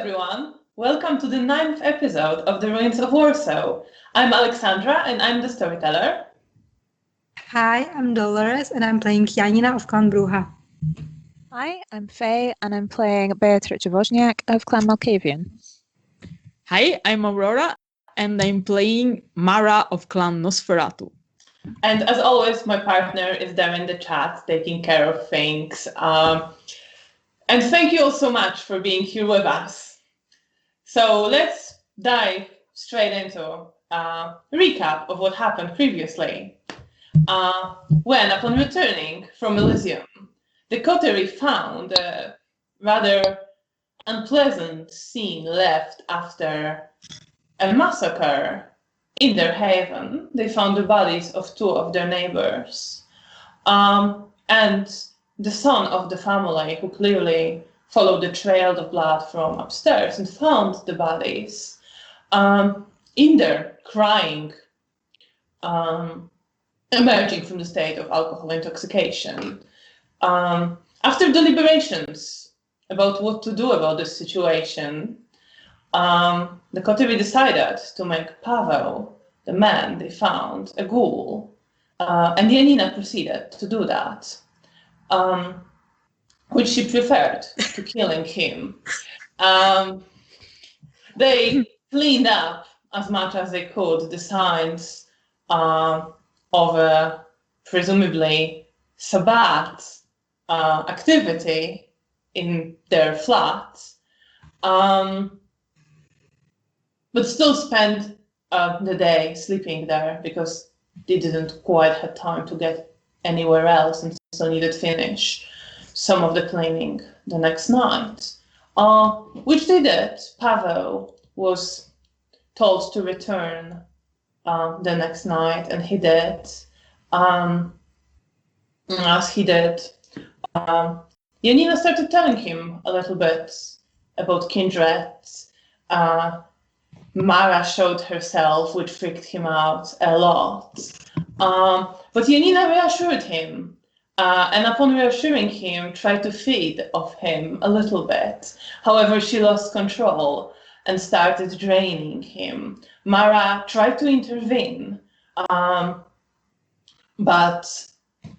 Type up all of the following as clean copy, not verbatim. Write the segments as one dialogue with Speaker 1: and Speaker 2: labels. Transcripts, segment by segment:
Speaker 1: everyone. Welcome to the 9th episode of The Ruins of Warsaw. I'm Alexandra and I'm the storyteller.
Speaker 2: Hi, I'm Dolores and I'm playing Janina of Clan Bruja.
Speaker 3: Hi, I'm Faye and I'm playing Beatrice Wozniak of Clan Malkavian.
Speaker 4: Hi, I'm Aurora and I'm playing Mara of Clan Nosferatu.
Speaker 1: And as always, my partner is there in the chat taking care of things. And thank you all so much for being here with us. So let's dive straight into a recap of what happened previously. When, upon returning from Elysium, the coterie found a rather unpleasant scene left after a massacre in their haven. They found the bodies of two of their neighbors. And the son of the family, who clearly followed the trail of blood from upstairs and found the bodies, in there crying, emerging from the state of alcohol intoxication. After deliberations about what to do about this situation, the coterie decided to make Pavel, the man they found, a ghoul, and Janina proceeded to do that, which she preferred to killing him. They cleaned up as much as they could the signs of a presumably Sabbat activity in their flat, but still spent the day sleeping there because they didn't quite have time to get anywhere else and still needed to finish some of the cleaning the next night, which they did. Pavel was told to return the next night, and he did. As he did, Janina started telling him a little bit about kindred. Mara showed herself, which freaked him out a lot. But Janina reassured him, and upon reassuring him, tried to feed off him a little bit. However, she lost control and started draining him. Mara tried to intervene, but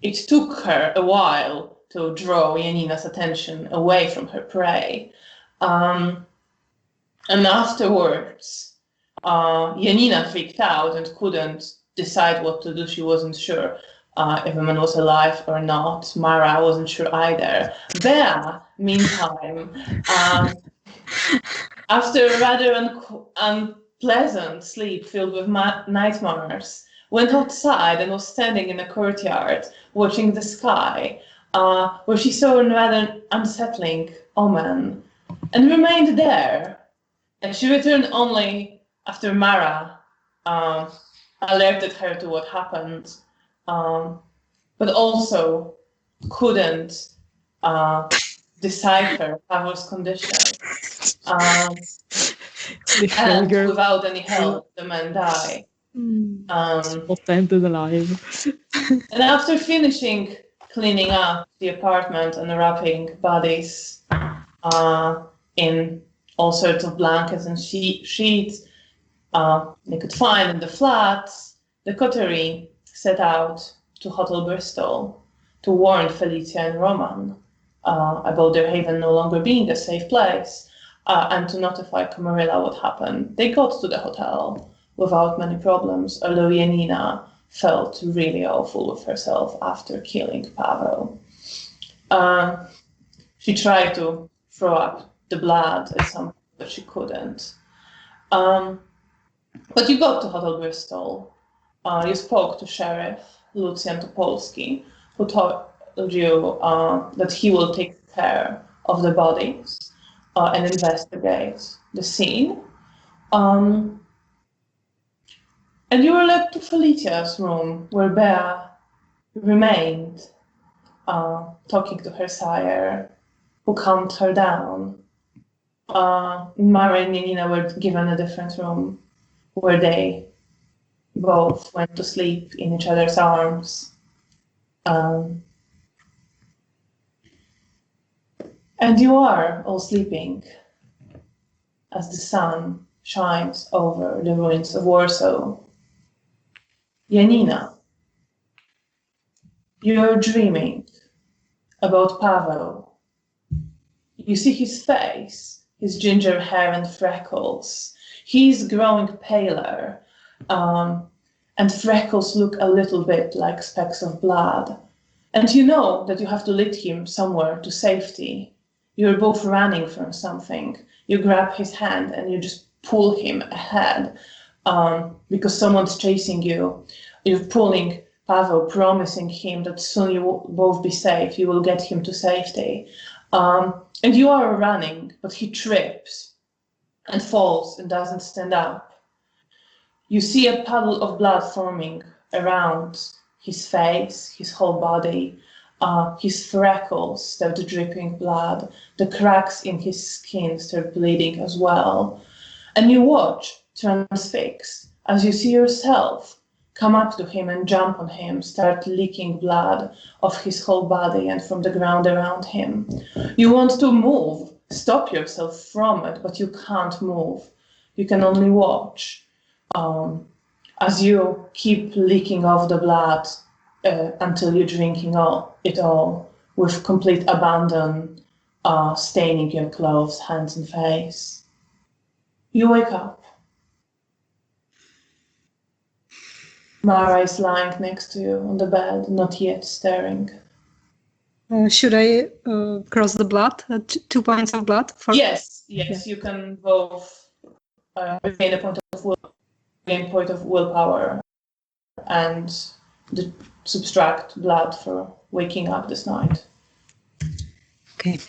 Speaker 1: it took her a while to draw Janina's attention away from her prey. And afterwards, Janina freaked out and couldn't decide what to do. She wasn't sure if a man was alive or not. Mara wasn't sure either. Bea, meantime, after a rather unpleasant sleep filled with nightmares, went outside and was standing in a courtyard watching the sky, where she saw a rather unsettling omen and remained there. And she returned only after Mara alerted her to what happened, but also couldn't decipher Pavel's condition. And without any help, the man died.
Speaker 4: Spotted alive.
Speaker 1: And after finishing cleaning up the apartment and wrapping bodies in all sorts of blankets and sheets they could find in the flats, the coterie set out to Hotel Bristol to warn Felicia and Roman about their haven no longer being a safe place, and to notify Camarilla what happened. They got to the hotel without many problems, although Janina felt really awful with herself after killing Pavel. She tried to throw up the blood at some point, but she couldn't. But you got to Hotel Bristol. You spoke to Sheriff Lucjan Topolski, who told you that he will take care of the bodies and investigate the scene. And you were led to Felicia's room, where Bea remained, talking to her sire, who calmed her down. Mara and Janina were given a different room, where they both went to sleep in each other's arms. And you are all sleeping. as the sun shines over the ruins of Warsaw. Janina, you're dreaming about Pavel. You see his face, his ginger hair and freckles. He's growing paler, and freckles look a little bit like specks of blood. And you know that you have to lead him somewhere to safety. You're both running from something. You grab his hand and you just pull him ahead because someone's chasing you. You're pulling Pavel, promising him that soon you will both be safe. You will get him to safety. And you are running, but he trips and falls and doesn't stand up. You see a puddle of blood forming around his face, his whole body. His freckles start dripping blood. The cracks in his skin start bleeding as well. And you watch, transfixed, as you see yourself come up to him and jump on him, start leaking blood off his whole body and from the ground around him. You want to move, stop yourself from it, but you can't move. You can only watch as you keep leaking off the blood until you're drinking it all with complete abandon, staining your clothes, hands and face. You wake up. Mara is lying next to you on the bed, not yet stirring.
Speaker 2: Should I cross the blood? 2 points of blood?
Speaker 1: Yes, you can both gain a point of willpower and subtract blood for waking up this night.
Speaker 2: Okay.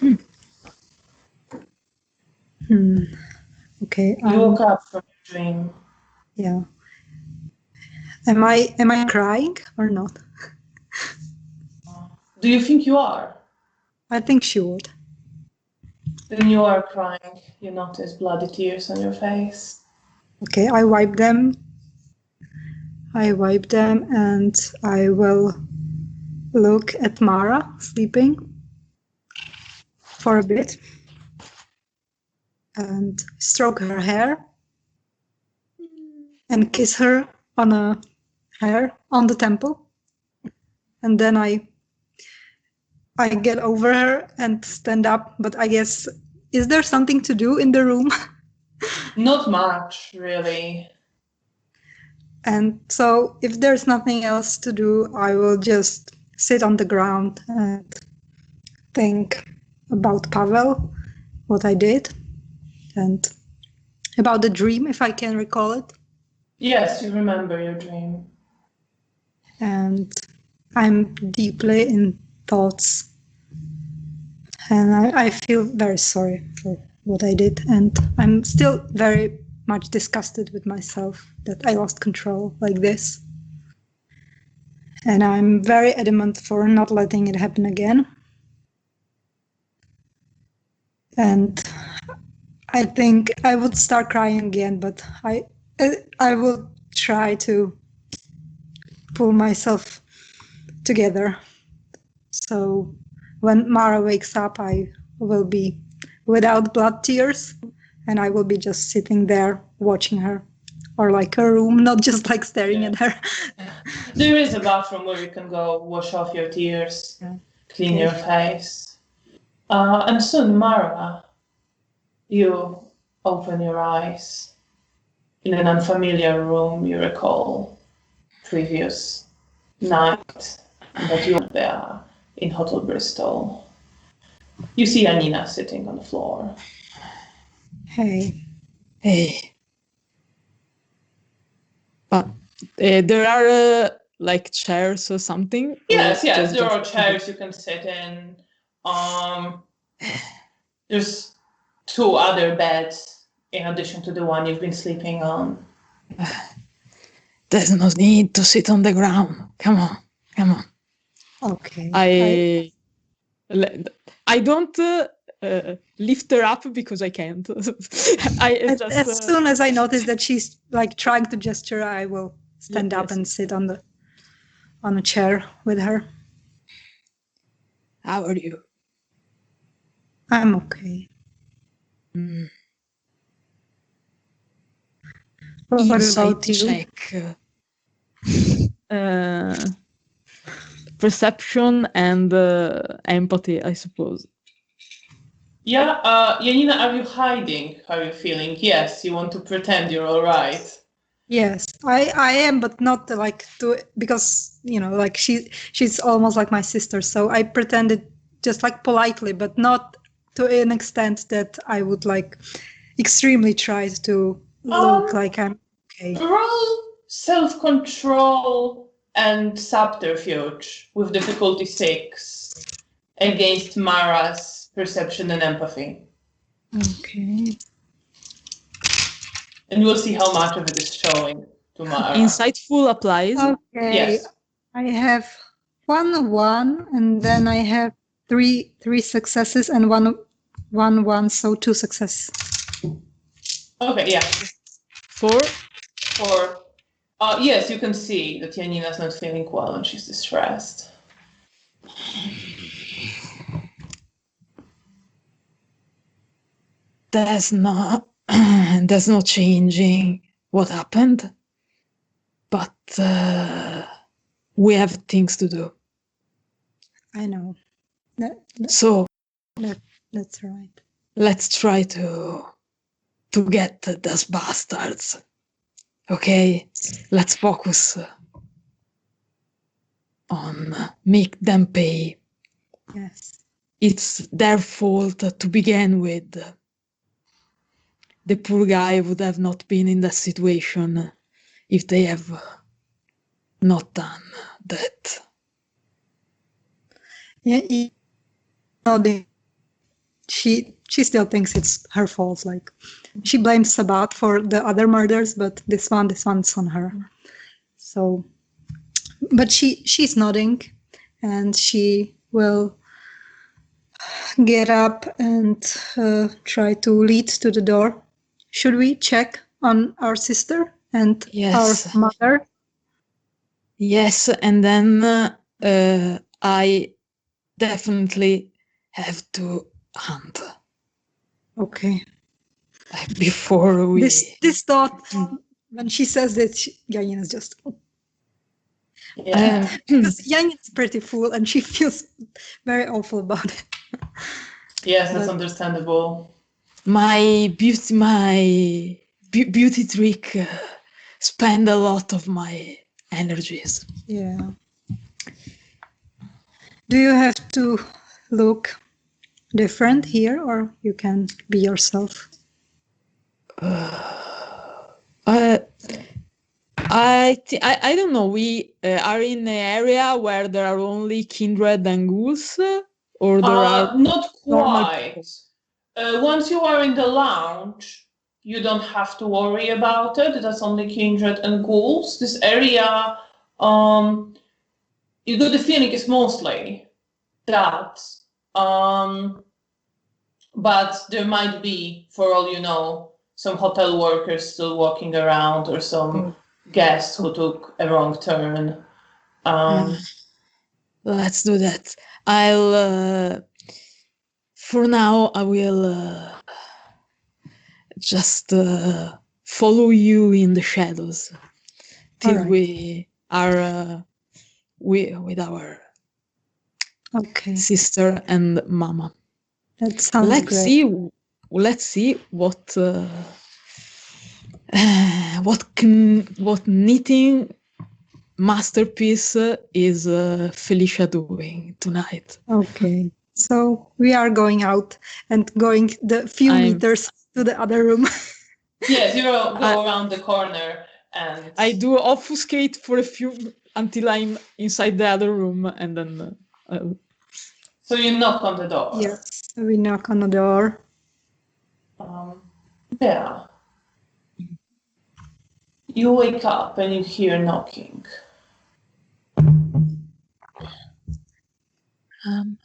Speaker 2: Okay.
Speaker 1: You woke up from your dream.
Speaker 2: Yeah. Am I crying or not?
Speaker 1: Do you think you are?
Speaker 2: I think she would.
Speaker 1: Then you are crying. You notice bloody tears on your face.
Speaker 2: Okay, I wipe them and I will look at Mara sleeping for a bit and stroke her hair and kiss her on a hair on the temple. And then I get over her and stand up, but I guess, is there something to do in the room?
Speaker 1: Not much, really.
Speaker 2: And so if there's nothing else to do, I will just sit on the ground and think about Pavel, what I did, and about the dream, if I can recall it.
Speaker 1: Yes, you remember your dream.
Speaker 2: And I'm deeply in thoughts. And I feel very sorry for what I did. And I'm still very much disgusted with myself that I lost control like this. And I'm very adamant for not letting it happen again. And I think I would start crying again, but I will try to pull myself together. So when Mara wakes up, I will be without blood tears, and I will be just sitting there watching her, or like her room, not just like staring at her.
Speaker 1: There is a bathroom where you can go wash off your tears, clean your face. And soon, Mara, you open your eyes. In an unfamiliar room, you recall previous night that you were there in Hotel Bristol. You see Janina sitting on the floor.
Speaker 2: Hey.
Speaker 4: But there are like chairs or something?
Speaker 1: Yes,
Speaker 4: or
Speaker 1: there are chairs you can sit in. There's 2 other beds in addition to the one you've been sleeping on.
Speaker 4: There's no need to sit on the ground. Come on.
Speaker 2: Okay.
Speaker 4: I don't lift her up because I can't.
Speaker 2: As soon as I notice that she's like trying to gesture, I will stand up and sit on a chair with her.
Speaker 4: How are you?
Speaker 2: I'm okay. What
Speaker 4: insight
Speaker 2: about you?
Speaker 4: check. Perception and empathy, I suppose.
Speaker 1: Yeah, Janina, are you hiding? How are you feeling? Yes, you want to pretend you're all right.
Speaker 2: Yes, I am, but not like because like she's almost like my sister. So I pretended just like politely, but not to an extent that I would like extremely try to look like I'm okay.
Speaker 1: Roll self-control and subterfuge with difficulty 6 against Mara's perception and empathy.
Speaker 2: Okay.
Speaker 1: And we'll see how much of it is showing to Mara.
Speaker 4: Insightful applies.
Speaker 2: Okay.
Speaker 1: Yes.
Speaker 2: I have 1 and then I have three successes and one, so 2 successes.
Speaker 1: Okay, yeah.
Speaker 4: 4.
Speaker 1: Or yes, you can see that Janina's not feeling well and she's distressed.
Speaker 4: There's no changing what happened, but we have things to do.
Speaker 2: I know.
Speaker 4: So
Speaker 2: That's right.
Speaker 4: let's try to get those bastards. Okay, let's focus on make them pay.
Speaker 2: Yes.
Speaker 4: It's their fault to begin with. The poor guy would have not been in that situation if they have not done that.
Speaker 2: Yeah. She still thinks it's her fault. Like she blames Sabat for the other murders, but this one's on her. So, but she's nodding, and she will get up and try to lead to the door. Should we check on our sister and
Speaker 4: Yes.
Speaker 2: our mother?
Speaker 4: Yes, and then I definitely have to hunt
Speaker 2: Okay.
Speaker 4: before we.
Speaker 2: This thought, when she says that, Janina's just
Speaker 1: Yeah.
Speaker 2: because Janina's pretty full and she feels very awful about it.
Speaker 1: Yes, that's understandable.
Speaker 4: My beauty trick spend a lot of my energies.
Speaker 2: Yeah. Do you have to look different here, or you can be yourself?
Speaker 4: I don't know. We are in an area where there are only kindred and ghouls, or there are
Speaker 1: not
Speaker 4: normal
Speaker 1: quite.
Speaker 4: people.
Speaker 1: Once you are in the lounge, you don't have to worry about it. That's only kindred and ghouls. This area, you got the feeling it's mostly that. But there might be, for all you know, some hotel workers still walking around or some guests who took a wrong turn.
Speaker 4: Let's do that. I'll for now I will just follow you in the shadows till we are with our sister and mama.
Speaker 2: That sounds great.
Speaker 4: Let's see what knitting masterpiece is Felicia doing tonight.
Speaker 2: Okay, so we are going out and going the few meters to the other room.
Speaker 1: Yes, you go around the corner and
Speaker 4: I do obfuscate for a few until I'm inside the other room, and then
Speaker 1: so you knock on the door.
Speaker 2: Yes, we knock on the door.
Speaker 1: Yeah. You wake up and you hear knocking.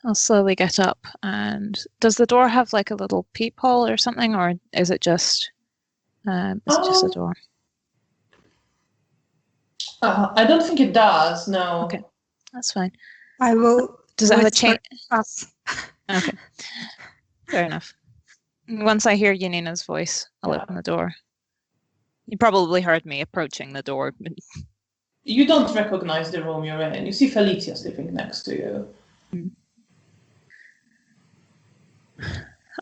Speaker 3: I'll slowly get up. And does the door have like a little peephole or something, or is it just a door?
Speaker 1: I don't think it does. No.
Speaker 3: Okay, that's fine.
Speaker 2: I will.
Speaker 3: Does it have a chain?
Speaker 2: Us.
Speaker 3: Okay, fair enough. Once I hear Janina's voice, I'll open the door. You probably heard me approaching the door.
Speaker 1: You don't recognize the room you're in. You see Felicia sleeping next to you.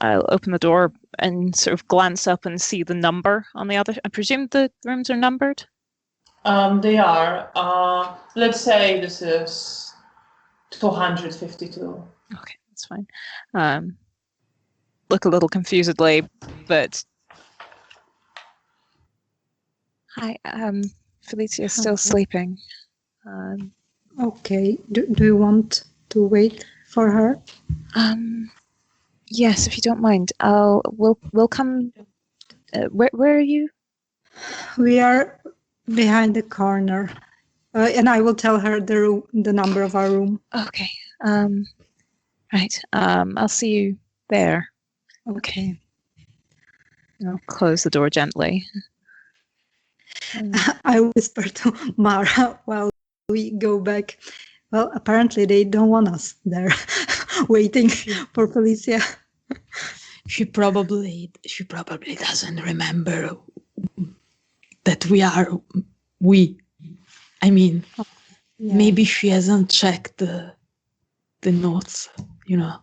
Speaker 3: I'll open the door and sort of glance up and see the number on the other. I presume the rooms are numbered?
Speaker 1: They are. Let's say this is 252.
Speaker 3: Okay, that's fine. Look a little confusedly, but hi, Felicia's still sleeping.
Speaker 2: Okay. Do you want to wait for her?
Speaker 3: Yes, if you don't mind. We'll come. Where are you?
Speaker 2: We are behind the corner, and I will tell her the number of our room.
Speaker 3: Okay. Right. I'll see you there.
Speaker 2: Okay.
Speaker 3: I'll close the door gently.
Speaker 2: I whisper to Mara while we go back. Well, apparently they don't want us there, waiting for Felicia.
Speaker 4: She probably doesn't remember that we. I mean,
Speaker 2: Yeah.
Speaker 4: maybe she hasn't checked the notes, you know.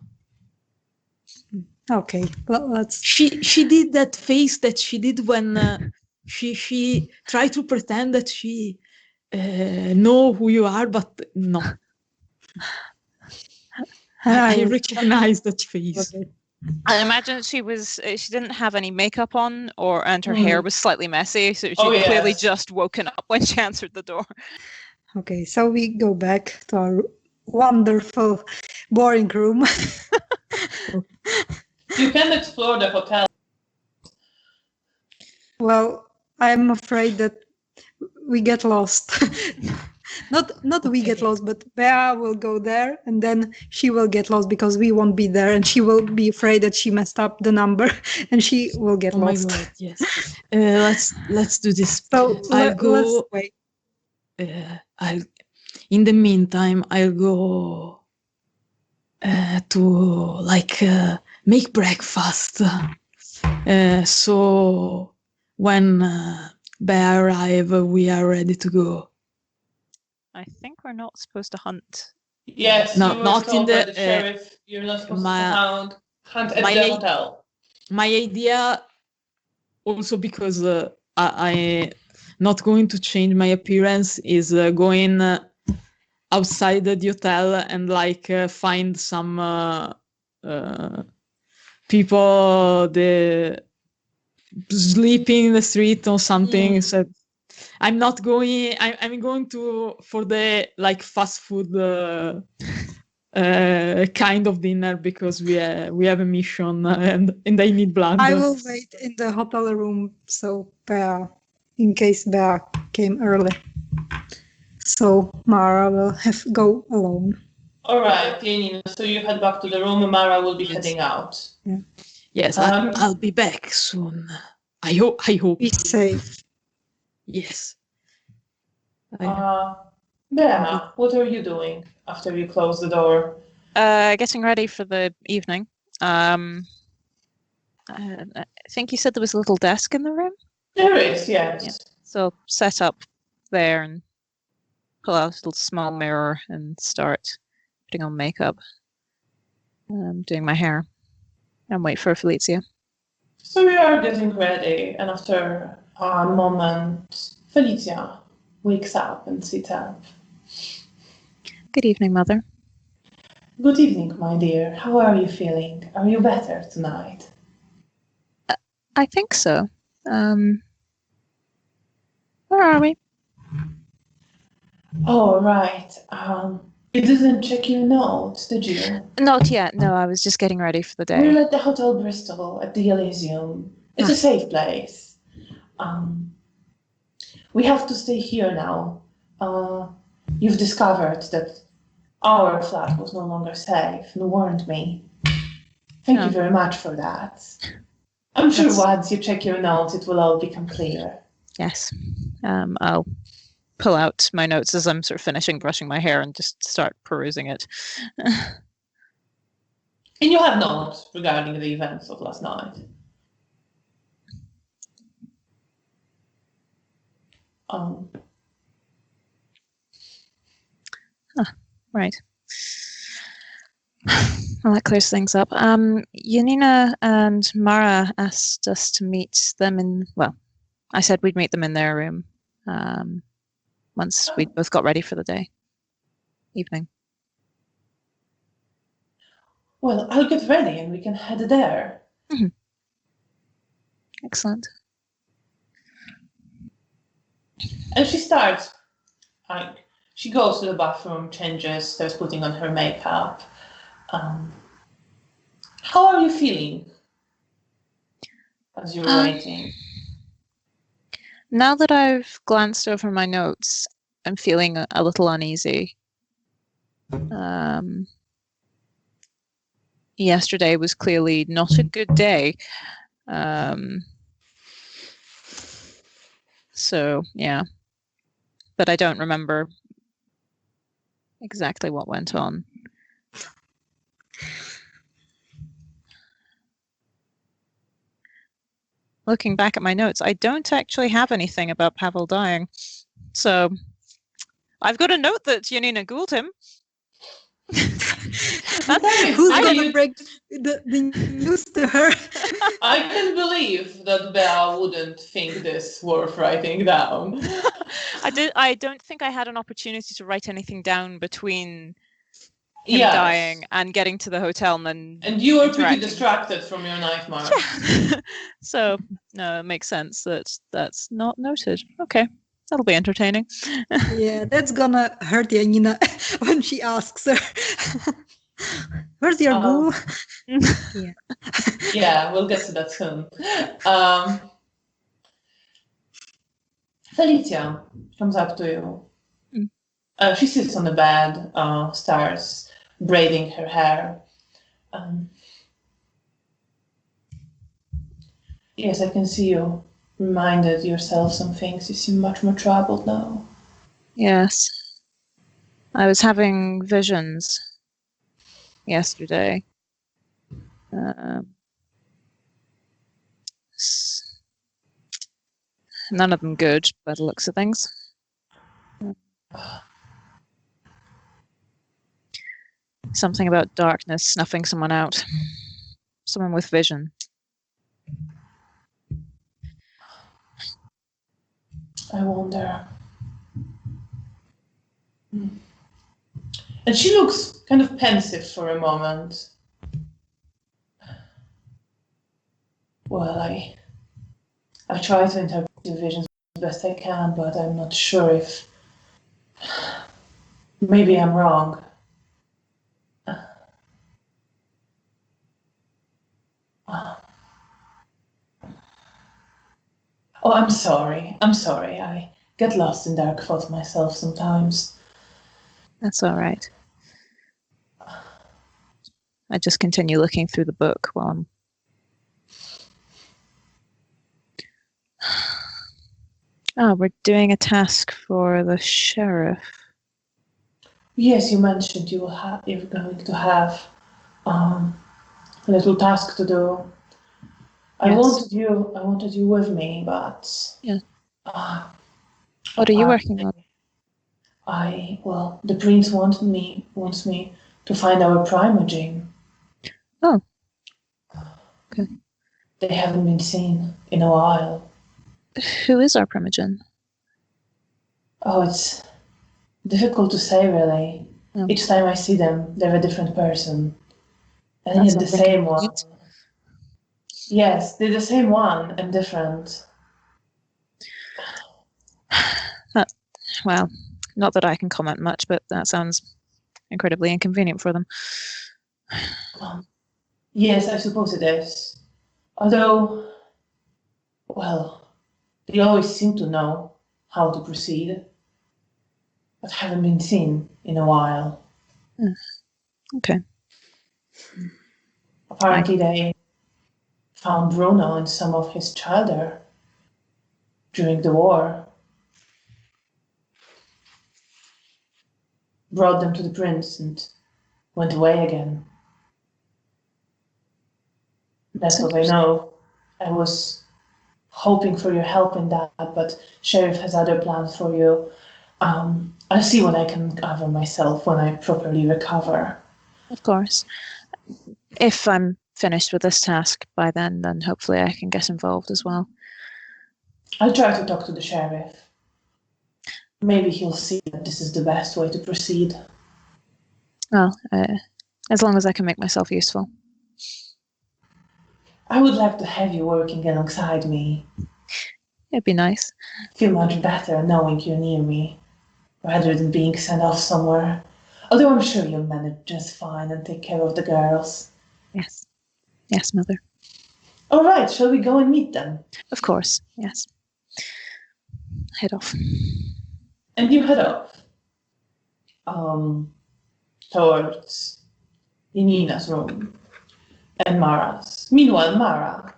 Speaker 2: Okay, well, let's.
Speaker 4: She did that face that she did when she tried to pretend that she know who you are, but no. I recognize that face.
Speaker 2: Okay.
Speaker 3: I imagine she didn't have any makeup on, and her hair was slightly messy, so she clearly just woken up when she answered the door.
Speaker 2: Okay, so we go back to our wonderful, boring room.
Speaker 1: You can explore the hotel.
Speaker 2: Well, I'm afraid that we get lost. Not we get lost, but Bea will go there, and then she will get lost because we won't be there, and she will be afraid that she messed up the number, and she will get lost.
Speaker 4: My God, yes. Let's do this.
Speaker 2: So let's wait.
Speaker 4: In the meantime, I'll go to make breakfast. So when Bea arrive, we are ready to go.
Speaker 3: I think we're not supposed to hunt.
Speaker 1: Yes,
Speaker 4: No,
Speaker 1: you were
Speaker 4: not
Speaker 1: told
Speaker 4: in
Speaker 1: by
Speaker 4: the,
Speaker 1: the sheriff you're not supposed to hunt at the hotel.
Speaker 4: My idea, also because I not going to change my appearance, is going outside the hotel and find some people sleeping in the street or something. So I'm not going. I'm going for the fast food kind of dinner because we have a mission and I need blood.
Speaker 2: I will wait in the hotel room so Bea, in case Bea came early. So Mara will go alone.
Speaker 1: All right, Janina. So you head back to the room. Mara will be heading out.
Speaker 2: Yeah.
Speaker 4: Yes, I'll be back soon. I hope.
Speaker 2: Be safe.
Speaker 4: Yes.
Speaker 1: Bea, what are you doing after you close the door?
Speaker 3: Getting ready for the evening. I think you said there was a little desk in the room?
Speaker 1: There is, yes.
Speaker 3: Yeah. So set up there and pull out a little small mirror and start putting on makeup. Doing my hair. And wait for Felicia.
Speaker 1: So we are getting ready, and after a moment, Felicia wakes up and sits up.
Speaker 3: Good evening, Mother.
Speaker 1: Good evening, my dear. How are you feeling? Are you better tonight?
Speaker 3: I think so. Where are we?
Speaker 1: Oh, right. You didn't check your notes, did you?
Speaker 3: Not yet. No, I was just getting ready for the day.
Speaker 1: We're at the Hotel Bristol at the Elysium. It's a safe place. We have to stay here now. You've discovered that our flat was no longer safe and warned me. Thank you very much for that. I'm sure once you check your notes, it will all become clear.
Speaker 3: Yes. I'll pull out my notes as I'm sort of finishing brushing my hair and just start perusing it.
Speaker 1: And you have notes regarding the events of last night.
Speaker 3: Right. Well, that clears things up. Janina and Mara asked us to meet them in, well, I said we'd meet them in their room once we'd both got ready for the evening.
Speaker 1: Well, I'll get ready and we can head there.
Speaker 3: Excellent.
Speaker 1: And she starts. She goes to the bathroom, changes, starts putting on her makeup. How are you feeling as you're waiting?
Speaker 3: Now that I've glanced over my notes, I'm feeling a little uneasy. Yesterday was clearly not a good day. So, yeah. But I don't remember exactly what went on. Looking back at my notes, I don't actually have anything about Pavel dying. So I've got a note that Janina ghouled him.
Speaker 2: Who's gonna break the news to her?
Speaker 1: I can believe that Bea wouldn't think this worth writing down.
Speaker 3: I don't think I had an opportunity to write anything down between him dying and getting to the hotel and then.
Speaker 1: And you were pretty distracted from your nightmare.
Speaker 3: Yeah. So no, it makes sense that that's not noted. Okay, that'll be entertaining.
Speaker 2: Yeah, that's gonna hurt Janina when she asks her, "Where's your ghoul?" Yeah.
Speaker 1: Yeah, we'll get to that soon. Felicia comes up to you. She sits on the bed, starts braiding her hair. Yes, I can see you reminded yourself some things. You seem much more troubled now.
Speaker 3: Yes. I was having visions yesterday. None of them good by the looks of things. Something about darkness snuffing someone out. Someone with vision.
Speaker 1: I wonder. And she looks kind of pensive for a moment. Well, I try to interpret the visions as best I can, but I'm not sure if... Maybe I'm wrong. Oh, I'm sorry. I get lost in dark thoughts myself sometimes.
Speaker 3: That's all right. I just continue looking through the book while I'm... Oh, we're doing a task for the sheriff.
Speaker 1: Yes, you mentioned you're going to have a little task to do. I wanted you with me, but
Speaker 3: yeah. What are you working on?
Speaker 1: The prince wants me to find our primogen.
Speaker 3: Oh. Okay.
Speaker 1: They haven't been seen in a while.
Speaker 3: Who is our primogen?
Speaker 1: Oh, it's difficult to say, really. Oh. Each time I see them, they're a different person. And yet the same one. Yes, they're the same one and different.
Speaker 3: Well, not that I can comment much, but that sounds incredibly inconvenient for them.
Speaker 1: Yes, I suppose it is. Although, well, they always seem to know how to proceed, but haven't been seen in a while.
Speaker 3: Okay.
Speaker 1: Apparently they found Bruno and some of his children during the war. Brought them to the prince and went away again. That's what I know. I was hoping for your help in that, but Sheriff has other plans for you. I'll see what I can cover myself when I properly recover.
Speaker 3: Of course. If I'm finished with this task by then hopefully I can get involved as well.
Speaker 1: I'll try to talk to the Sheriff. Maybe he'll see that this is the best way to proceed.
Speaker 3: Well, as long as I can make myself useful.
Speaker 1: I would like to have you working alongside me.
Speaker 3: It'd be nice.
Speaker 1: Feel much better knowing you're near me, rather than being sent off somewhere. Although I'm sure you'll manage just fine and take care of the girls.
Speaker 3: Yes. Yes, Mother.
Speaker 1: All right, shall we go and meet them?
Speaker 3: Of course, yes. Head off.
Speaker 1: And you head off. Towards Janina's room and Mara's. Meanwhile, Mara,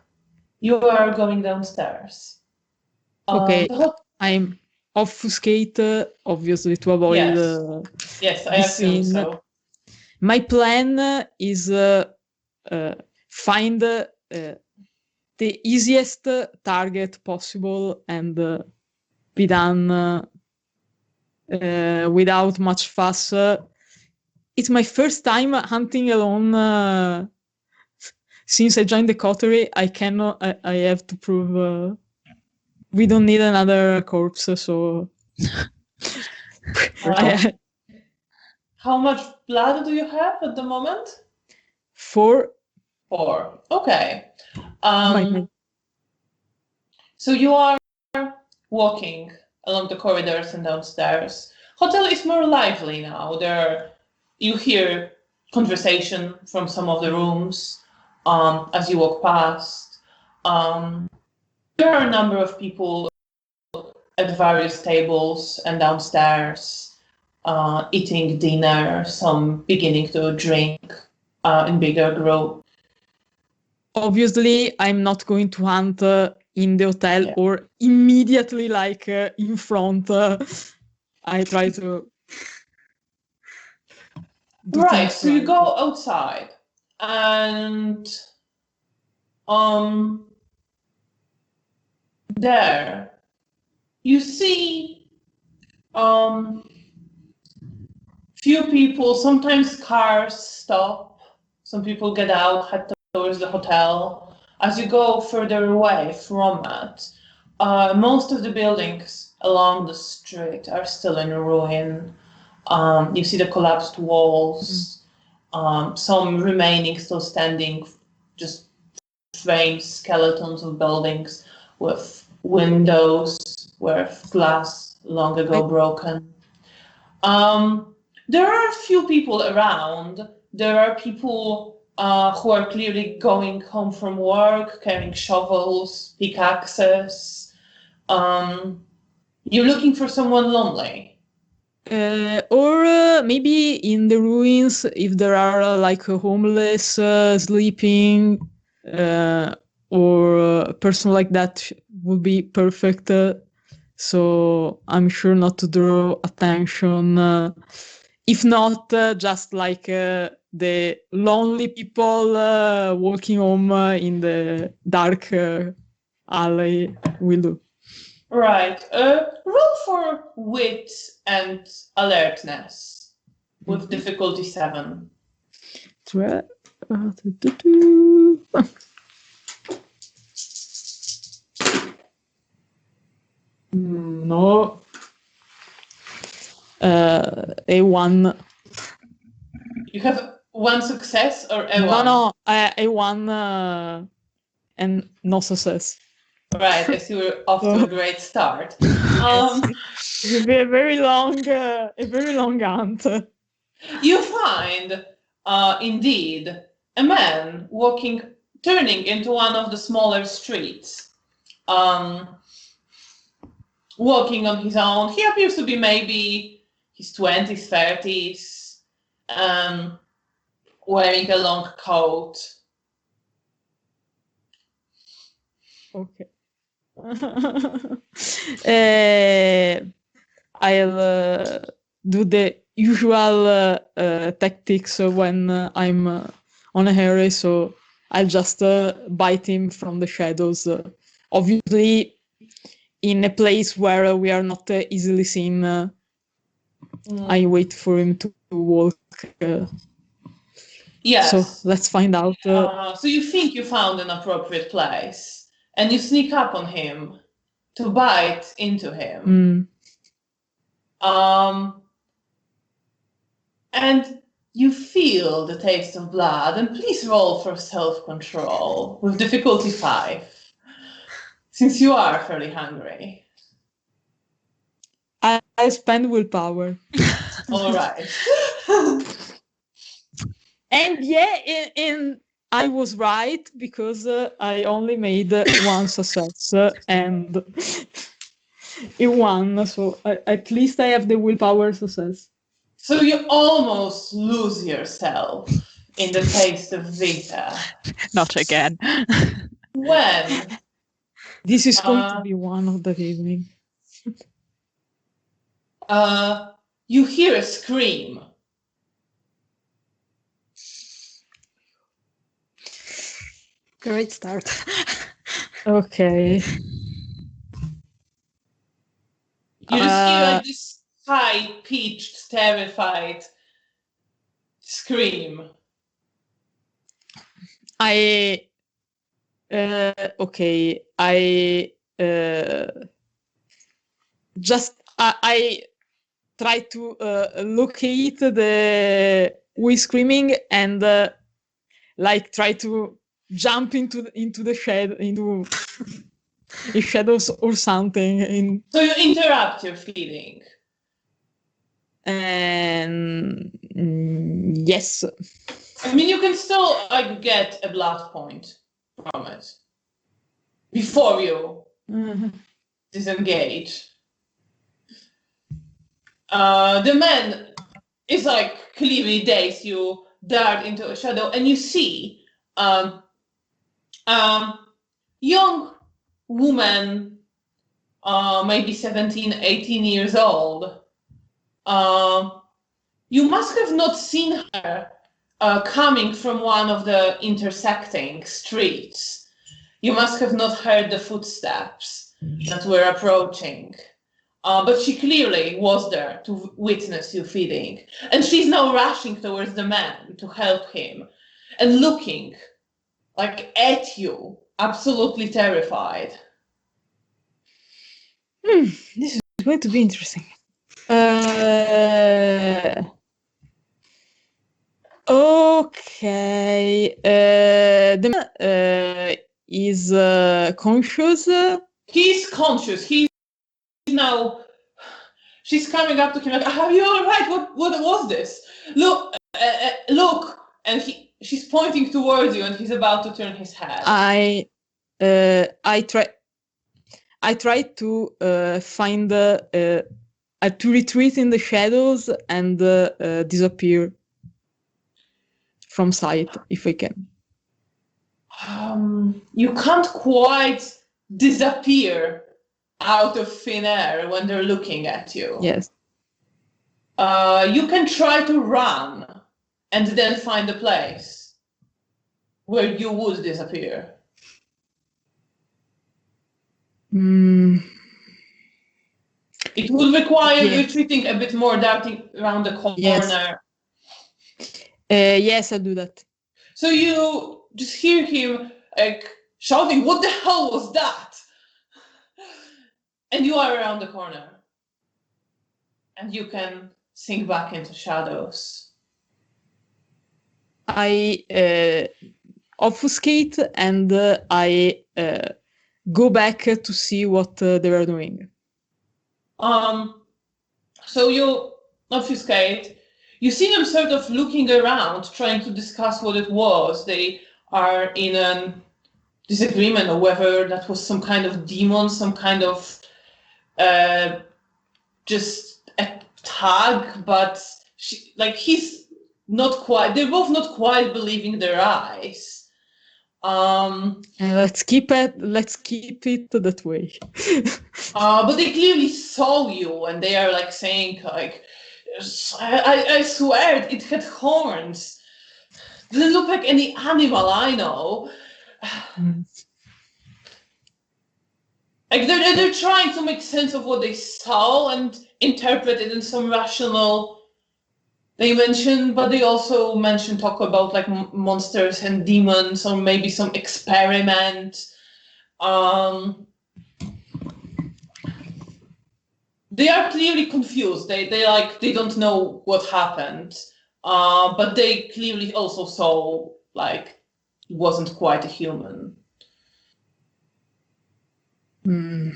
Speaker 1: you are going downstairs.
Speaker 4: Okay, I'm obfuscate, obviously, to avoid
Speaker 1: yes, I
Speaker 4: the
Speaker 1: assume
Speaker 4: scene.
Speaker 1: so.
Speaker 4: My plan is find the easiest target possible and be done without much fuss. It's my first time hunting alone since I joined the coterie. I have to prove we don't need another corpse, so
Speaker 1: How much blood do you have at the moment?
Speaker 4: 4.
Speaker 1: 4. Okay. So you are walking along the corridors and downstairs. Hotel is more lively now. You hear conversation from some of the rooms as you walk past. There are a number of people at various tables and downstairs eating dinner, some beginning to drink in bigger groups.
Speaker 4: Obviously, I'm not going to hunt in the hotel or immediately in front. I try to...
Speaker 1: Right, so you go outside and there you see few people, sometimes cars stop, some people get out, head towards the hotel. As you go further away from it, most of the buildings along the street are still in ruin. You see the collapsed walls, some remaining still standing, just framed skeletons of buildings with windows where glass long ago broken. There are a few people around. There are people who are clearly going home from work, carrying shovels, pickaxes. You're looking for someone lonely.
Speaker 4: Or maybe in the ruins, if there are homeless sleeping, or a person like that would be perfect. So I'm sure not to draw attention. If not, just the lonely people walking home in the dark alley will do.
Speaker 1: Right. Roll for wit and alertness with difficulty 7.
Speaker 4: No. A1.
Speaker 1: You have 1 success or A1?
Speaker 4: No, A1 and no success.
Speaker 1: Right, I see we're off to a great start.
Speaker 4: It'll be a very long hunt.
Speaker 1: You find, indeed, a man turning into one of the smaller streets, walking on his own. He appears to be maybe his 20s, 30s, wearing a long coat.
Speaker 4: Okay. I'll do the usual tactics when I'm on a hurry, so I'll just bite him from the shadows obviously in a place where we are not easily seen. I wait for him to walk.
Speaker 1: Yes.
Speaker 4: So let's find out.
Speaker 1: So you think you found an appropriate place, and you sneak up on him to bite into him. And you feel the taste of blood, and please roll for self-control with difficulty 5, since you are fairly hungry.
Speaker 4: I spend willpower.
Speaker 1: All right.
Speaker 4: And yeah, I was right, because I only made one success, and it won. So at least I have the willpower success.
Speaker 1: So you almost lose yourself in the taste of Vita.
Speaker 3: Not again.
Speaker 1: When
Speaker 4: This is going to be one of the evening.
Speaker 1: you hear a scream.
Speaker 2: Great start.
Speaker 4: Okay.
Speaker 1: You just hear like this high-pitched, terrified scream.
Speaker 4: I try to locate the who is screaming, and like try to jump into the shadows or something.
Speaker 1: So you interrupt your feeding.
Speaker 4: And yes.
Speaker 1: I mean, you can still like get a blood point from it before you disengage. The man is like clearly dazed. You dart into a shadow, and you see young woman, maybe 17, 18 years old. You must have not seen her coming from one of the intersecting streets. You must have not heard the footsteps that were approaching. But she clearly was there to witness you feeding. And she's now rushing towards the man to help him and looking like at you, absolutely terrified.
Speaker 4: This is going to be interesting. Okay. The man is conscious.
Speaker 1: He's conscious. He's now. She's coming up to him like, "Are you all right? What was this? Look, look!" And she's pointing towards you, and he's about to turn his head.
Speaker 4: I try to find to retreat in the shadows and disappear from sight if I can.
Speaker 1: You can't quite disappear out of thin air when they're looking at you.
Speaker 4: Yes.
Speaker 1: You can try to run and then find a place where you would disappear. It would require retreating a bit more, darting around the corner.
Speaker 4: Yes, I'll do that.
Speaker 1: So you just hear him like shouting, "What the hell was that?" And you are around the corner. And you can sink back into shadows.
Speaker 4: I obfuscate and I go back to see what they were doing.
Speaker 1: So you obfuscate. You see them sort of looking around, trying to discuss what it was. They are in a disagreement or whether that was some kind of demon, some kind of just a tag, but he's not quite. They're both not quite believing their eyes.
Speaker 4: Let's keep it that way.
Speaker 1: But they clearly saw you, and they are like saying like, I swear it had horns. Doesn't look like any animal I know. Like they're trying to make sense of what they saw and interpret it in some rational dimension, but they also talk about like monsters and demons, or maybe some experiment. They are clearly confused. They don't know what happened, but they clearly also saw like he wasn't quite a human.
Speaker 4: Hmm.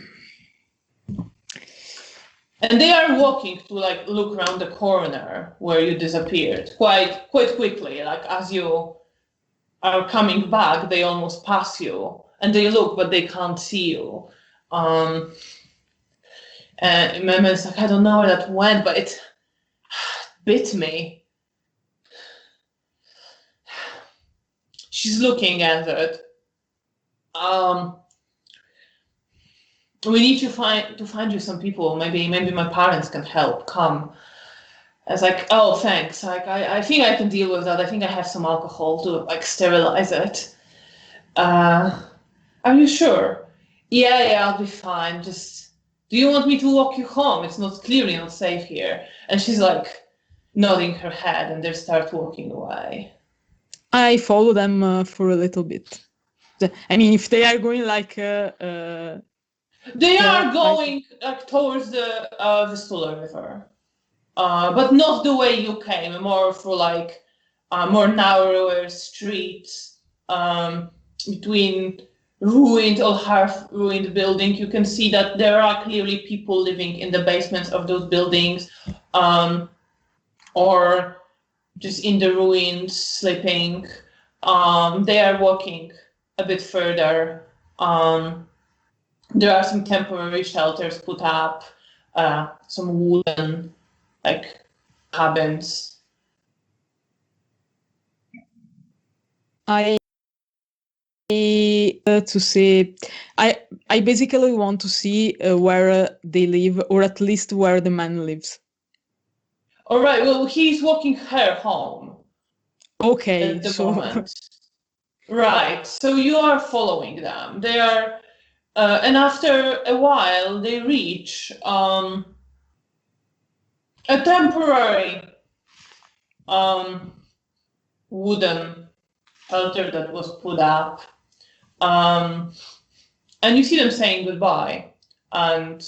Speaker 1: And they are walking to like look around the corner where you disappeared quite quickly. Like as you are coming back, they almost pass you, and they look, but they can't see you. And Mema's like, I don't know where that went, but it bit me. She's looking at it. We need to find you some people. Maybe my parents can help. Come. I was like, oh, thanks. Like, I think I can deal with that. I think I have some alcohol to like sterilize it. Are you sure? Yeah, I'll be fine. Just, do you want me to walk you home? It's clearly not safe here. And she's like nodding her head, and they start walking away.
Speaker 4: I follow them for a little bit. I mean, if they are going like
Speaker 1: they are going towards the Vistula River, but not the way you came. More for like more narrower streets between ruined or half-ruined buildings. You can see that there are clearly people living in the basements of those buildings, or just in the ruins sleeping. They are walking a bit further. There are some temporary shelters put up, some wooden like cabins.
Speaker 4: I to see. I basically want to see where they live, or at least where the man lives.
Speaker 1: All right. Well, he's walking her home.
Speaker 4: Okay,
Speaker 1: At the moment. Right. So you are following them. They are, and after a while, they reach a temporary wooden shelter that was put up. And you see them saying goodbye, and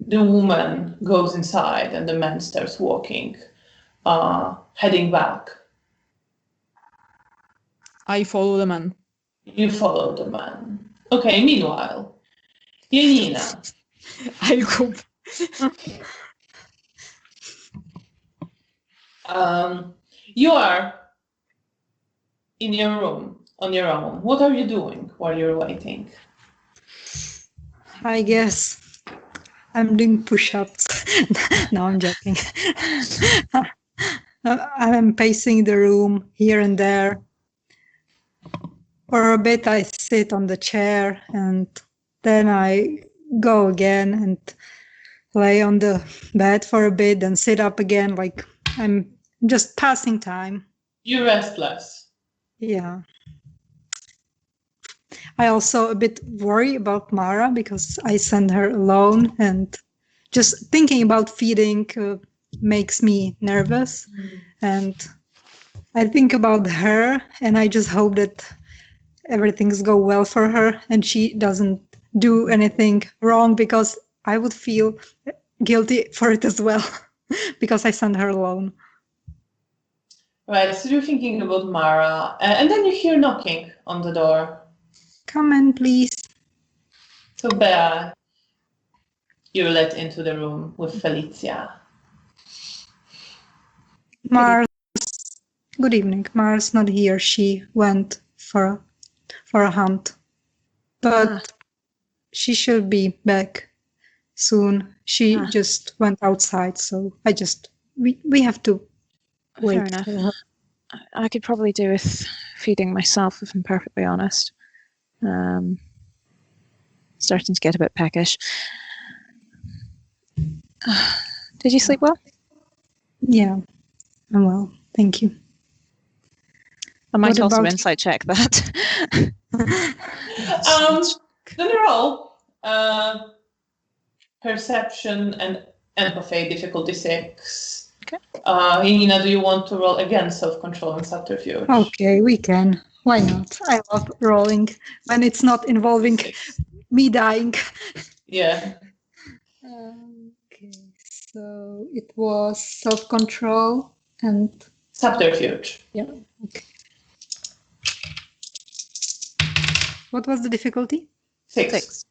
Speaker 1: the woman goes inside, and the man starts walking, heading back.
Speaker 4: I follow the man.
Speaker 1: You follow the man. Okay, meanwhile, Janina.
Speaker 4: I go.
Speaker 1: You are in your room on your own. What are you doing while you're waiting?
Speaker 2: I guess I'm doing push-ups. No, I'm joking. I'm pacing the room here and there. For a bit, I sit on the chair, and then I go again and lay on the bed for a bit and sit up again, like I'm just passing time.
Speaker 1: You're restless.
Speaker 2: Yeah. I also a bit worry about Mara because I send her alone, and just thinking about feeding makes me nervous. And I think about her, and I just hope that everything's go well for her and she doesn't do anything wrong, because I would feel guilty for it as well because I sent her alone.
Speaker 1: Right, so you're thinking about Mara, and then you hear knocking on the door.
Speaker 2: Come in, please.
Speaker 1: So Bea, you're let into the room with Felicia.
Speaker 2: Mars, good evening. Mars not here. She went for a hunt, but she should be back soon. She just went outside, so we have to wait.
Speaker 3: Fair enough. For her. I could probably do with feeding myself, if I'm perfectly honest. Starting to get a bit peckish. Did you sleep well?
Speaker 2: Yeah, I'm well. Thank you.
Speaker 3: I might also insight check that.
Speaker 1: Then roll perception and empathy, difficulty 6.
Speaker 3: Okay.
Speaker 1: Janina, do you want to roll again self-control and subterfuge?
Speaker 2: Okay, we can. Why not? I love rolling when it's not involving
Speaker 1: 6.
Speaker 2: me dying.
Speaker 1: Yeah.
Speaker 2: Okay, so it was self-control and
Speaker 1: Subterfuge.
Speaker 2: yeah. Okay. What was the difficulty?
Speaker 1: 6.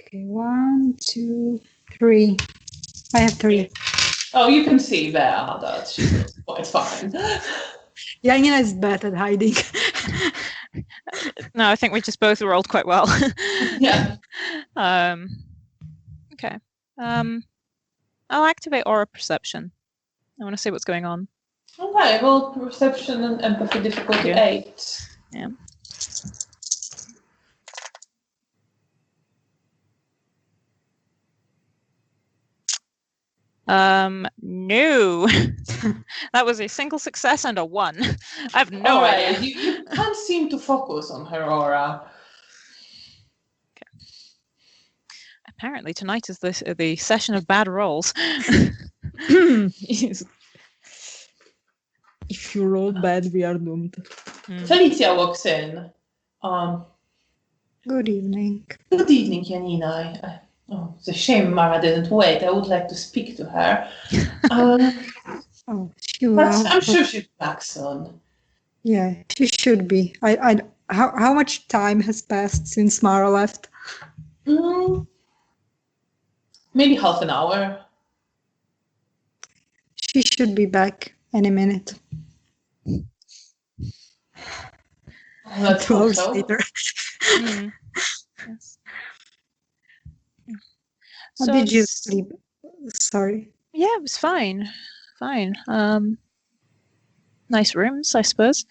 Speaker 2: Okay, 1, 2, 3. I have 3.
Speaker 1: Oh, you can see there that she was quite fine.
Speaker 2: Janina is bad at hiding.
Speaker 3: No, I think we just both rolled quite well.
Speaker 1: Yeah.
Speaker 3: Okay. I'll activate aura perception. I want to see what's going on.
Speaker 1: Okay, roll perception and empathy difficulty
Speaker 3: Yeah.
Speaker 1: 8.
Speaker 3: Yeah. No. That was a single success and a 1. I have no
Speaker 1: All right,
Speaker 3: idea.
Speaker 1: you can't seem to focus on her aura.
Speaker 3: Apparently tonight is the session of bad rolls.
Speaker 4: Yes. If you roll bad, we are doomed.
Speaker 1: Felicia walks in.
Speaker 2: Good evening.
Speaker 1: Good evening, Janina. Oh, it's a shame Mara didn't wait. I would like to speak to her.
Speaker 2: Oh, she
Speaker 1: But
Speaker 2: will.
Speaker 1: I'm sure she'll be back soon.
Speaker 2: Yeah, she should be. How much time has passed since Mara left?
Speaker 1: Maybe half an hour.
Speaker 2: She should be back any minute.
Speaker 1: Let's
Speaker 2: 2
Speaker 1: hope
Speaker 2: hours
Speaker 1: so.
Speaker 2: later.
Speaker 3: Yes.
Speaker 2: How
Speaker 3: So
Speaker 2: did you
Speaker 3: it's-
Speaker 2: sleep? Sorry.
Speaker 3: Yeah, it was fine. Fine. Nice rooms, I suppose.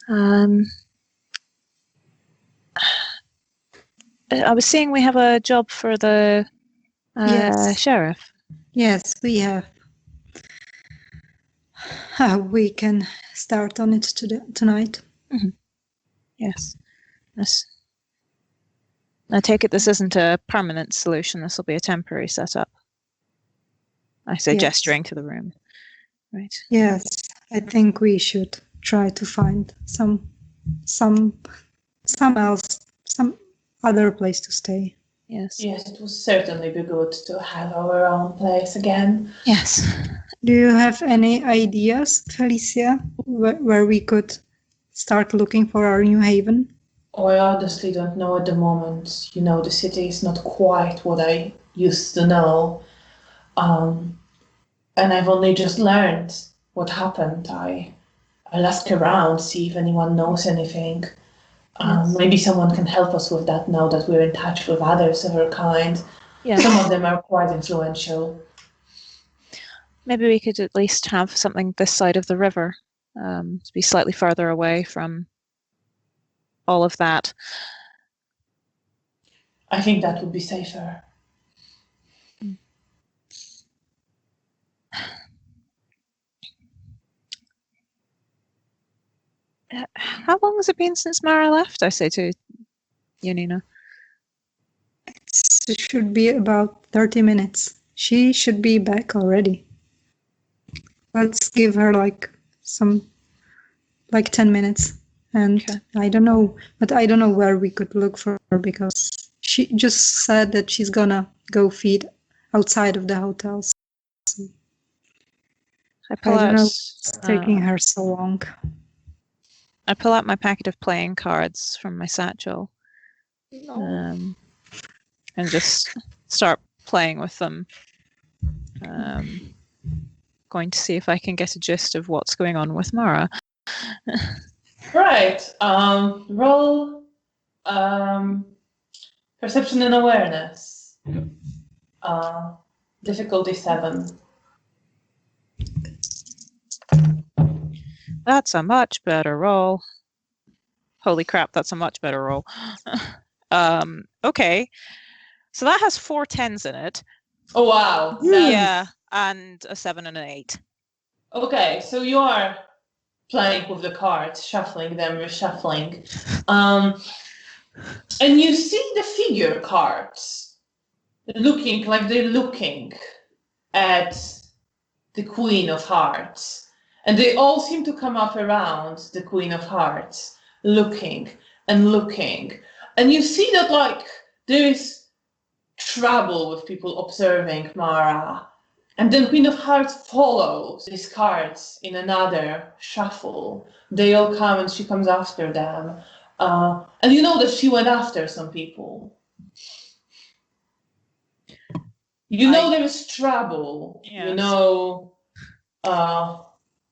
Speaker 3: I was seeing we have a job for the
Speaker 2: Yes.
Speaker 3: sheriff.
Speaker 2: Yes, we have. We can start on it tonight.
Speaker 3: Yes. Yes. I take it this isn't a permanent solution. This will be a temporary setup. I say,
Speaker 2: Yes.
Speaker 3: gesturing to the room. Right.
Speaker 2: Yes, I think we should try to find some other place to stay.
Speaker 3: Yes.
Speaker 1: Yes, it would certainly be good to have our own place again.
Speaker 3: Yes.
Speaker 2: Do you have any ideas, Felicia, where we could start looking for our new haven?
Speaker 1: Oh, I honestly don't know at the moment. You know, the city is not quite what I used to know. And I've only just learned what happened. I'll ask around, see if anyone knows anything.
Speaker 2: Yes.
Speaker 1: Maybe someone can help us with that now that we're in touch with others of our kind.
Speaker 3: Yes.
Speaker 1: Some of them are quite influential.
Speaker 3: Maybe we could at least have something this side of the river, to be slightly further away from all of that.
Speaker 1: I think that would be safer.
Speaker 3: How long has it been since Mara left? I say to Janina.
Speaker 2: It should be about 30 minutes. She should be back already. Let's give her like 10 minutes. And
Speaker 3: Okay.
Speaker 2: I don't know where we could look for her because she just said that she's gonna go feed outside of the hotels.
Speaker 3: I pull
Speaker 2: I don't
Speaker 3: out.
Speaker 2: know what's taking her so long.
Speaker 3: I pull out my packet of playing cards from my satchel, and just start playing with them. Going to see if I can get a gist of what's going on with Mara.
Speaker 1: Right. Roll perception and awareness. Difficulty 7.
Speaker 3: That's a much better roll. Holy crap, that's a much better roll. Okay. So that has 4 10s in it.
Speaker 1: Oh wow.
Speaker 3: Yeah, and a 7 and an 8.
Speaker 1: Okay, so you are playing with the cards, shuffling them, reshuffling. And you see the figure cards looking like they're looking at the Queen of Hearts. And they all seem to come up around the Queen of Hearts, looking and looking. And you see that, like, there is trouble with people observing Mara. And then Queen of Hearts follows these cards in another shuffle. They all come and she comes after them. And you know that she went after some people. You know there is trouble.
Speaker 3: Yes.
Speaker 1: You know,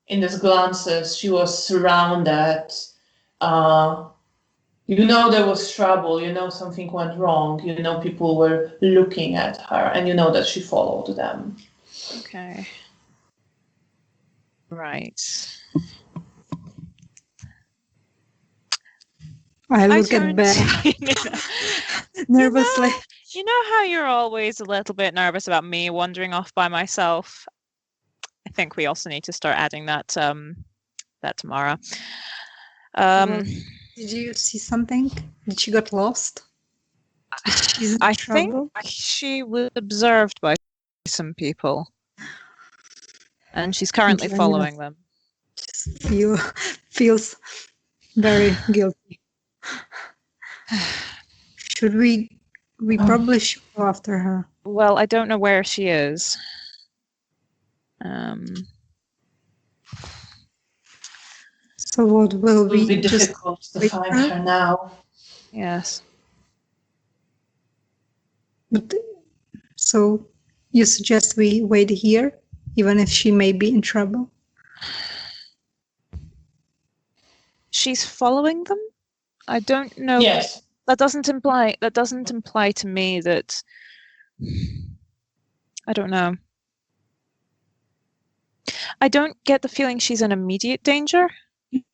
Speaker 1: in these glances, she was surrounded. You know there was trouble. You know something went wrong. You know people were looking at her, and you know that she followed them.
Speaker 3: Okay. Right.
Speaker 2: I
Speaker 3: I
Speaker 2: look at
Speaker 3: turn
Speaker 2: Bear
Speaker 3: to Janina.
Speaker 2: nervously.
Speaker 3: You know how you're always a little bit nervous about me wandering off by myself? I think we also need to start adding that tomorrow.
Speaker 2: Well, did you see something? Did she got lost? She's in
Speaker 3: I
Speaker 2: trouble?
Speaker 3: think she was observed by some people, and she's currently
Speaker 2: Janina
Speaker 3: following them.
Speaker 2: just feels very guilty. Should we probably should go after her.
Speaker 3: Well, I don't know where she is.
Speaker 2: So what will
Speaker 1: It will
Speaker 2: we
Speaker 1: be
Speaker 2: just
Speaker 1: difficult to
Speaker 2: wait
Speaker 1: find
Speaker 2: for
Speaker 1: her now.
Speaker 3: Yes.
Speaker 2: but so you suggest we wait here even if she may be in trouble?
Speaker 3: She's following them? I don't know.
Speaker 1: Yes.
Speaker 3: That doesn't imply to me that I don't know. I don't get the feeling she's in immediate danger.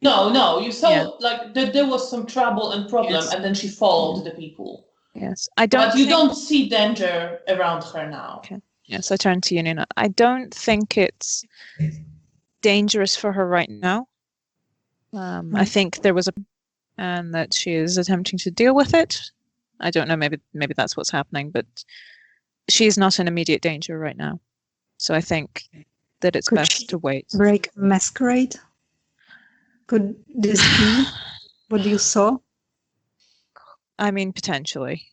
Speaker 1: No. You saw
Speaker 3: Yeah.
Speaker 1: like that there was some trouble and problem,
Speaker 3: Yes.
Speaker 1: and then she followed the people.
Speaker 3: Yes. I don't
Speaker 1: But you
Speaker 3: think...
Speaker 1: don't see danger around her now.
Speaker 3: Okay. Yes, I turn to Janina. I don't think it's dangerous for her right now. I think there was and that she is attempting to deal with it. I don't know, maybe that's what's happening, but she's not in immediate danger right now. So I think that it's
Speaker 2: Could
Speaker 3: best
Speaker 2: she
Speaker 3: to wait.
Speaker 2: break Masquerade? Could this be what you saw?
Speaker 3: I mean, potentially.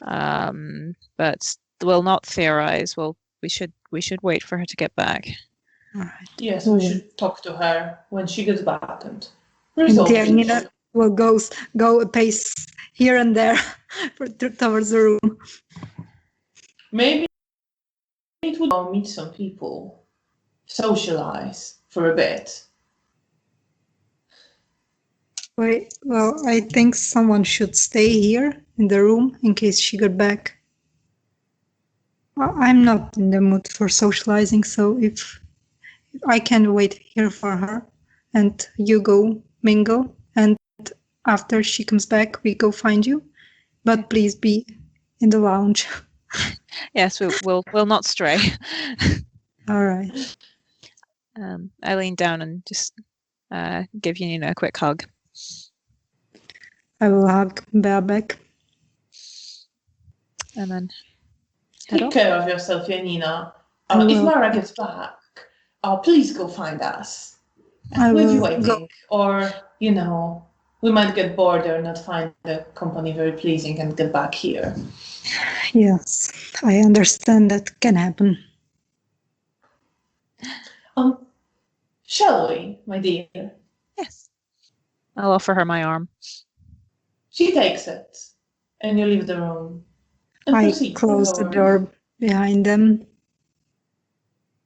Speaker 3: But we'll not theorize. We should wait for her to get back.
Speaker 2: All right.
Speaker 1: Yes, we should talk to her when she gets back and
Speaker 2: And
Speaker 1: resolve the
Speaker 2: Janina
Speaker 1: issue.
Speaker 2: will go a pace here and there towards the room.
Speaker 1: Maybe it would meet some people, socialize for a bit.
Speaker 2: Wait, well, I think someone should stay here in the room in case she got back. I'm not in the mood for socializing, so if I can wait here for her and you go mingle, and after she comes back, we go find you. But please be in the lounge.
Speaker 3: Yes, we'll not stray.
Speaker 2: All right.
Speaker 3: I lean down and just give Janina a quick hug.
Speaker 2: I will hug Bea back.
Speaker 3: And then head
Speaker 1: Take
Speaker 3: off.
Speaker 1: care of yourself, Janina.
Speaker 2: I
Speaker 1: If
Speaker 2: will.
Speaker 1: Mara gets back, please go find us.
Speaker 2: I
Speaker 1: We'll be
Speaker 2: will
Speaker 1: waiting.
Speaker 2: go.
Speaker 1: Or, we might get bored or not find the company very pleasing and get back here.
Speaker 2: Yes, I understand that can happen.
Speaker 1: Shall we, my dear?
Speaker 3: Yes. I'll offer her my arm.
Speaker 1: She takes it, and you leave the room. And
Speaker 2: I
Speaker 1: proceed
Speaker 2: close the
Speaker 1: forward.
Speaker 2: door behind them.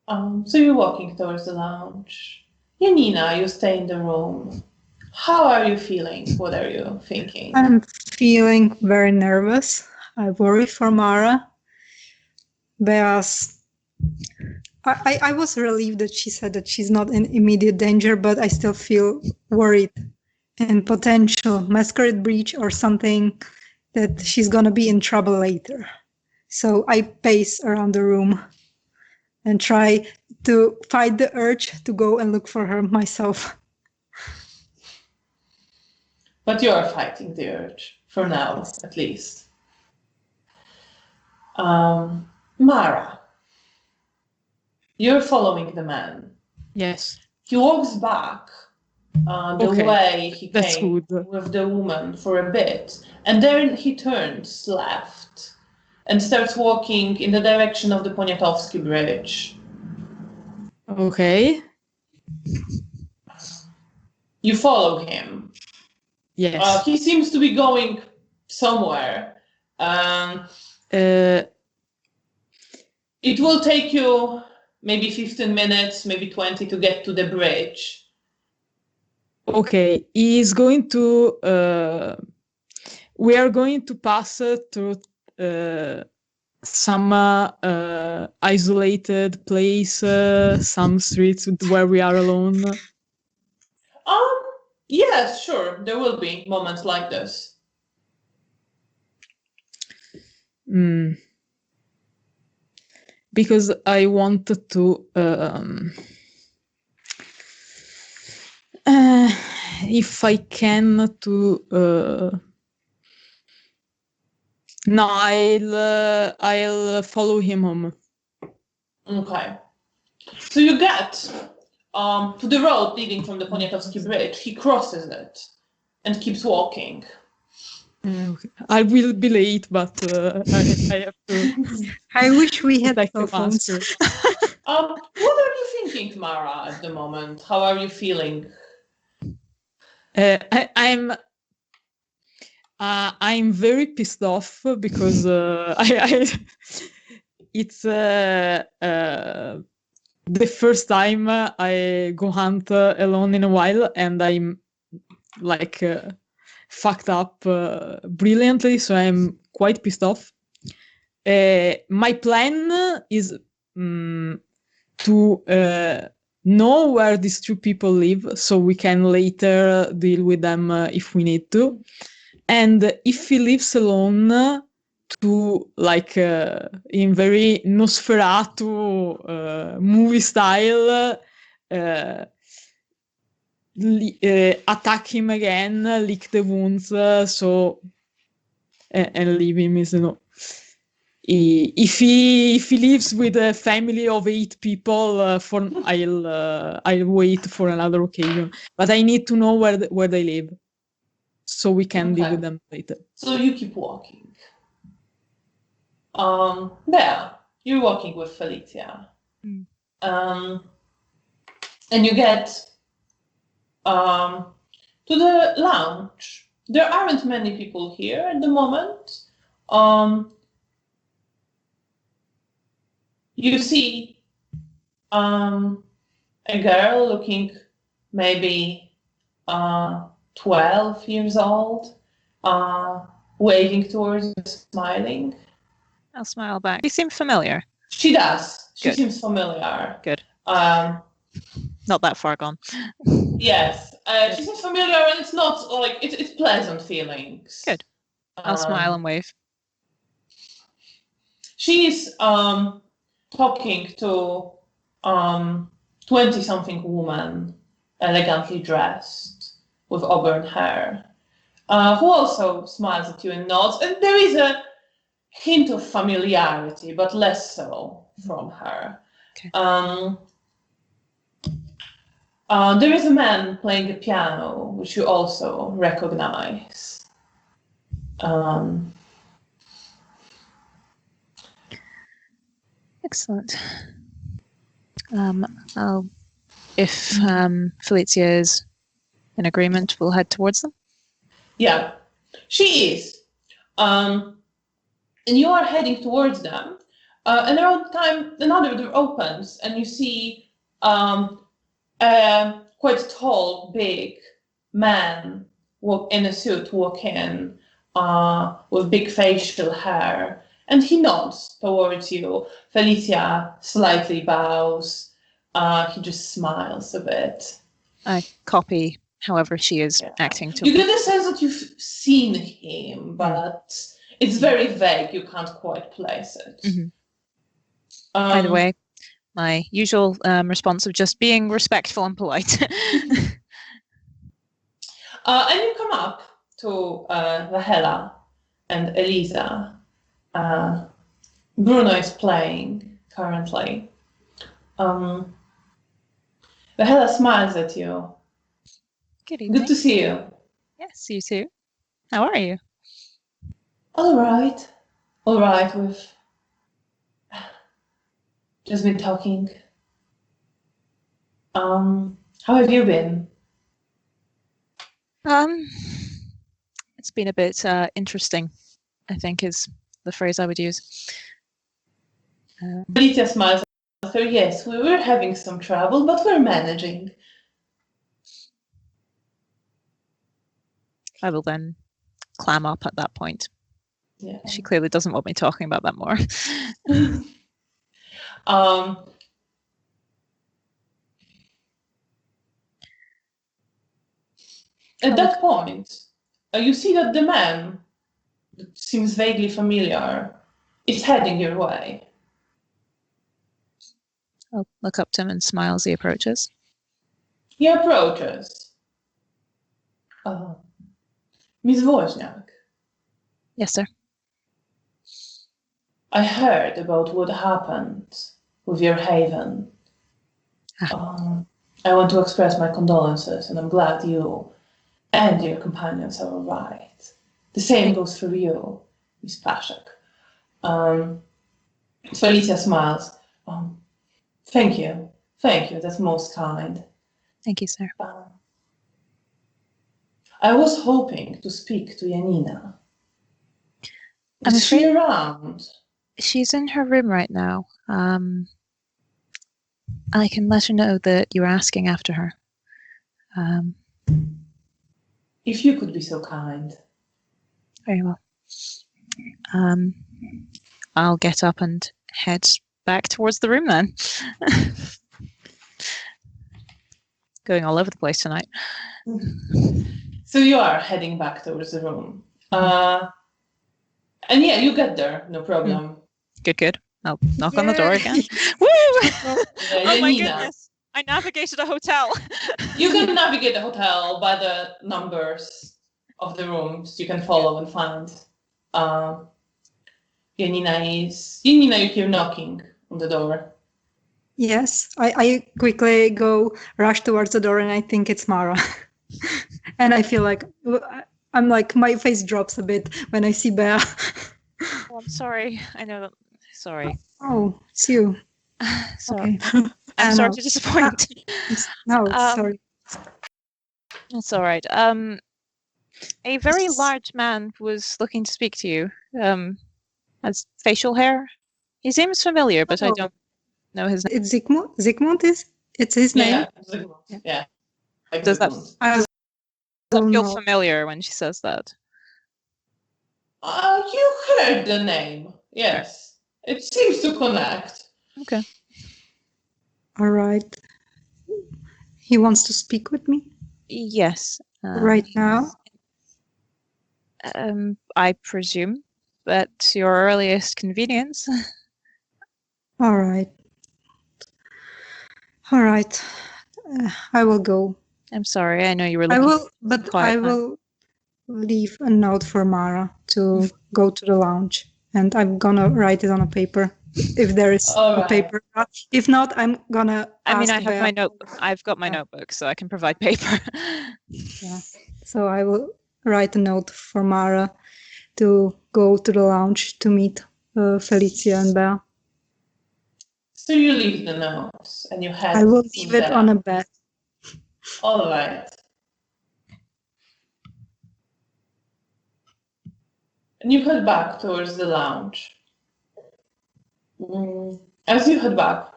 Speaker 1: So you're walking towards the lounge. Janina, you stay in the room. How are you feeling? What are you thinking?
Speaker 2: I'm feeling very nervous. I worry for Mara. Bea's. I was relieved that she said that she's not in immediate danger, but I still feel worried and potential masquerade breach or something that she's gonna be in trouble later. So I pace around the room and try to fight the urge to go and look for her myself.
Speaker 1: But you are fighting the urge, for now, at least. Mara, you're following the man.
Speaker 4: Yes.
Speaker 1: He walks back the
Speaker 4: Okay,
Speaker 1: way he
Speaker 4: that's
Speaker 1: came
Speaker 4: good.
Speaker 1: with the woman for a bit, and then he turns left and starts walking in the direction of the Poniatowski Bridge.
Speaker 4: Okay.
Speaker 1: You follow him.
Speaker 4: Yes.
Speaker 1: He seems to be going somewhere. It will take you maybe 15 minutes, maybe 20 to get to the bridge.
Speaker 4: Okay, he's going to. We are going to pass through some isolated place, some streets where we are alone.
Speaker 1: Yes, sure. There will be moments like this.
Speaker 4: Because I want to. If I can to. No, I'll follow him home.
Speaker 1: Okay. So you get to the road leading from the Poniatowski Bridge. He crosses it and keeps walking.
Speaker 4: Okay. I will be late, but I have to.
Speaker 2: I wish we had
Speaker 4: protect
Speaker 2: cell
Speaker 4: the
Speaker 2: phones.
Speaker 4: master.
Speaker 1: What are you thinking, Mara, at the moment? How are you feeling?
Speaker 4: I'm very pissed off because it's the first time I go hunt alone in a while, and I'm like fucked up brilliantly, so I'm quite pissed off. My plan is to know where these two people live, so we can later deal with them if we need to. And if he lives alone, to like in very Nosferatu movie style, attack him again, lick the wounds, and leave him. If he lives with a family of 8 people, I'll wait for another occasion. But I need to know where they live, so we can deal with them later.
Speaker 1: So you keep walking. There, you're walking with Felicia. And you get to the lounge. There aren't many people here at the moment. You see a girl looking maybe 12 years old, waving towards you, smiling.
Speaker 3: I'll smile back. You seem familiar.
Speaker 1: She does. She
Speaker 3: Good.
Speaker 1: seems familiar.
Speaker 3: Good. Not that far gone.
Speaker 1: Yes, she seems familiar, and it's not like it's pleasant feelings.
Speaker 3: Good. I'll smile and wave.
Speaker 1: She's talking to 20-something woman, elegantly dressed, with auburn hair, who also smiles at you and nods, and there is a hint of familiarity, but less so from her.
Speaker 3: Okay.
Speaker 1: There is a man playing the piano, which you also recognize.
Speaker 3: Excellent. If Felicia is in agreement, we'll head towards them.
Speaker 1: Yeah, she is. And you are heading towards them. And around the time, another door opens, and you see a quite tall, big man in a suit walk in with big facial hair. And he nods towards you. Felicia slightly bows. He just smiles a bit.
Speaker 3: I copy however she is acting.
Speaker 1: You get the sense that you've seen him, but it's very vague. You can't quite place it.
Speaker 3: Mm-hmm. Either way, my usual response of just being respectful and polite.
Speaker 1: And you come up to Rahela and Eliza. Bruno is playing currently. Rahela smiles at you.
Speaker 3: Good evening.
Speaker 1: Good to see you.
Speaker 3: Yes, you too. How are you?
Speaker 1: All right. All right, we've just been talking. How have you been?
Speaker 3: It's been a bit interesting, I think is the phrase I would use.
Speaker 1: Felicia smiles at her. Yes, we were having some trouble, but we're managing.
Speaker 3: I will then clam up at that point.
Speaker 1: Yeah.
Speaker 3: She clearly doesn't want me talking about that more.
Speaker 1: At that point, you see that the man that seems vaguely familiar is heading your way.
Speaker 3: I'll look up to him and smile as he approaches.
Speaker 1: He approaches. Miss Wozniak,
Speaker 3: Yes, sir.
Speaker 1: I heard about what happened with your haven. I want to express my condolences, and I'm glad you and your companions are all right. The same goes for you, Miss Paszek. Felicia smiles. Thank you. Thank you. That's most kind.
Speaker 3: Thank you, sir.
Speaker 1: I was hoping to speak to Janina.
Speaker 3: I'm
Speaker 1: Is she
Speaker 3: afraid
Speaker 1: around?
Speaker 3: she's in her room right now. I can let her know that you're asking after her.
Speaker 1: If you could be so kind.
Speaker 3: Very well. I'll get up and head back towards the room then. Going all over the place tonight.
Speaker 1: So you are heading back towards the room. And yeah, you get there, no problem.
Speaker 3: Good. I'll knock on the door again. Woo! Oh my
Speaker 1: Janina,
Speaker 3: goodness. I navigated a hotel.
Speaker 1: you can navigate the hotel by the numbers of the rooms. You can follow and find. Janina, you hear knocking on the door.
Speaker 2: Yes, I quickly rush towards the door, and I think it's Mara. And I feel like I'm like, my face drops a bit when I see Bea.
Speaker 3: Oh, I'm sorry. I know that. Sorry.
Speaker 2: Oh, it's you.
Speaker 3: Sorry.
Speaker 2: Okay.
Speaker 3: I'm sorry to disappoint.
Speaker 2: No, sorry.
Speaker 3: That's all right. A very large man was looking to speak to you. Has facial hair. He seems familiar, but I don't know his name.
Speaker 2: It's Zygmunt. Zygmunt it's his name.
Speaker 1: Yeah. Like
Speaker 3: Does that
Speaker 2: don't
Speaker 3: feel
Speaker 2: know.
Speaker 3: familiar when she says that?
Speaker 1: You heard the name. Yes. It seems to connect.
Speaker 3: Okay.
Speaker 2: All right. He wants to speak with me
Speaker 3: Yes.
Speaker 2: right now.
Speaker 3: I presume, at your earliest convenience.
Speaker 2: All right. All right. I will go.
Speaker 3: I'm sorry. I know you were
Speaker 2: I
Speaker 3: looking.
Speaker 2: will, but I will leave a note for Mara to go to the lounge, and I'm gonna write it on a paper if there is a paper. If not, I'm gonna.
Speaker 3: I mean,
Speaker 2: ask
Speaker 3: I have
Speaker 2: Bea.
Speaker 3: my notebook. I've got my notebook, so I can provide paper.
Speaker 2: Yeah. So I will write a note for Mara to go to the lounge to meet Felicia and Bea.
Speaker 1: So you leave the notes and you head.
Speaker 2: I will leave it on a bed.
Speaker 1: All right. And you head back towards the lounge. As you head back,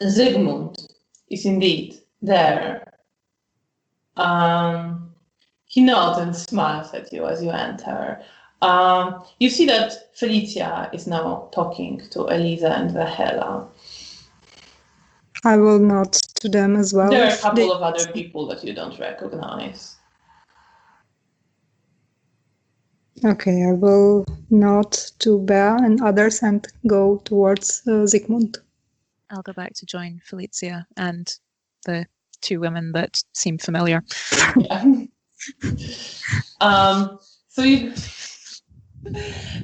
Speaker 1: Zygmunt is indeed there. He nods and smiles at you as you enter. You see that Felicia is now talking to Eliza and Rahela.
Speaker 2: I will nod to them as well.
Speaker 1: There are a couple of other people that you don't recognize.
Speaker 2: Okay, I will nod to Bea and others and go towards Zygmunt.
Speaker 3: I'll go back to join Felicia and the two women that seem familiar.
Speaker 1: Yeah.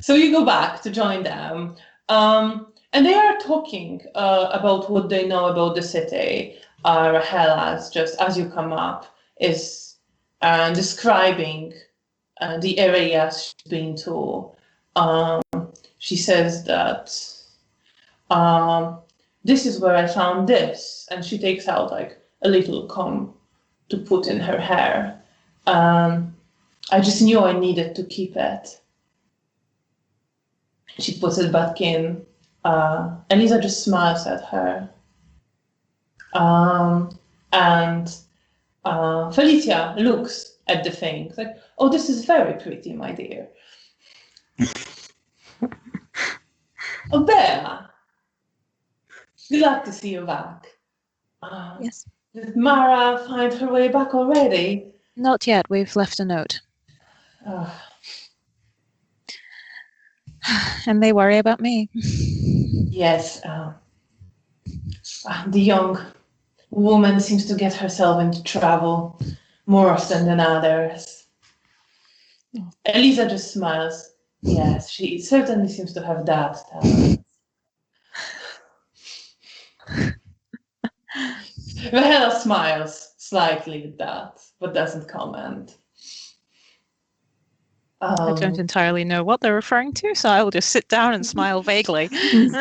Speaker 1: So you go back to join them, and they are talking about what they know about the city. Rahela, just as you come up, is describing the areas she's been to. She says that this is where I found this, and she takes out like a little comb to put in her hair. I just knew I needed to keep it. She puts it back in. Elisa just smiles at her. And Felicia looks at the thing. It's like, oh, this is very pretty, my dear. Oh, Bea, glad to see you back.
Speaker 3: Yes.
Speaker 1: Did Mara find her way back already?
Speaker 3: Not yet. We've left a note. And they worry about me.
Speaker 1: Yes. The young woman seems to get herself into trouble more often than others. Elisa just smiles. Yes, she certainly seems to have that talent. Rahela smiles slightly at that, but doesn't comment.
Speaker 3: I don't entirely know what they're referring to, so I will just sit down and smile vaguely.
Speaker 1: And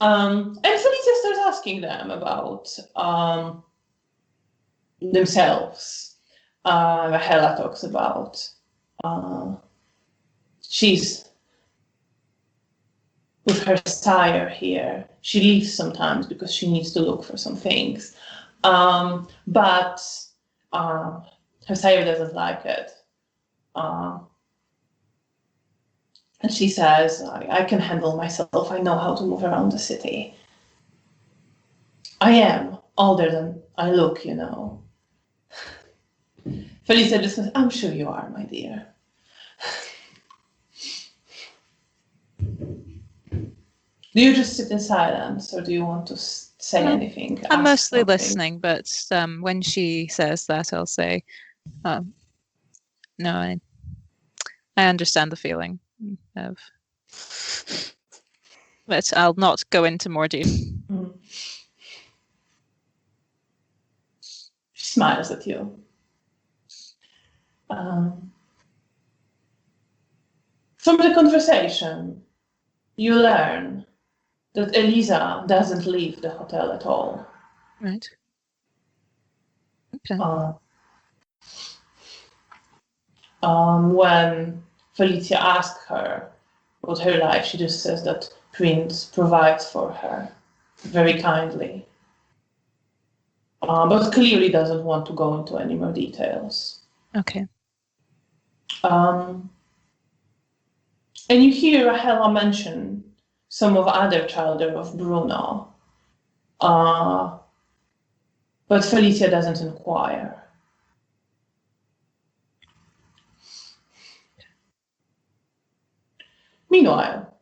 Speaker 1: Felicia starts asking them about themselves. Rahela talks about she's with her sire here. She leaves sometimes because she needs to look for some things. But her sire doesn't like it. And she says, I can handle myself. I know how to move around the city. I am older than I look, you know. Felicia just says, I'm sure you are, my dear. Do you just sit in silence, or do you want to say anything?
Speaker 3: I'm mostly
Speaker 1: something?
Speaker 3: listening, but when she says that, I'll say, no, I understand the feeling of, but I'll not go into more detail.
Speaker 1: She smiles at you. From the conversation, you learn that Elisa doesn't leave the hotel at all.
Speaker 3: Right. Okay.
Speaker 1: When Felicia asks her about her life, she just says that Prince provides for her very kindly, but clearly doesn't want to go into any more details.
Speaker 3: Okay.
Speaker 1: And you hear Rahela mention some of other children of Bruno, but Felicia doesn't inquire. Meanwhile,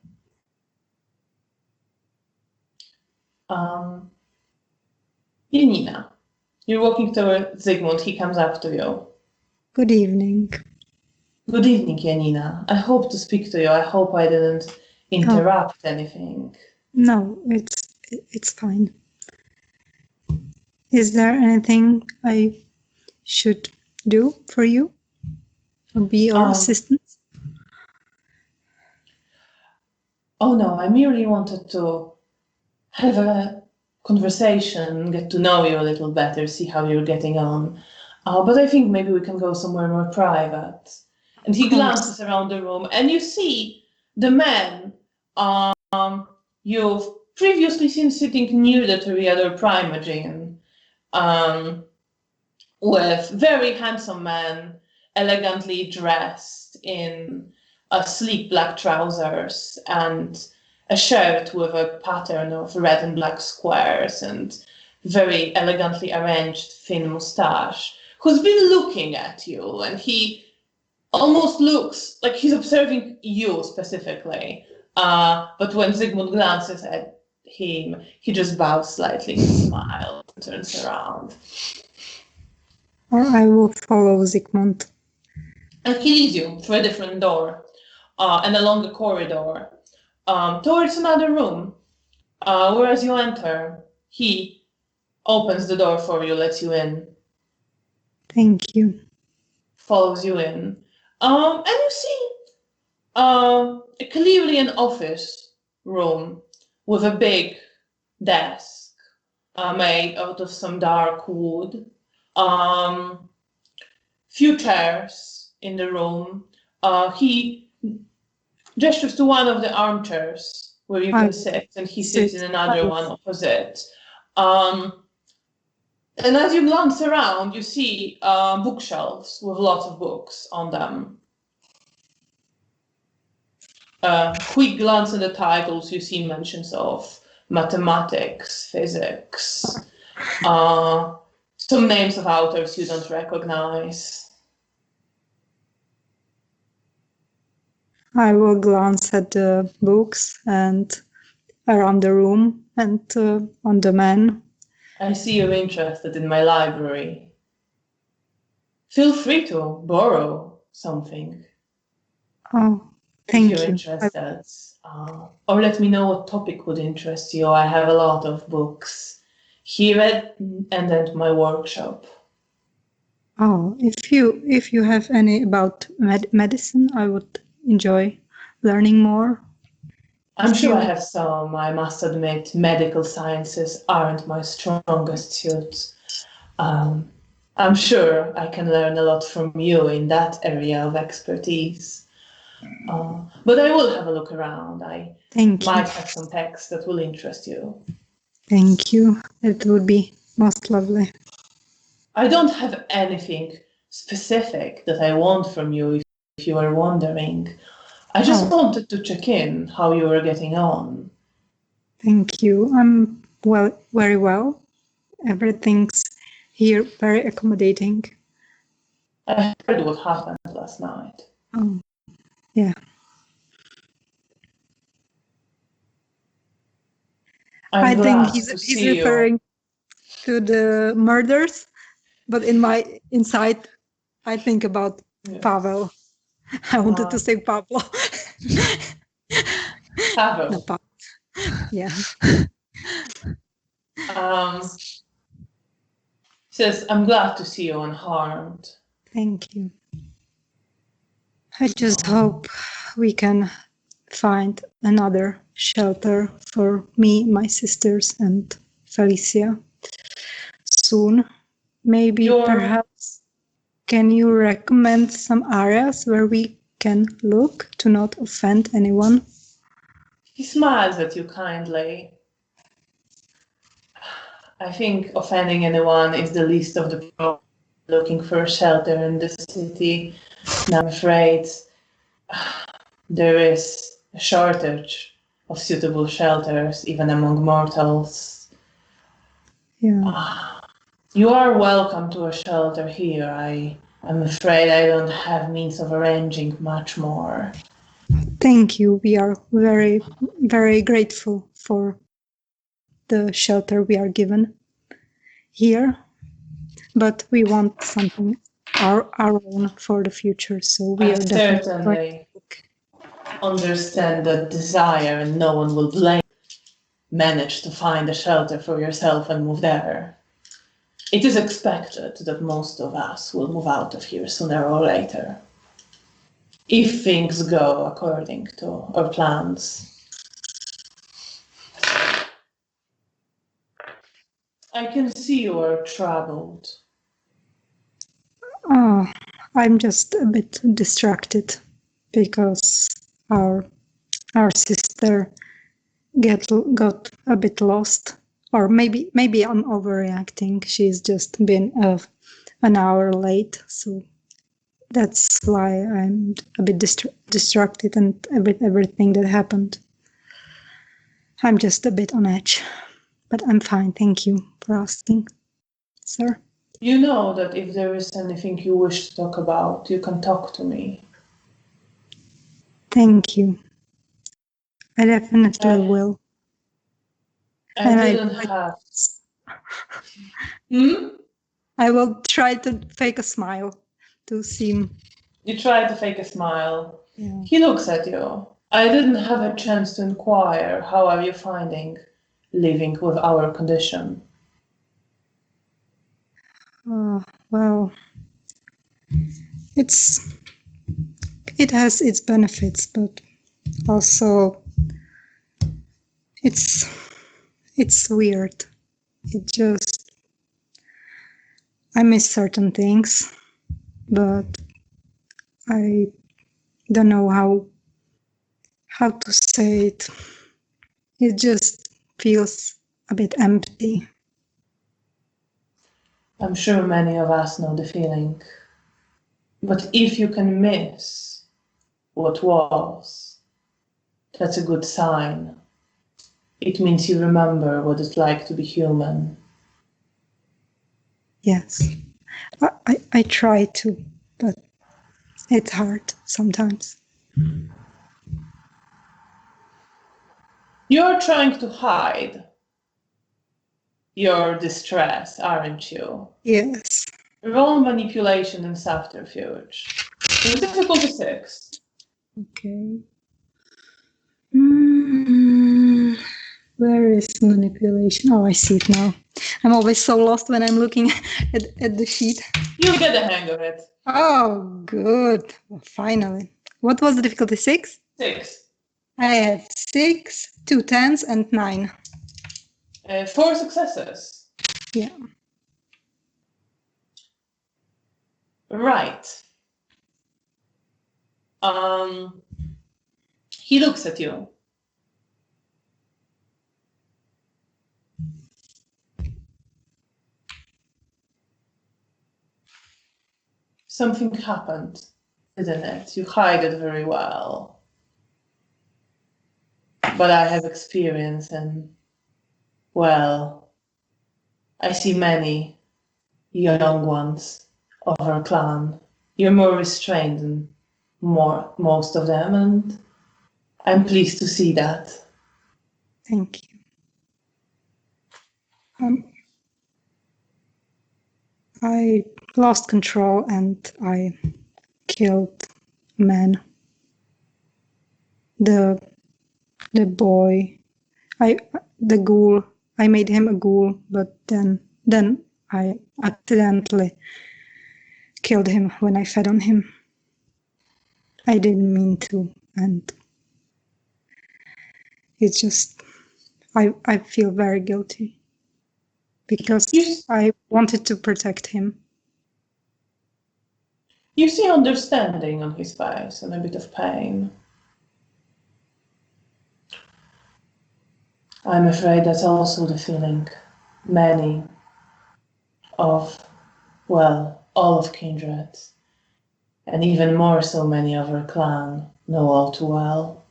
Speaker 1: Janina, you're walking toward Zygmunt. He comes up to you.
Speaker 2: Good evening.
Speaker 1: Good evening, Janina. I hope to speak to you. I hope I didn't interrupt anything.
Speaker 2: No, it's fine. Is there anything I should do for you? Or be your assistant?
Speaker 1: Oh no, I merely wanted to have a conversation, get to know you a little better, see how you're getting on. But I think maybe we can go somewhere more private. And he glances around the room, and you see the man you've previously seen sitting near the Toreador primogen, with very handsome man, elegantly dressed in sleek black trousers and a shirt with a pattern of red and black squares and very elegantly arranged thin moustache, who's been looking at you, and he almost looks like he's observing you specifically. But when Zygmunt glances at him, he just bows slightly and smiles and turns around.
Speaker 2: or I will follow Zygmunt.
Speaker 1: And he leads you through a different door and along a corridor towards another room. Whereas you enter, he opens the door for you, lets you in,
Speaker 2: Thank you.
Speaker 1: follows you in. And you see clearly an office room with a big desk made out of some dark wood. Few chairs in the room. He gestures to one of the armchairs where you can sit, and he sits in another one opposite. And as you glance around, you see bookshelves with lots of books on them. Quick glance at the titles, you see mentions of mathematics, physics, some names of authors you don't recognize.
Speaker 2: I will glance at the books and around the room and on the man.
Speaker 1: I see you're interested in my library. Feel free to borrow something.
Speaker 2: Oh, thank
Speaker 1: if you're
Speaker 2: you.
Speaker 1: interested. Or let me know what topic would interest you. I have a lot of books here and at my workshop.
Speaker 2: Oh, if you have any about medicine, I would enjoy learning more.
Speaker 1: I'm sure I have some. I must admit, medical sciences aren't my strongest suit. I'm sure I can learn a lot from you in that area of expertise. But I will have a look around. I might have some texts that will interest you.
Speaker 2: Thank you. It would be most lovely.
Speaker 1: I don't have anything specific that I want from you if you are wondering. I just wanted to check in how you were getting on.
Speaker 2: Thank you. I'm very well. Everything's here very accommodating.
Speaker 1: I heard what happened last night.
Speaker 2: Oh, yeah.
Speaker 1: I
Speaker 2: think he's referring to the murders, but in my inside, I think about Pavel. I wanted to say Pablo.
Speaker 1: Pavel.
Speaker 2: No, Pavel. Yeah.
Speaker 1: Says, I'm glad to see you unharmed.
Speaker 2: Thank you. I just hope we can find another shelter for me, my sisters, and Felicia soon. Maybe, perhaps, can you recommend some areas where we can look to not offend anyone?
Speaker 1: He smiles at you kindly. I think offending anyone is the least of the problem. Looking for a shelter in the city. Now I'm afraid there is a shortage of suitable shelters, even among mortals.
Speaker 2: Yeah.
Speaker 1: You are welcome to a shelter here. I'm afraid I don't have means of arranging much more.
Speaker 2: Thank you. We are very, very grateful for the shelter we are given here, but we want something our own for the future. So we are
Speaker 1: certainly understand the desire, and no one will blame you. Manage to find a shelter for yourself and move there. It is expected that most of us will move out of here sooner or later, if things go according to our plans. I can see you are troubled.
Speaker 2: Oh, I'm just a bit distracted because our sister got a bit lost, or maybe I'm overreacting. She's just been an hour late, so that's why I'm a bit distracted and everything that happened. I'm just a bit on edge, but I'm fine. Thank you for asking, sir.
Speaker 1: You know that if there is anything you wish to talk about, you can talk to me.
Speaker 2: Thank you. I definitely will.
Speaker 1: I didn't have...
Speaker 2: I will try to fake a smile to seem.
Speaker 1: You try to fake a smile.
Speaker 2: Yeah.
Speaker 1: He looks at you. I didn't have a chance to inquire. How are you finding living with our condition?
Speaker 2: Well, it has its benefits, but also it's weird. I miss certain things, but I don't know how to say it. It just feels a bit empty.
Speaker 1: I'm sure many of us know the feeling. But if you can miss what was, that's a good sign. It means you remember what it's like to be human.
Speaker 2: Yes, I try to, but it's hard sometimes.
Speaker 1: You're trying to hide your distress, aren't you?
Speaker 2: Yes.
Speaker 1: Roll manipulation and subterfuge. With difficulty 6.
Speaker 2: Okay. Where is manipulation? Oh, I see it now. I'm always so lost when I'm looking at the sheet.
Speaker 1: You'll get the hang of it.
Speaker 2: Oh, good. Well, finally. What was the difficulty? 6?
Speaker 1: 6.
Speaker 2: I had 6, 2 10s, and 9.
Speaker 1: 4 successes.
Speaker 2: Yeah.
Speaker 1: Right. He looks at you. Something happened, didn't it? You hide it very well. But I have experience and, well, I see many young ones of our clan. You're more restrained than most of them, and I'm pleased to see that.
Speaker 2: Thank you. I lost control and I killed a man. The boy, the ghoul. I made him a ghoul, but then I accidentally killed him when I fed on him. I didn't mean to, and it's just I feel very guilty because I wanted to protect him.
Speaker 1: You see understanding on his face and a bit of pain. I'm afraid that's also the feeling many of, well, all of Kindred, and even more so many of our clan, know all too well.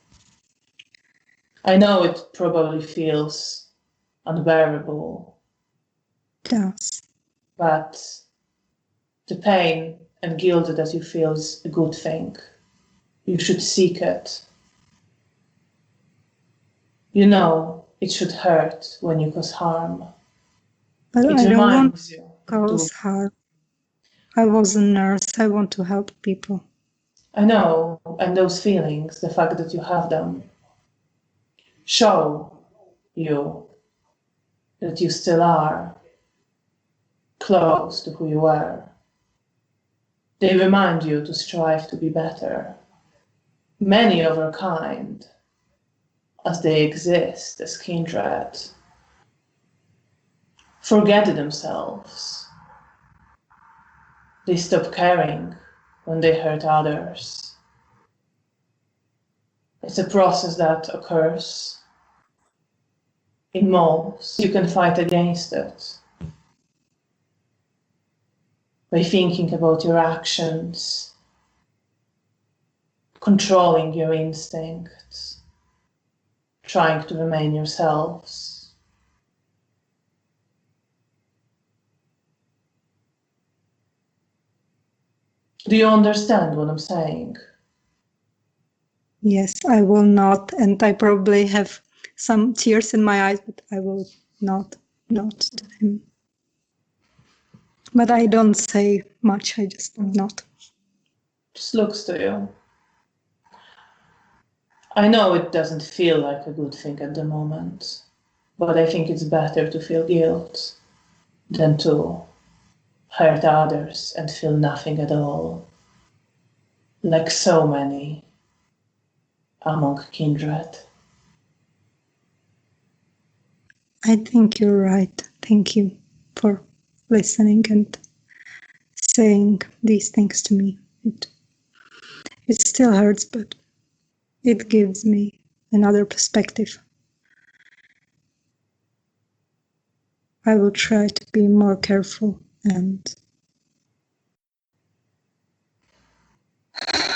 Speaker 1: I know it probably feels unbearable.
Speaker 2: It does.
Speaker 1: But the pain and guilt that you feel is a good thing. You should seek it. You know it should hurt when you cause harm.
Speaker 2: But
Speaker 1: It
Speaker 2: I don't want
Speaker 1: reminds
Speaker 2: to
Speaker 1: you
Speaker 2: cause harm. I was a nurse. I want to help people.
Speaker 1: I know, and those feelings, the fact that you have them, show you that you still are close to who you were. They remind you to strive to be better. Many of our kind, as they exist as kindred, forget themselves. They stop caring when they hurt others. It's a process that occurs in most. You can fight against it by thinking about your actions, controlling your instincts, trying to remain yourselves. Do you understand what I'm saying?
Speaker 2: Yes, I will not, and I probably have some tears in my eyes, but I will not to him. But I don't say much, I just nod.
Speaker 1: Just looks to you. I know it doesn't feel like a good thing at the moment, but I think it's better to feel guilt than to hurt others and feel nothing at all, like so many among kindred.
Speaker 2: I think you're right. Thank you for listening and saying these things to me. It still hurts, but it gives me another perspective. I will try to be more careful and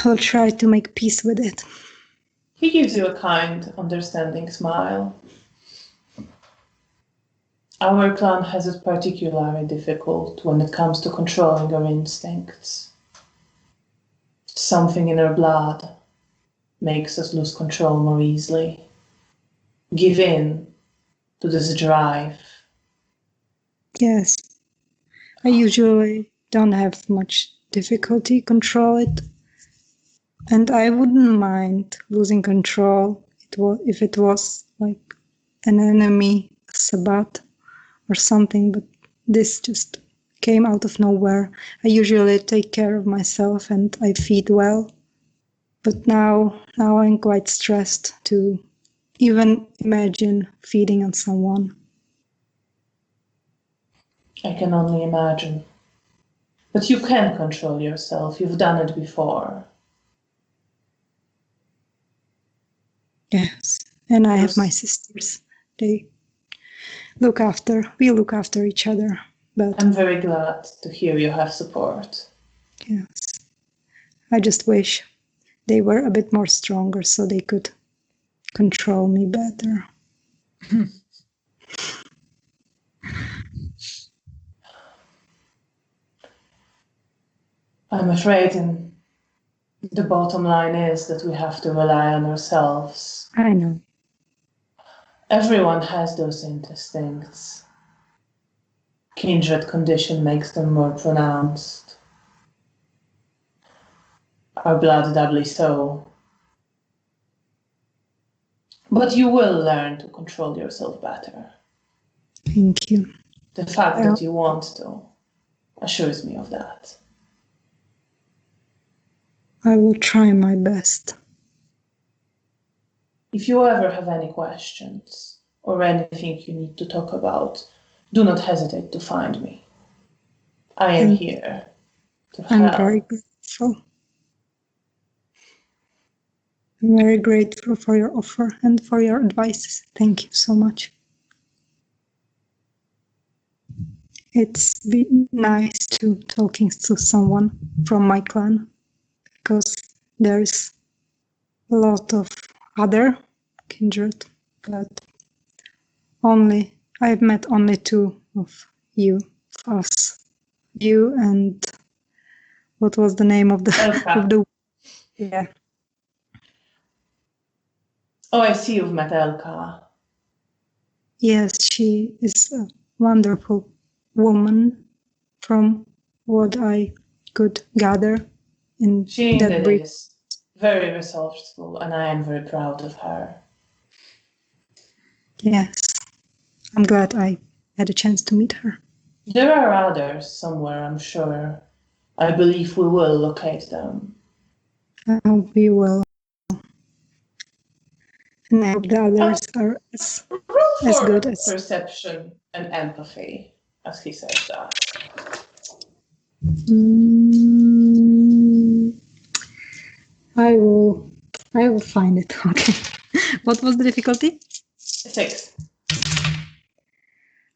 Speaker 2: I'll try to make peace with it.
Speaker 1: He gives you a kind, understanding smile. Our clan has it particularly difficult when it comes to controlling our instincts. Something in our blood makes us lose control more easily. Give in to this drive.
Speaker 2: Yes, I usually don't have much difficulty control it, and I wouldn't mind losing control if it was like an enemy, a Sabbath or something, but this just came out of nowhere. I usually take care of myself and I feed well, but now I'm quite stressed to even imagine feeding on someone.
Speaker 1: I can only imagine. But you can control yourself. You've done it before.
Speaker 2: Yes, and I have my sisters. We look after each other. But
Speaker 1: I'm very glad to hear you have support.
Speaker 2: yes, I just wish they were a bit more stronger so they could control me better.
Speaker 1: I'm afraid the bottom line is that we have to rely on ourselves.
Speaker 2: I know.
Speaker 1: Everyone has those instincts. Kindred condition makes them more pronounced. Our blood doubly so. But you will learn to control yourself better.
Speaker 2: Thank you.
Speaker 1: The fact that you want to assures me of that.
Speaker 2: I will try my best.
Speaker 1: If you ever have any questions or anything you need to talk about, do not hesitate to find me. I am here to help.
Speaker 2: I'm very grateful. I'm very grateful for your offer and for your advice. Thank you so much. It's been nice to talking to someone from my clan because there's a lot of other kindred, but I've met only two of you, of us. You and what was the name of the yeah.
Speaker 1: Oh, I see you've met Elka.
Speaker 2: Yes, she is a wonderful woman from what I could gather in
Speaker 1: She
Speaker 2: that
Speaker 1: indeed
Speaker 2: brief.
Speaker 1: is very resourceful, and I am very proud of her.
Speaker 2: Yes, I'm glad I had a chance to meet her.
Speaker 1: There are others somewhere, I'm sure. I believe we will locate them.
Speaker 2: I hope we will. And I hope the others are as good as
Speaker 1: perception and empathy, as he says that.
Speaker 2: I will find it. Okay. What was the difficulty?
Speaker 1: 6.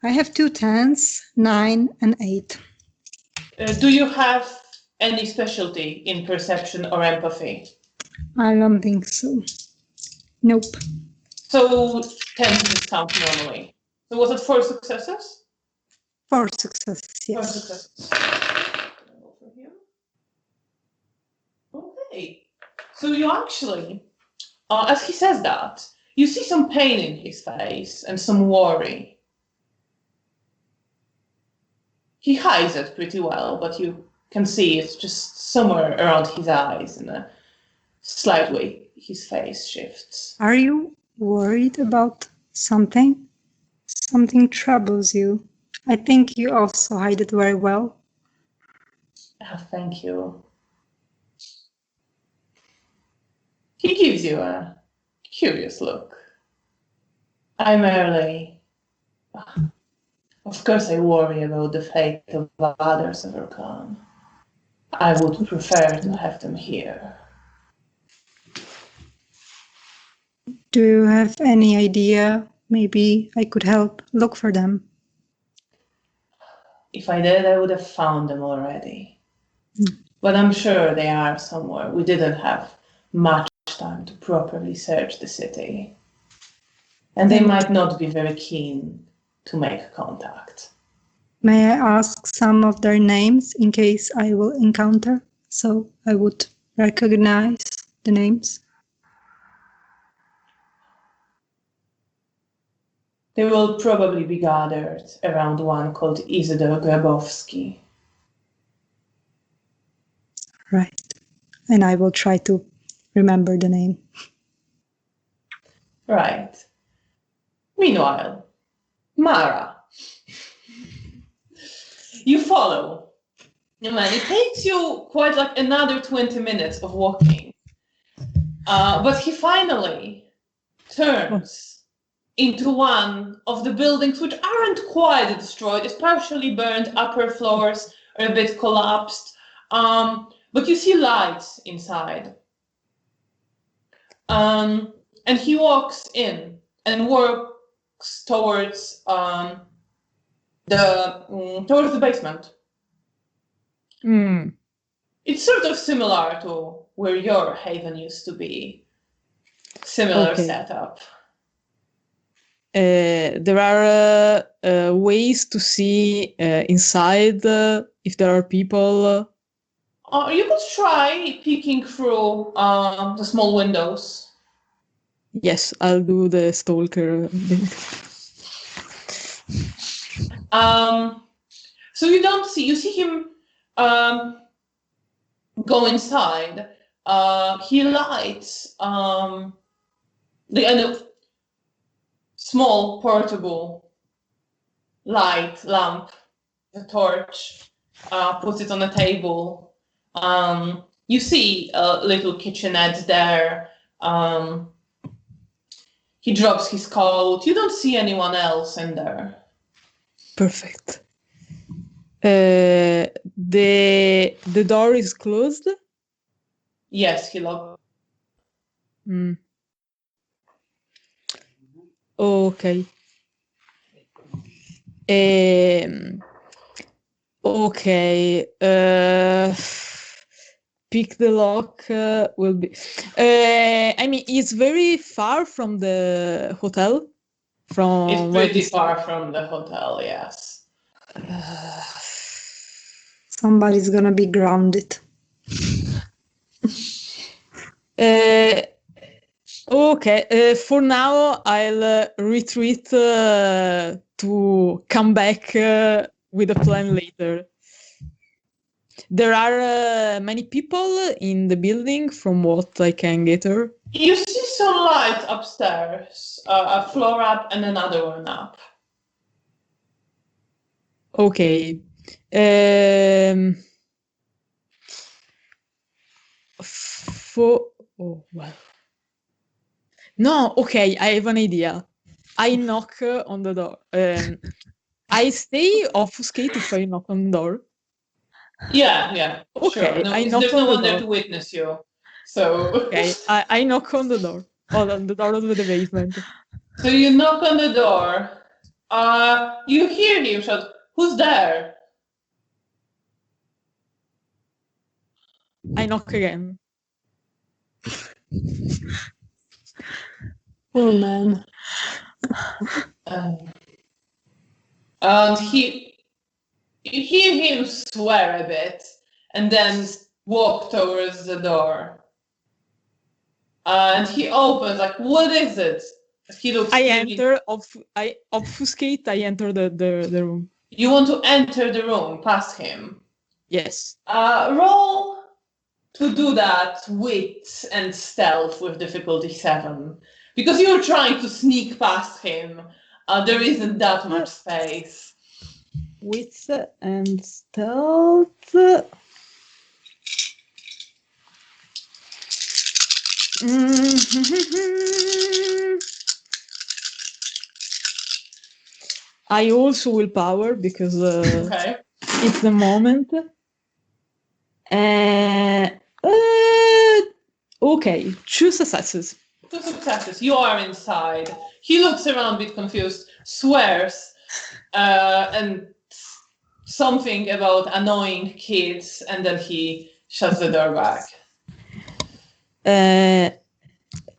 Speaker 2: I have 2 10s, 9 and 8.
Speaker 1: Do you have any specialty in perception or empathy?
Speaker 2: I don't think so. Nope.
Speaker 1: So 10 doesn't count normally. So was it 4 successes?
Speaker 2: 4 successes, yes.
Speaker 1: 4 successes. Over here. Okay. So you actually, as he says that, you see some pain in his face and some worry. He hides it pretty well, but you can see it's just somewhere around his eyes, in a slight way his face shifts.
Speaker 2: Are you worried about something? Something troubles you. I think you also hide it very well.
Speaker 1: Oh, thank you. He gives you a curious look. I merely... Of course I worry about the fate of others of our clan. I would prefer to have them here.
Speaker 2: Do you have any idea? Maybe I could help look for them.
Speaker 1: If I did, I would have found them already. But I'm sure they are somewhere. We didn't have much time to properly search the city. And they might not be very keen to make contact.
Speaker 2: May I ask some of their names in case I will encounter? So I would recognize the names.
Speaker 1: They will probably be gathered around one called Isidor Grabowski.
Speaker 2: Right. And I will try to remember the name.
Speaker 1: Right. Meanwhile, Mara. You follow. And it takes you quite like another 20 minutes of walking. But he finally turns into one of the buildings which aren't quite destroyed. It's partially burned, upper floors are a bit collapsed. But you see lights inside. And he walks in and works towards the basement. It's sort of similar to where your haven used to be. Similar setup.
Speaker 4: There are ways to see inside if there are people.
Speaker 1: You could try peeking through the small windows.
Speaker 4: Yes, I'll do the stalker.
Speaker 1: So you see him go inside. He lights the end of small portable lamp, a torch, puts it on a table. You see a little kitchenette there. He drops his coat. You don't see anyone else in there.
Speaker 4: Perfect. The door is closed?
Speaker 1: Yes, he locked.
Speaker 4: Okay. Okay. Pick the lock will be. I mean, it's very far from the hotel.
Speaker 1: It's pretty far from the hotel, yes.
Speaker 2: Somebody's gonna be grounded.
Speaker 4: Okay, for now I'll retreat to come back with a plan later. There are many people in the building from what I can gather.
Speaker 1: You see some light upstairs, a floor up and another one up.
Speaker 4: Okay. Oh, well. No, okay, I have an idea. I knock on the door. I stay obfuscate if I knock on the door.
Speaker 1: Yeah,
Speaker 4: Okay,
Speaker 1: sure. No,
Speaker 4: I knock
Speaker 1: there's
Speaker 4: on
Speaker 1: no
Speaker 4: the
Speaker 1: one there
Speaker 4: door.
Speaker 1: to witness you. So
Speaker 4: Okay, I knock on the door. On the door of the basement.
Speaker 1: So you knock on the door. You hear him shout, "Who's there?"
Speaker 4: I knock again.
Speaker 2: Oh man.
Speaker 1: And you hear him swear a bit and then walk towards the door. And he opens, like, what is it? He looks
Speaker 4: I enter, I obfuscate, I enter the room.
Speaker 1: You want to enter the room past him.
Speaker 4: Yes.
Speaker 1: Roll to do that wit and stealth with difficulty 7. Because you're trying to sneak past him. There isn't that much space.
Speaker 4: Wits and stealth. I also willpower because
Speaker 1: Okay.
Speaker 4: it's the moment. Okay, 2 successes.
Speaker 1: 2 successes. You are inside. He looks around a bit confused, swears, and something about annoying kids, and then he shuts the door back.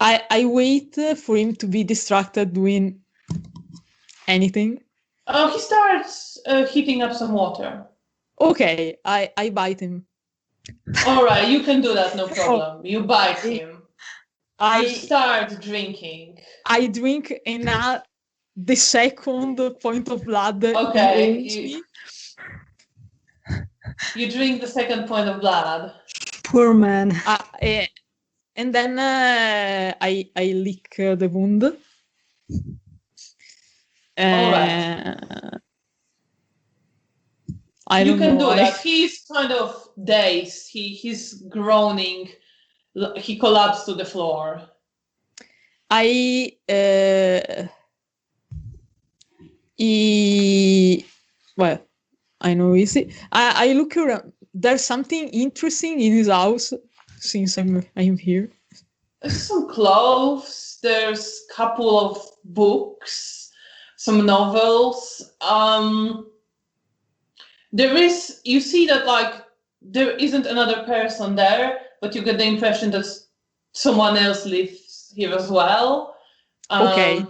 Speaker 4: I wait for him to be distracted doing anything.
Speaker 1: He starts heating up some water.
Speaker 4: Okay, I bite him.
Speaker 1: All right, you can do that, no problem. You bite him. You
Speaker 4: I
Speaker 1: start drinking.
Speaker 4: drink in the second point of blood.
Speaker 1: Okay, you drink the second point of blood.
Speaker 2: Poor man.
Speaker 4: And then I lick the wound.
Speaker 1: All right.
Speaker 4: You
Speaker 1: can do that. He's kind of dazed. He's groaning. He collapsed to the floor.
Speaker 4: Well, I know easy. I look around. There's something interesting in his house since I'm here.
Speaker 1: There's some clothes. There's a couple of books, some novels. You see that like there isn't another person there, but you get the impression that someone else lives here as well.
Speaker 4: Okay.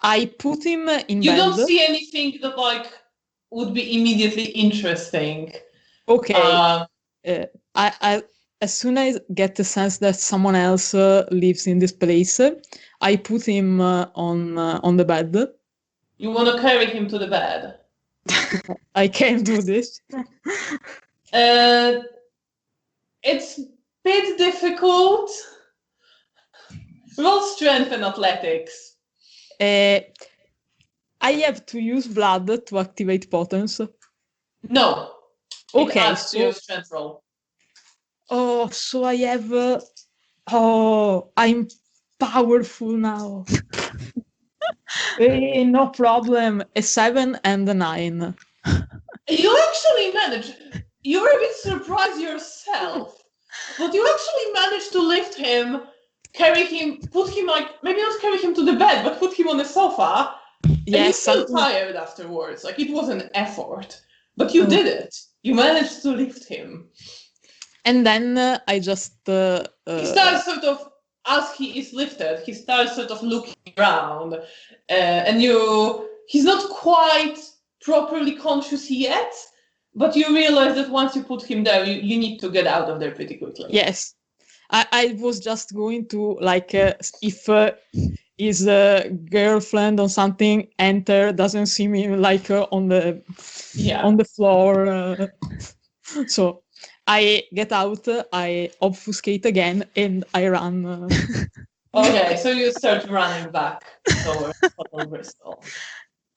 Speaker 4: I put him in bed.
Speaker 1: You don't see anything that like would be immediately interesting.
Speaker 4: Okay. I as soon as I get the sense that someone else lives in this place, I put him on the bed.
Speaker 1: You want to carry him to the bed?
Speaker 4: I can't do this.
Speaker 1: It's a bit difficult. Roll strength and athletics.
Speaker 4: I have to use blood to activate potence.
Speaker 1: No.
Speaker 4: Okay.
Speaker 1: It adds to your strength roll.
Speaker 4: Oh, so I have. I'm powerful now. No problem. A 7 and a 9.
Speaker 1: You actually managed. You were a bit surprised yourself, but you actually managed to lift him, carry him, put him like maybe not carry him to the bed, but put him on the sofa.
Speaker 4: Yes,
Speaker 1: and you feel tired afterwards. Like it was an effort, but you did it. You managed to lift him.
Speaker 4: And then I just.
Speaker 1: He starts sort of. As he is lifted, he starts sort of looking around, and he's not quite properly conscious yet, but you realize that once you put him there, you need to get out of there pretty quickly.
Speaker 4: Yes. I was just going to, like, if his girlfriend or something doesn't see me, like, on the floor. So I get out, I obfuscate again, and I run.
Speaker 1: Okay, so you start running back towards Hotel Bristol.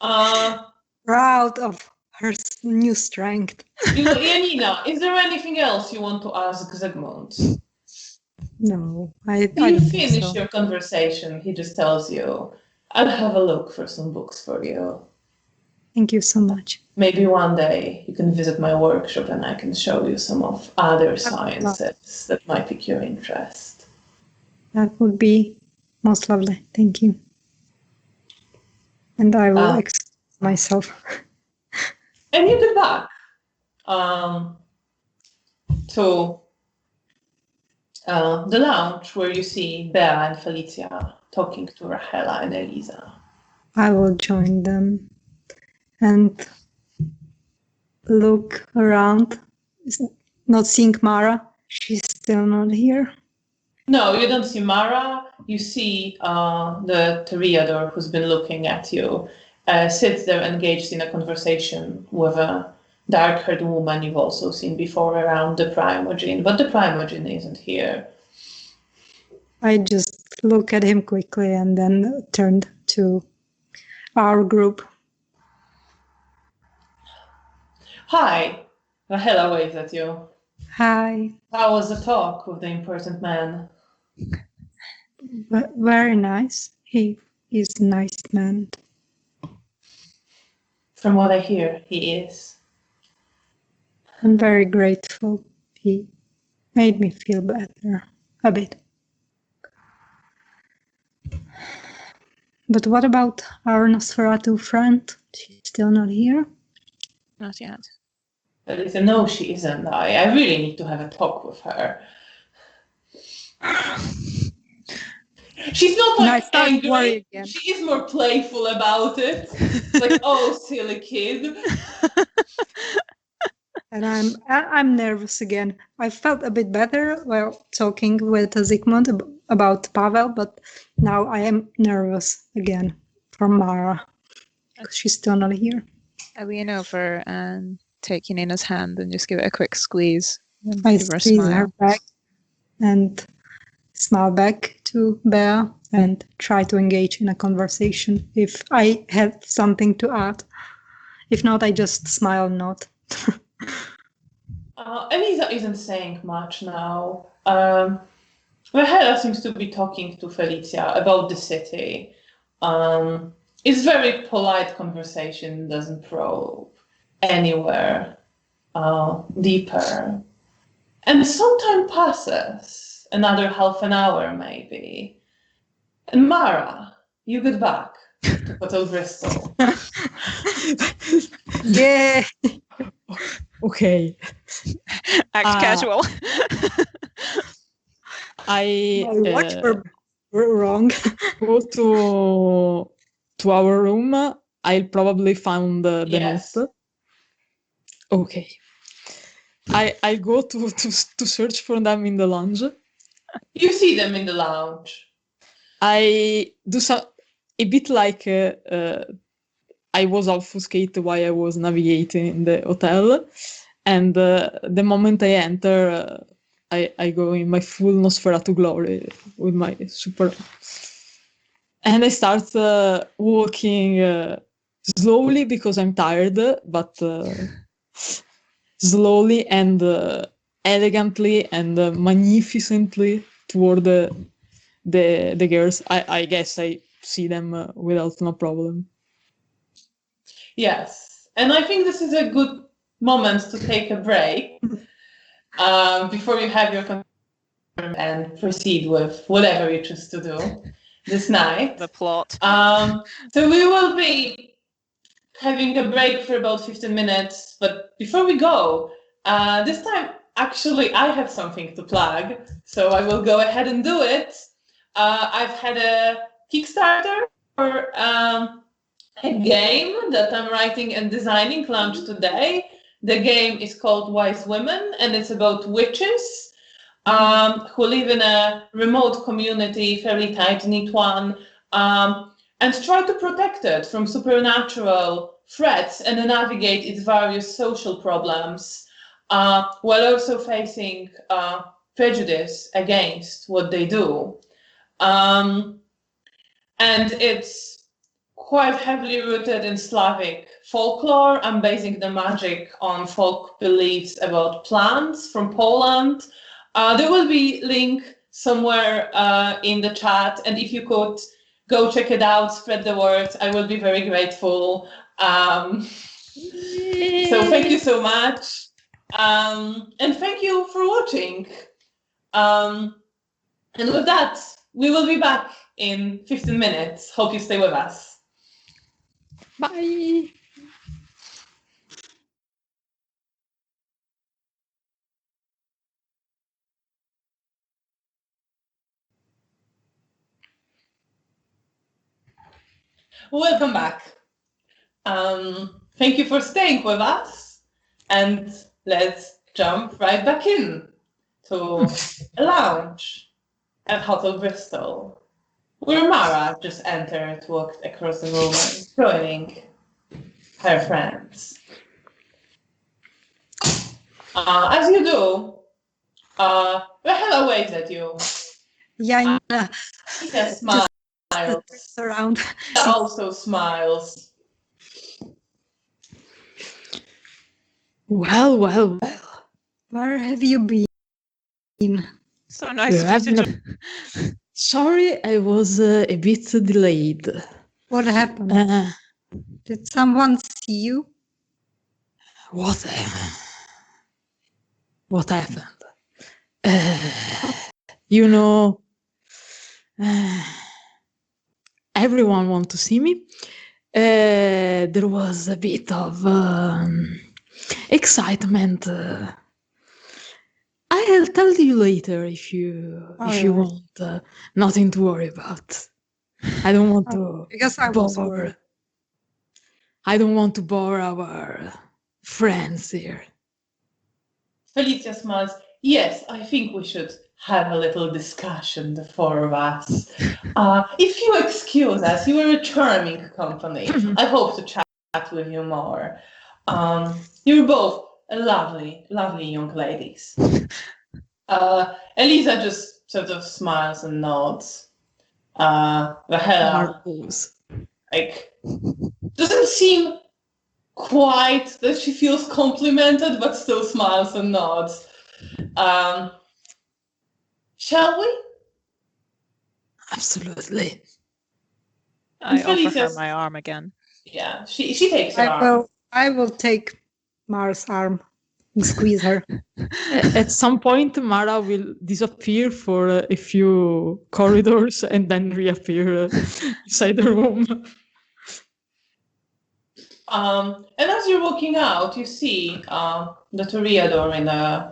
Speaker 2: Proud of her new strength.
Speaker 1: Janina, is there anything else you want to ask Zygmunt?
Speaker 2: No, I
Speaker 1: Do you
Speaker 2: don't think
Speaker 1: finish
Speaker 2: so.
Speaker 1: your conversation? He just tells you, I'll have a look for some books for you.
Speaker 2: Thank you so much.
Speaker 1: Maybe one day you can visit my workshop and I can show you some of other sciences that might pique your interest.
Speaker 2: That would be most lovely. Thank you. And I will excuse myself.
Speaker 1: And you get back to the lounge where you see Bea and Felicia talking to Rahela and Elisa.
Speaker 2: I will join them and look around, not seeing Mara. She's still not here.
Speaker 1: No, you don't see Mara. You see the Toreador who's been looking at you. sits there engaged in a conversation with a dark-haired woman you've also seen before around the primogen, but the primogen isn't here.
Speaker 2: I just look at him quickly and then turned to our group.
Speaker 1: Hi, Rahela waves at you.
Speaker 2: Hi.
Speaker 1: How was the talk with the important man?
Speaker 2: Very nice. He is a nice man.
Speaker 1: From what I hear, he is.
Speaker 2: I'm very grateful. He made me feel better a bit. But what about our Nosferatu friend? She's still not here?
Speaker 3: Not yet.
Speaker 1: Felicia, no, she isn't. I really need to have a talk with her. She's not
Speaker 2: And I
Speaker 1: like
Speaker 2: start
Speaker 1: angry.
Speaker 2: worrying again.
Speaker 1: She is more playful about it. Like, oh, silly kid.
Speaker 2: And I'm nervous again. I felt a bit better while talking with Zygmunt about Pavel, but now I am nervous again for Mara. She's still not here.
Speaker 3: I lean over and take Janina's hand and just give it a quick squeeze. And
Speaker 2: I
Speaker 3: give her a
Speaker 2: squeeze
Speaker 3: smile.
Speaker 2: her back and smile back to Bea and try to engage in a conversation if I have something to add. If not, I just smile and nod.
Speaker 1: Elisa isn't saying much now. Rahela seems to be talking to Felicia about the city. It's very polite conversation, doesn't probe anywhere deeper. And some time passes, another half an hour maybe. And Mara, you get back to Hotel Bristol.
Speaker 2: Yeah.
Speaker 4: Okay.
Speaker 3: Act casual.
Speaker 4: I
Speaker 2: My watch were wrong.
Speaker 4: go to our room. I'll probably find the
Speaker 1: Yes.
Speaker 4: note. Okay. I go to search for them in the lounge.
Speaker 1: You see them in the lounge.
Speaker 4: I do a bit like I was obfuscated while I was navigating in the hotel, and the moment I enter, I go in my full Nosferatu glory with my super, and I start walking slowly because I'm tired, but slowly and elegantly and magnificently toward the girls. I guess I see them without no problem.
Speaker 1: Yes. And I think this is a good moment to take a break before you have your confirm and proceed with whatever you choose to do this night.
Speaker 3: The plot.
Speaker 1: So we will be having a break for about 15 minutes, but before we go, this time actually I have something to plug, so I will go ahead and do it. I've had a Kickstarter for a game that I'm writing and designing launched today. The game is called Wise Women, and it's about witches who live in a remote community, fairly tight-knit one, and try to protect it from supernatural threats and navigate its various social problems, while also facing prejudice against what they do. And it's quite heavily rooted in Slavic folklore. I'm basing the magic on folk beliefs about plants from Poland. There will be a link somewhere in the chat, and if you could go check it out, spread the word, I will be very grateful. So thank you so much. And thank you for watching. And with that, we will be back in 15 minutes. Hope you stay with us.
Speaker 4: Bye.
Speaker 1: Welcome back. Thank you for staying with us, and let's jump right back in to a lounge at Hotel Bristol. where Mara just entered, walked across the room, and joining her friends. As you do, Rahela waves at you.
Speaker 2: Janina
Speaker 1: Ina smiles.
Speaker 2: turns around.
Speaker 1: Also smiles.
Speaker 4: Well, well, well.
Speaker 2: Where have you been?
Speaker 3: So nice of you to
Speaker 4: Sorry, I was a bit delayed.
Speaker 2: What happened? Did someone see you?
Speaker 4: What happened? You know, everyone want to see me. There was a bit of excitement. I'll tell you later if you
Speaker 2: Alright.
Speaker 4: want. Nothing to worry about. I don't want to
Speaker 2: Because I was
Speaker 4: bore.
Speaker 2: hoping.
Speaker 4: I don't want to bore our friends here.
Speaker 1: Felicia smiles. Yes, I think we should have a little discussion, the four of us. If you excuse us, you are a charming company. I hope to chat with you more. You're both lovely, lovely young ladies. Elisa just sort of smiles and nods. Rahela,
Speaker 4: Marbles.
Speaker 1: like, doesn't seem quite that she feels complimented, but still smiles and nods. Shall we?
Speaker 4: Absolutely.
Speaker 3: I offer her
Speaker 1: Felicia's-
Speaker 3: my arm again.
Speaker 1: Yeah, she takes her arm.
Speaker 2: I will take Mara's arm and squeeze her.
Speaker 4: At some point, Mara will disappear for a few corridors and then reappear inside the room.
Speaker 1: And as you're walking out, you see the toreador in a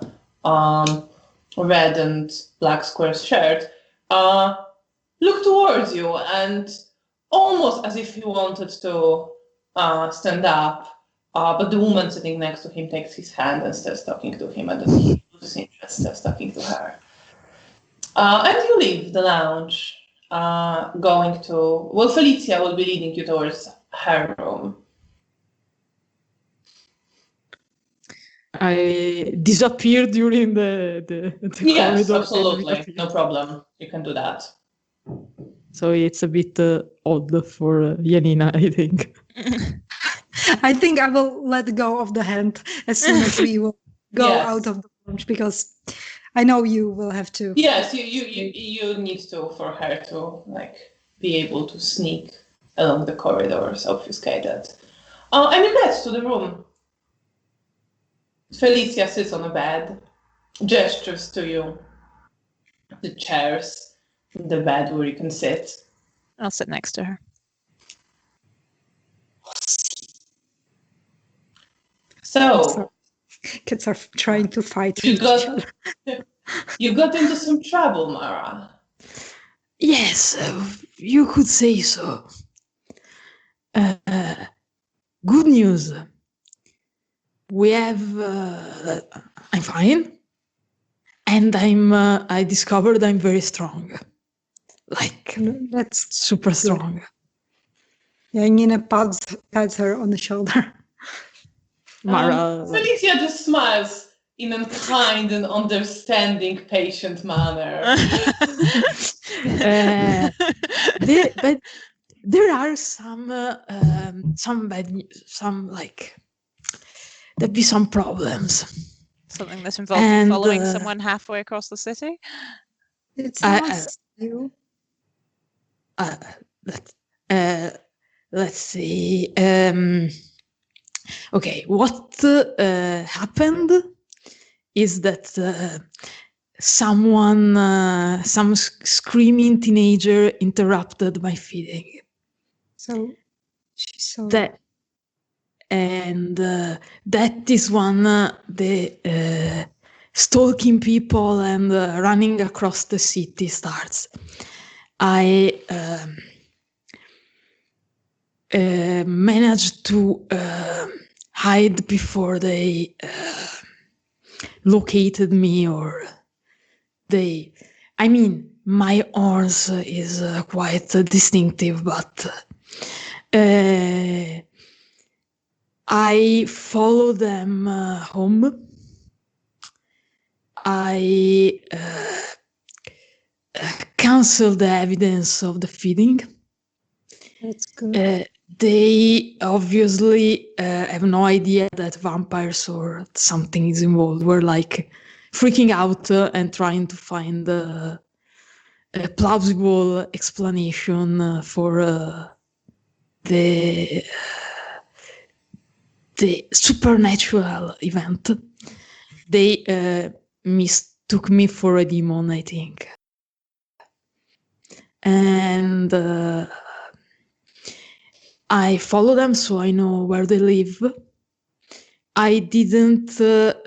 Speaker 1: red and black square shirt look towards you, and almost as if he wanted to stand up, but the woman sitting next to him takes his hand and starts talking to him, and then he loses interest, starts talking to her. And you leave the lounge, going to, well, Felicia will be leading you towards her room.
Speaker 4: I disappear during the
Speaker 1: Yes,
Speaker 4: corridor.
Speaker 1: absolutely. No problem. You can do that.
Speaker 4: So it's a bit odd for Janina, I think.
Speaker 2: I think I will let go of the hand as soon as we will go
Speaker 1: Yes.
Speaker 2: out of the lounge, because I know you will have to.
Speaker 1: Yes, you need to, for her to like be able to sneak along the corridors, obfuscated. And you get to the room. Felicia sits on a bed, gestures to you. The chairs, the bed where you can sit.
Speaker 3: I'll sit next to her.
Speaker 1: So
Speaker 2: Kids are trying to fight
Speaker 1: you
Speaker 2: with each other.
Speaker 1: you got into some trouble, Mara.
Speaker 4: Yes, you could say so. Good news. We have. I'm fine, and I discovered I'm very strong, like
Speaker 2: That's
Speaker 4: super strong.
Speaker 2: Janina pats her on the shoulder.
Speaker 4: Mara.
Speaker 1: Felicia just smiles in a kind and understanding, patient manner.
Speaker 4: But there are some bad news, some like there'd be some problems.
Speaker 3: Something that involves you
Speaker 4: And,
Speaker 3: following someone halfway across the city?
Speaker 2: Did someone see you?
Speaker 4: Let's see. Okay, what happened is that some screaming teenager interrupted my feeding.
Speaker 2: So she saw
Speaker 4: That, and that is when the stalking people and running across the city starts. I managed to hide before they located me, or I mean, my horns is quite distinctive, but I follow them home. I cancel the evidence of the feeding.
Speaker 2: That's good.
Speaker 4: They obviously have no idea that vampires or something is involved. We're like freaking out and trying to find a plausible explanation for the supernatural event. They mistook me for a demon, I think. And I follow them so I know where they live. I didn't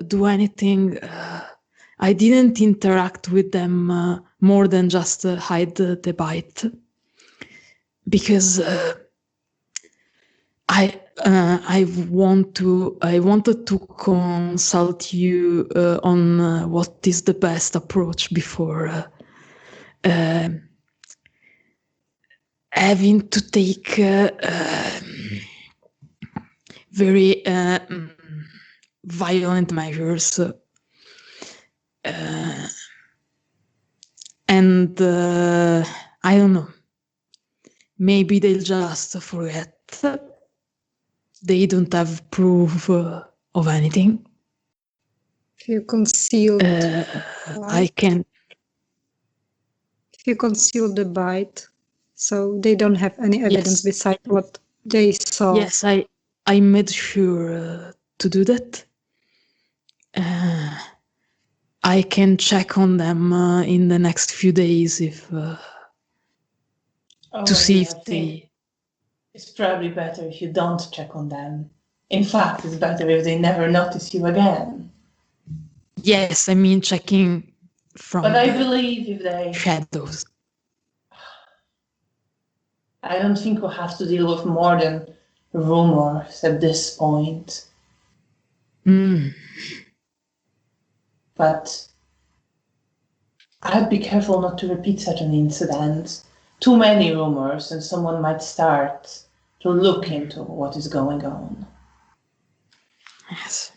Speaker 4: do anything. I didn't interact with them more than just hide the bite, because I wanted to consult you on what is the best approach before having to take very violent measures. And I don't know. Maybe they'll just forget. They don't have proof of anything.
Speaker 2: If you conceal,
Speaker 4: I can.
Speaker 2: if you conceal the bite, so they don't have any evidence
Speaker 4: Yes.
Speaker 2: besides what they saw.
Speaker 4: Yes, I made sure to do that. I can check on them in the next few days if to see if they.
Speaker 1: It's probably better if you don't check on them. In fact, it's better if they never notice you again.
Speaker 4: Yes, I mean checking from
Speaker 1: But I
Speaker 4: the
Speaker 1: believe if they...
Speaker 4: shadows.
Speaker 1: I don't think we'll have to deal with more than rumors at this point. But I'd be careful not to repeat such an incident. Too many rumors and someone might start to look into what is going on.
Speaker 4: Yes.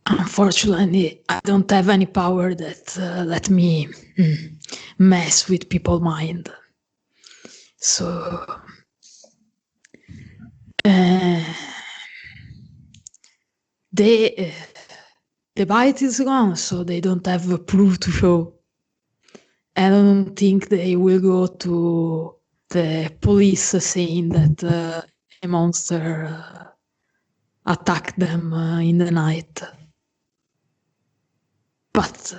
Speaker 4: Unfortunately, I don't have any power that let me mess with people's mind. So the bite is gone, so they don't have a proof to show. I don't think they will go to the police saying that a monster attacked them in the night. But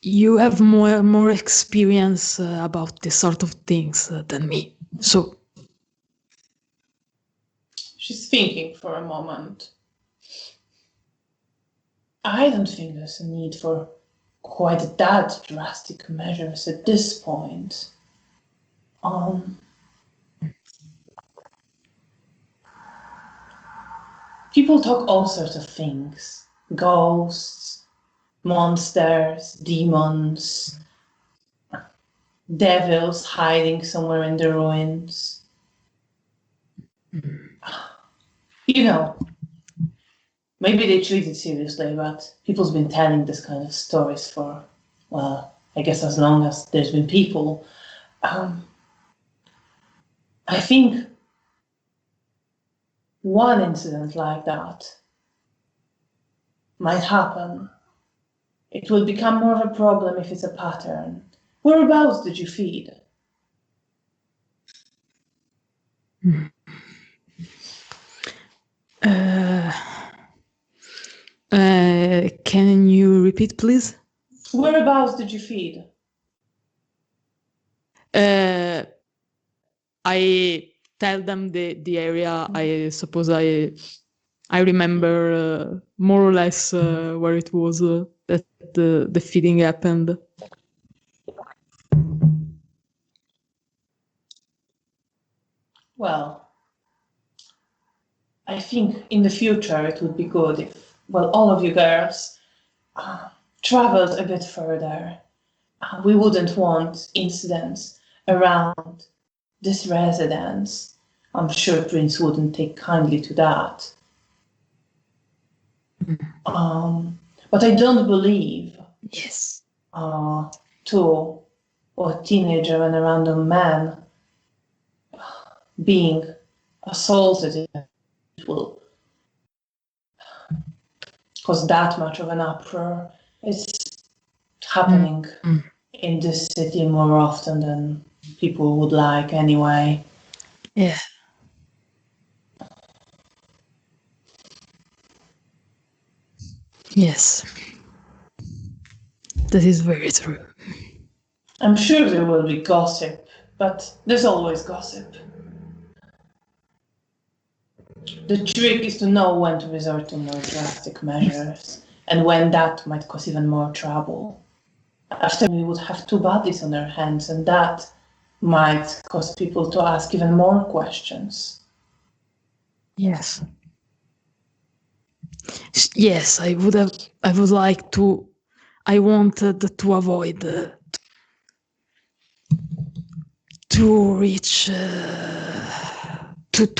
Speaker 4: you have more experience about this sort of things than me. So
Speaker 1: She's thinking for a moment. I don't think there's a need for quite that drastic measures at this point. People talk all sorts of things. Ghosts, monsters, demons, devils hiding somewhere in the ruins. You know, maybe they treat it seriously, but people's been telling this kind of stories for, well, I guess as long as there's been people. I think one incident like that might happen. It will become more of a problem if it's a pattern. Whereabouts did you feed?
Speaker 4: Can you repeat, please?
Speaker 1: Whereabouts did you feed?
Speaker 4: I tell them the area. I suppose I remember more or less where it was that the feeding happened.
Speaker 1: Well, I think in the future it would be good if all of you girls, traveled a bit further. We wouldn't want incidents around this residence. I'm sure Prince wouldn't take kindly to that. But I don't believe
Speaker 4: Yes.
Speaker 1: to a teenager and a random man being assaulted will cause that much of an uproar. It's happening in this city more often than people would like anyway.
Speaker 4: Yeah. Yes. That is very true.
Speaker 1: I'm sure there will be gossip, but there's always gossip. The trick is to know when to resort to more drastic measures, and when that might cause even more trouble. After we would have two bodies on our hands, and that might cause people to ask even more questions.
Speaker 4: Yes. Yes, I would like to, I wanted to avoid to reach, to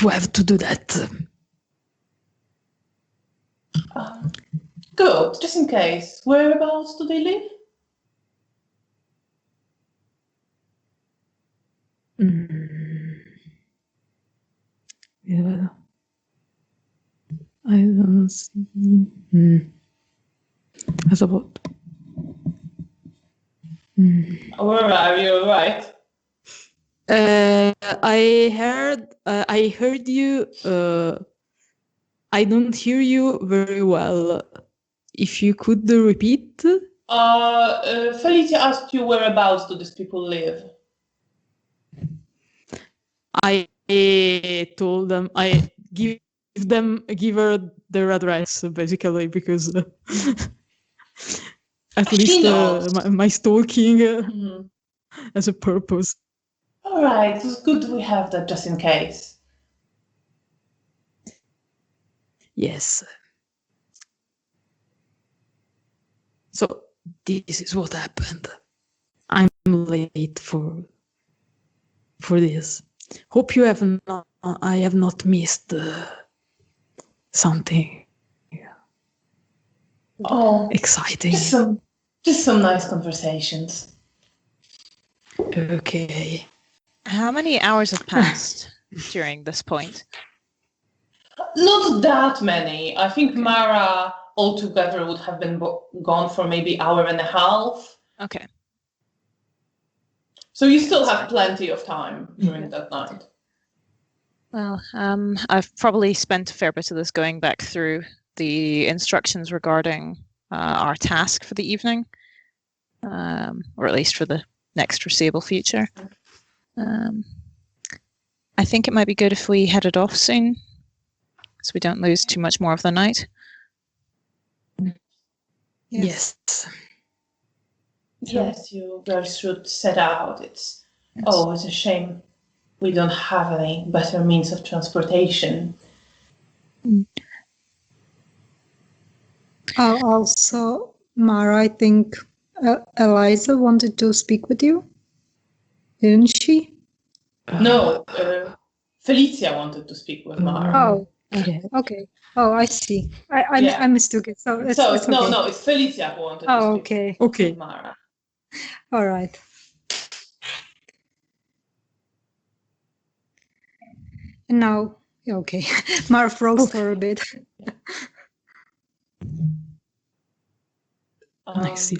Speaker 4: have to do that.
Speaker 1: Good, just in case. Whereabouts do they live?
Speaker 4: Yeah. I don't see. That's about.
Speaker 1: Where are you, right?
Speaker 4: I heard you. I don't hear you very well. If you could repeat.
Speaker 1: Felicia asked you whereabouts do these people live?
Speaker 4: I told them I give her their address basically because at least my stalking has a purpose.
Speaker 1: All right, it's good we have that just in case.
Speaker 4: Yes. So this is what happened. I'm late for this. Hope you have not. I have not missed something.
Speaker 1: Oh,
Speaker 4: exciting.
Speaker 1: Just some nice conversations.
Speaker 4: Okay.
Speaker 3: How many hours have passed during this point?
Speaker 1: Not that many. I think Mara altogether would have been gone for maybe hour and a half.
Speaker 3: Okay.
Speaker 1: So you still have plenty of time during that night.
Speaker 3: Well, I've probably spent a fair bit of this going back through the instructions regarding our task for the evening, or at least for the next foreseeable future. I think it might be good if we headed off soon, so we don't lose too much more of the night.
Speaker 4: Yes.
Speaker 1: Yes, you girls should set out. It's a shame we don't have any better means of transportation.
Speaker 2: Also, Mara, I think Eliza wanted to speak with you, didn't she?
Speaker 1: No, Felicia wanted to speak with Mara.
Speaker 2: Oh, okay. Oh, I see. I mistook it. So it's okay.
Speaker 1: No, it's Felicia who wanted to speak with Mara.
Speaker 2: All right. And now, okay, Mara froze for a bit.
Speaker 4: I see.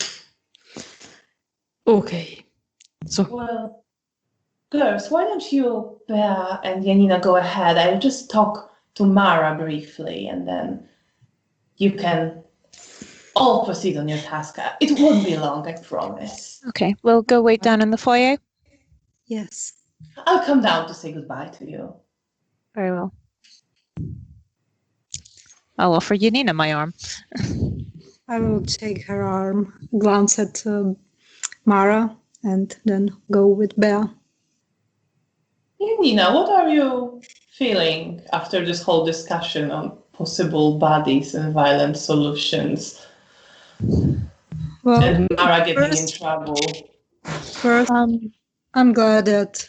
Speaker 4: Okay. So.
Speaker 1: Well, girls, why don't you, Bea and Janina, go ahead? I'll just talk to Mara briefly, and then you can all proceed on your task. It won't be long, I promise.
Speaker 3: Okay, we'll go wait down in the foyer.
Speaker 2: Yes.
Speaker 1: I'll come down to say goodbye to you.
Speaker 3: Very well. I'll offer Janina my arm.
Speaker 2: I will take her arm, glance at Mara, and then go with Bea.
Speaker 1: Janina, what are you feeling after this whole discussion on possible bodies and violent solutions.
Speaker 2: Well,
Speaker 1: And Mara getting in
Speaker 2: first,
Speaker 1: trouble.
Speaker 2: first, I'm glad that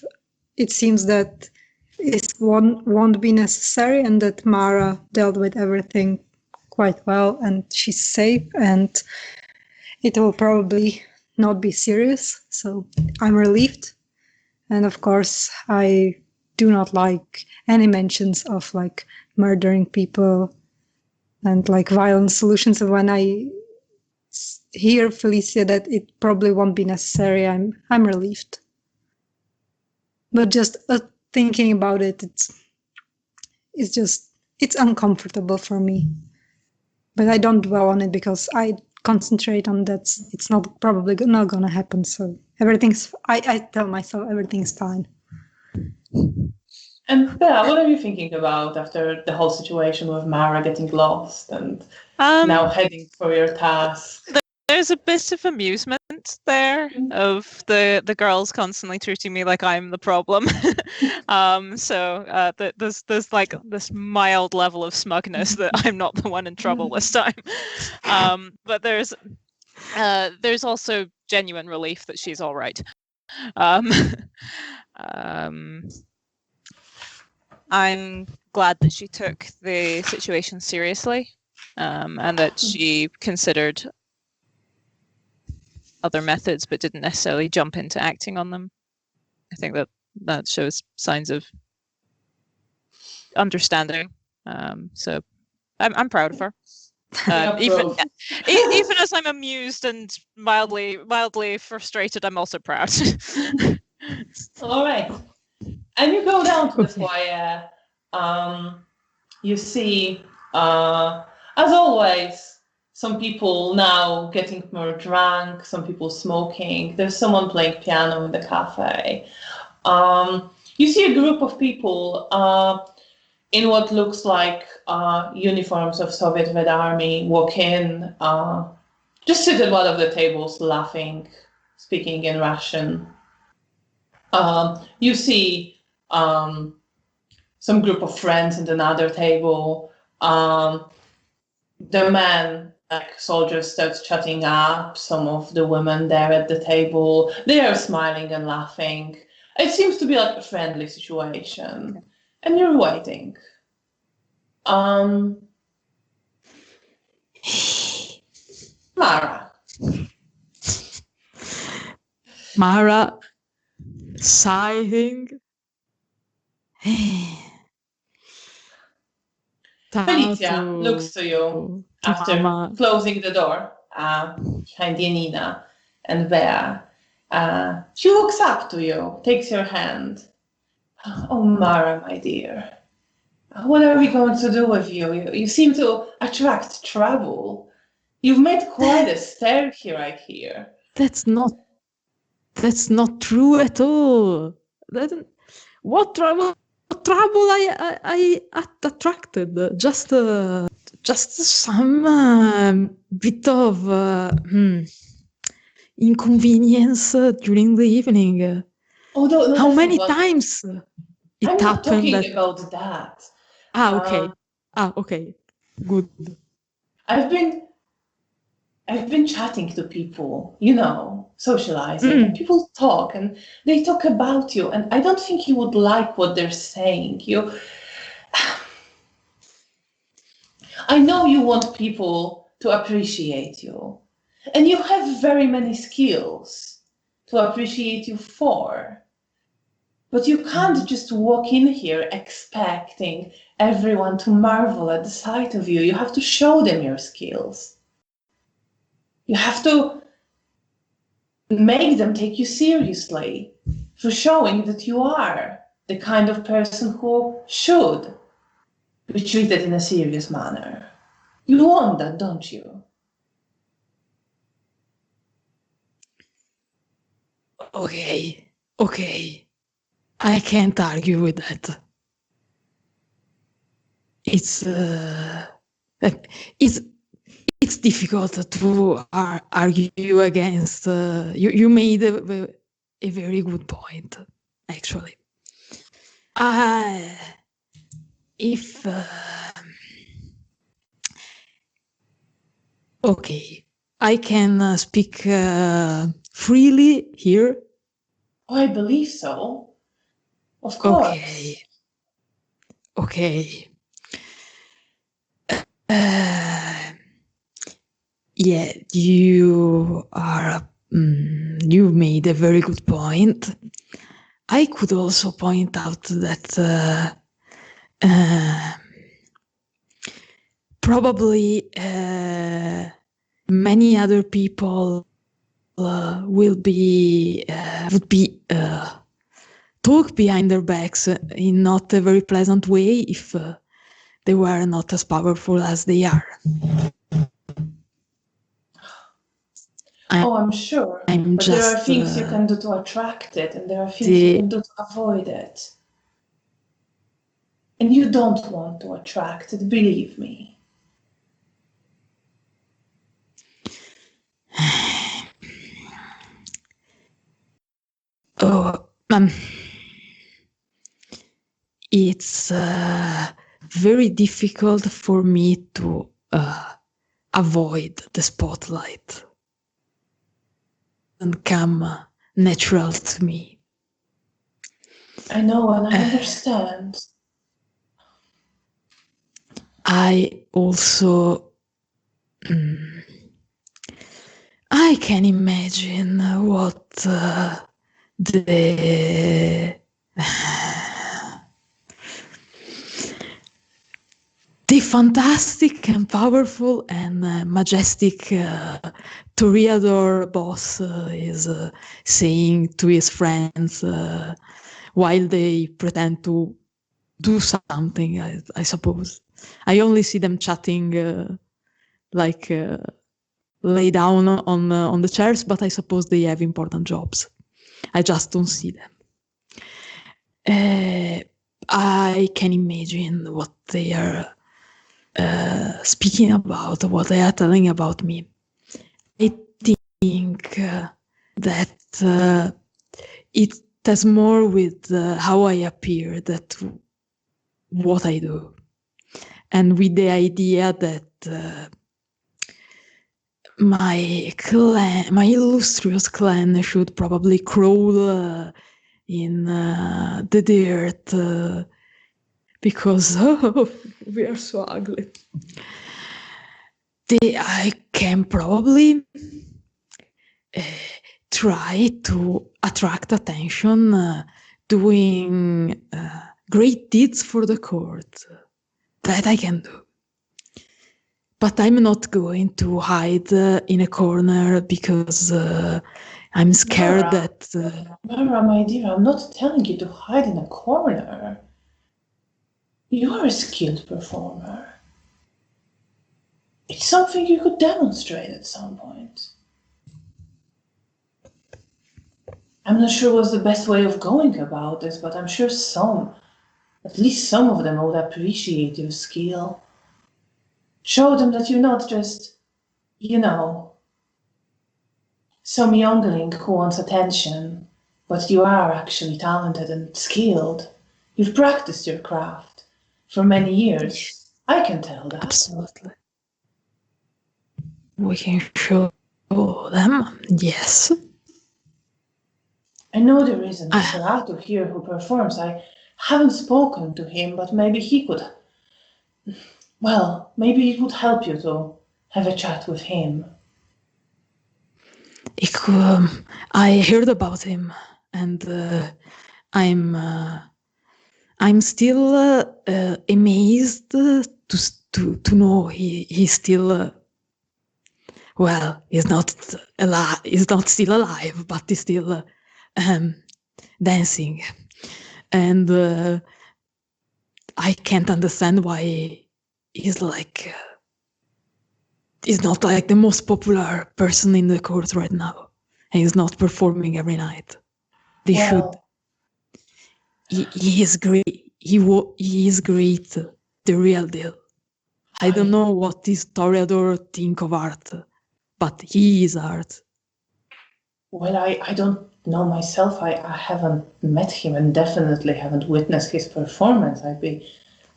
Speaker 2: it seems that it won't be necessary, and that Mara dealt with everything quite well, and she's safe, and it will probably not be serious. So I'm relieved. And of course, I do not like any mentions of like murdering people and like violent solutions. And when I hear Felicia that it probably won't be necessary, I'm relieved. But just thinking about it, it's uncomfortable for me. But I don't dwell on it because I concentrate on that. It's not probably not gonna happen. So I tell myself everything's fine.
Speaker 1: And Bea, what are you thinking about after the whole situation with Mara getting lost and now heading for your task?
Speaker 3: There's a bit of amusement there of the girls constantly treating me like I'm the problem. There's like this mild level of smugness that I'm not the one in trouble this time. But there's also genuine relief that she's all right. I'm glad that she took the situation seriously, and that she considered other methods but didn't necessarily jump into acting on them. I think that shows signs of understanding. So I'm proud of her. Even as I'm amused and mildly frustrated, I'm also proud.
Speaker 1: All right. And you go down to the foyer. You see, as always, some people now getting more drunk, some people smoking. There's someone playing piano in the cafe. You see a group of people in what looks like uniforms of Soviet Red Army walk in, just sit at one of the tables laughing, speaking in Russian. You see some group of friends at another table. The man, like soldiers, starts chatting up some of the women there at the table. They are smiling and laughing. It seems to be like a friendly situation. Okay. And you're waiting. Mara.
Speaker 4: Mara sighing.
Speaker 1: Felicia looks to you after
Speaker 4: Mama.
Speaker 1: closing the door behind Janina and Bea. She looks up to you, takes your hand. Oh, Mara, my dear. What are we going to do with you? You seem to attract trouble. You've made quite a stir here, I hear.
Speaker 4: That's not true at all. What trouble I attracted? Just some bit of inconvenience during the evening.
Speaker 1: No,
Speaker 4: how many times it
Speaker 1: I'm not
Speaker 4: happened?
Speaker 1: Talking about that.
Speaker 4: Okay. Okay. Good.
Speaker 1: I've been chatting to people, socializing, and people talk, and they talk about you, and I don't think you would like what they're saying. I know you want people to appreciate you, and you have very many skills to appreciate you for. But you can't just walk in here expecting everyone to marvel at the sight of you. You have to show them your skills. You have to make them take you seriously for showing that you are the kind of person who should be treated in a serious manner. You want that, don't you?
Speaker 4: Okay. I can't argue with that. It's difficult to argue against. You made a very good point, actually. If Okay, I can speak freely here.
Speaker 1: Oh, I believe so. Of course.
Speaker 4: Okay. Okay. Yeah, you are. You made a very good point. I could also point out that probably many other people would be talk behind their backs in not a very pleasant way if they were not as powerful as they are.
Speaker 1: Oh, I'm sure.
Speaker 4: I'm
Speaker 1: But there are
Speaker 4: just
Speaker 1: things you can do to attract it, and there are things you can do to avoid it. And you don't want to attract it, believe me.
Speaker 4: Oh, it's very difficult for me to avoid the spotlight and come natural to me.
Speaker 1: I know, and I understand.
Speaker 4: I also I can imagine what the fantastic and powerful and majestic toreador boss is saying to his friends while they pretend to do something, I suppose. I only see them chatting lay down on the chairs, but I suppose they have important jobs. I just don't see them. I can imagine what they are speaking about, what they are telling about me. I think that it has more with how I appear than what I do, and with the idea that my clan, my illustrious clan, should probably crawl in the dirt because we are so ugly. I can probably try to attract attention doing great deeds for the court. That I can do. But I'm not going to hide in a corner because I'm scared that...
Speaker 1: Mara, my dear, I'm not telling you to hide in a corner. You're a skilled performer. It's something you could demonstrate at some point. I'm not sure what's the best way of going about this, but I'm sure at least some of them would appreciate your skill. Show them that you're not just, some youngling who wants attention, but you are actually talented and skilled. You've practiced your craft for many years. I can tell that.
Speaker 4: Absolutely. We can show them, yes.
Speaker 1: I know there is a Masquerade here who performs. I haven't spoken to him, but maybe he could. Well, maybe it would help you to have a chat with him.
Speaker 4: I heard about him, and I'm still amazed to know he's still. Well, he's not alive. He's not still alive, but he's still dancing, and I can't understand why he's not like the most popular person in the court right now. And he's not performing every night. They should. He is great. He is great. The real deal. I don't know what this Toreador think of art, but he is art.
Speaker 1: Well, I don't know myself. I haven't met him and definitely haven't witnessed his performance. I'd be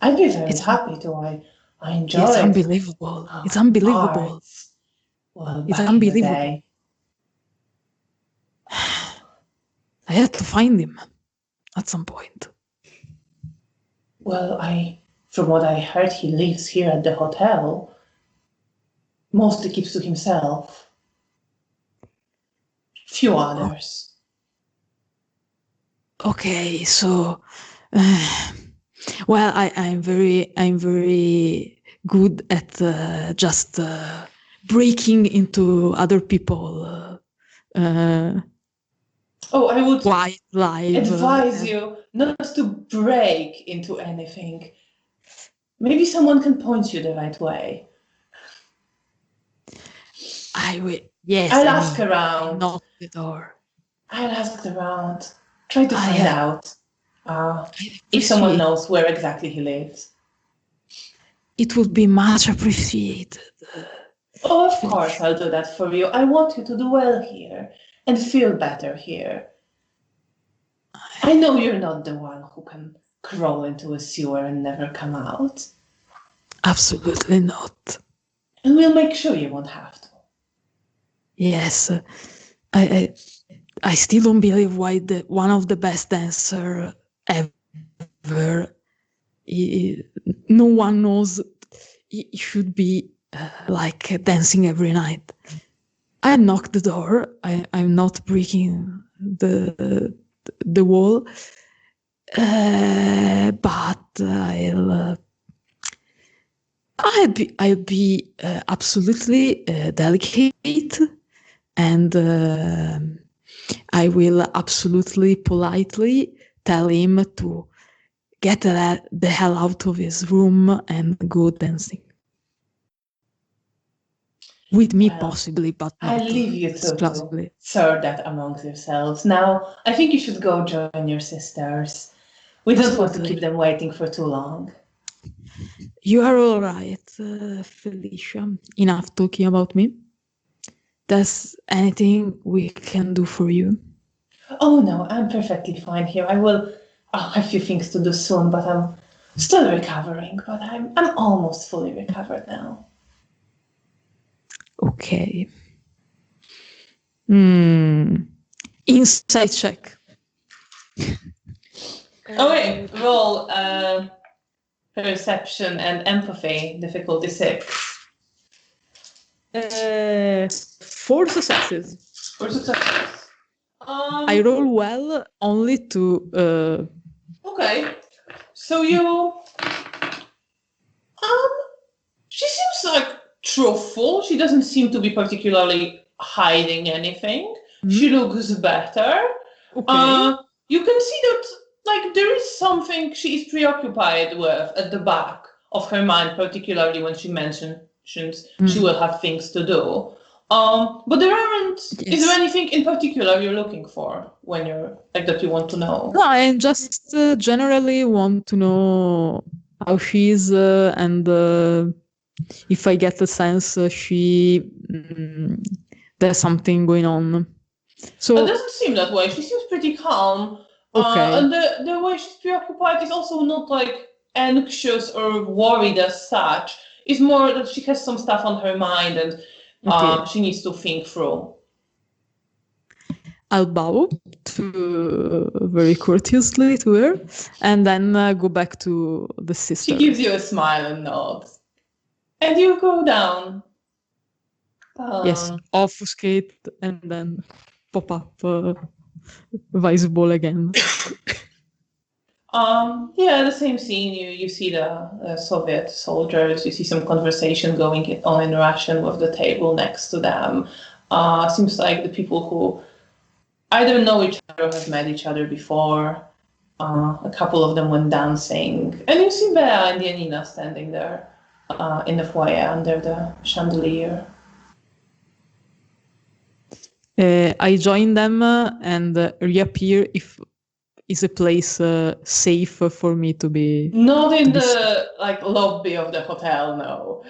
Speaker 1: very happy to. I enjoy.
Speaker 4: It's unbelievable. It's unbelievable.
Speaker 1: Art. Well,
Speaker 4: It's
Speaker 1: back in the
Speaker 4: unbelievable.
Speaker 1: day.
Speaker 4: I had to find him at some point.
Speaker 1: Well, from what I heard, he lives here at the hotel. Mostly keeps to himself. Few others.
Speaker 4: Okay, so well, I'm very good at just breaking into other people
Speaker 1: I would
Speaker 4: quiet live.
Speaker 1: advise you not to break into anything. Maybe someone can point you the right way.
Speaker 4: I will. Yes,
Speaker 1: I'll
Speaker 4: I
Speaker 1: ask
Speaker 4: mean,
Speaker 1: around.
Speaker 4: knock the door.
Speaker 1: I'll ask around. Try to
Speaker 4: I,
Speaker 1: find out
Speaker 4: I
Speaker 1: if someone
Speaker 4: appreciate.
Speaker 1: knows where exactly he lives.
Speaker 4: It would be much appreciated.
Speaker 1: Oh, of course, I'll do that for you. I want you to do well here and feel better here. I know you're not the one who can crawl into a sewer and never come out.
Speaker 4: Absolutely not.
Speaker 1: And we'll make sure you won't have to.
Speaker 4: Yes, I still don't believe why one of the best dancer ever. No one knows it should be like dancing every night. I knocked the door. I'm not breaking the wall, but I'll be absolutely delicate, and I will absolutely politely tell him to get the hell out of his room and go dancing. With me,
Speaker 1: Well,
Speaker 4: possibly, but
Speaker 1: I'll
Speaker 4: not
Speaker 1: leave you to
Speaker 4: exclusively.
Speaker 1: sort that amongst yourselves. Now, I think you should go join your sisters. We don't want to
Speaker 4: Absolutely.
Speaker 1: keep them waiting for too long.
Speaker 4: You are all right, Felicia. Enough talking about me. There's anything we can do for you?
Speaker 1: Oh no, I'm perfectly fine here. I'll have a few things to do soon, but I'm still recovering. But I'm almost fully recovered now.
Speaker 4: Okay. Insight check.
Speaker 1: Okay, roll perception and empathy, difficulty 6.
Speaker 4: 4 successes.
Speaker 1: 4 successes.
Speaker 4: I roll well only to.
Speaker 1: Okay, so she seems like truthful. She doesn't seem to be particularly hiding anything. She looks better.
Speaker 4: Okay.
Speaker 1: You can see that like there is something she is preoccupied with at the back of her mind, particularly when she mentions she will have things to do. But there aren't.
Speaker 4: Yes.
Speaker 1: Is there anything in particular you're looking for when you're like that you want to know?
Speaker 4: No, I just generally want to know how she is and if I get the sense there's something going on. So
Speaker 1: It doesn't seem that way. She seems pretty calm.
Speaker 4: Okay.
Speaker 1: And the way she's preoccupied is also not like anxious or worried as such. It's more that she has some stuff on her mind and
Speaker 4: Okay.
Speaker 1: she needs to think through.
Speaker 4: I'll bow very courteously to her and then go back to the sister.
Speaker 1: She gives you a smile and nods. And you go down.
Speaker 4: Yes, obfuscate and then pop up visible again.
Speaker 1: Yeah, the same scene. You see the Soviet soldiers. You see some conversation going on in Russian with the table next to them. Seems like the people who either know each other or have met each other before. A couple of them went dancing, and you see Bea and Janina standing there in the foyer under the chandelier.
Speaker 4: I join them and reappear if is a place safe for me to be.
Speaker 1: Not in the lobby of the hotel, no.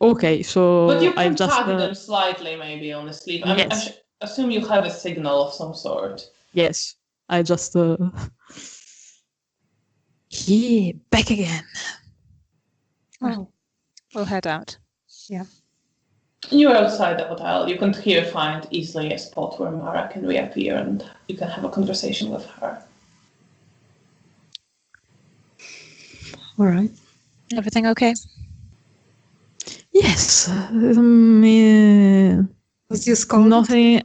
Speaker 4: Okay, so
Speaker 1: But you
Speaker 4: I
Speaker 1: can
Speaker 4: just
Speaker 1: tag them slightly, maybe on the sleeve.
Speaker 4: Yes.
Speaker 1: I assume you have a signal of some sort.
Speaker 4: Yes, I just he back again.
Speaker 3: We'll head out.
Speaker 2: Yeah.
Speaker 1: You're outside the hotel. You can here find easily a spot where Mara can reappear and you can have a conversation with her.
Speaker 2: All right.
Speaker 3: Everything okay?
Speaker 4: Yes.
Speaker 2: Was you scolded?
Speaker 4: Nothing.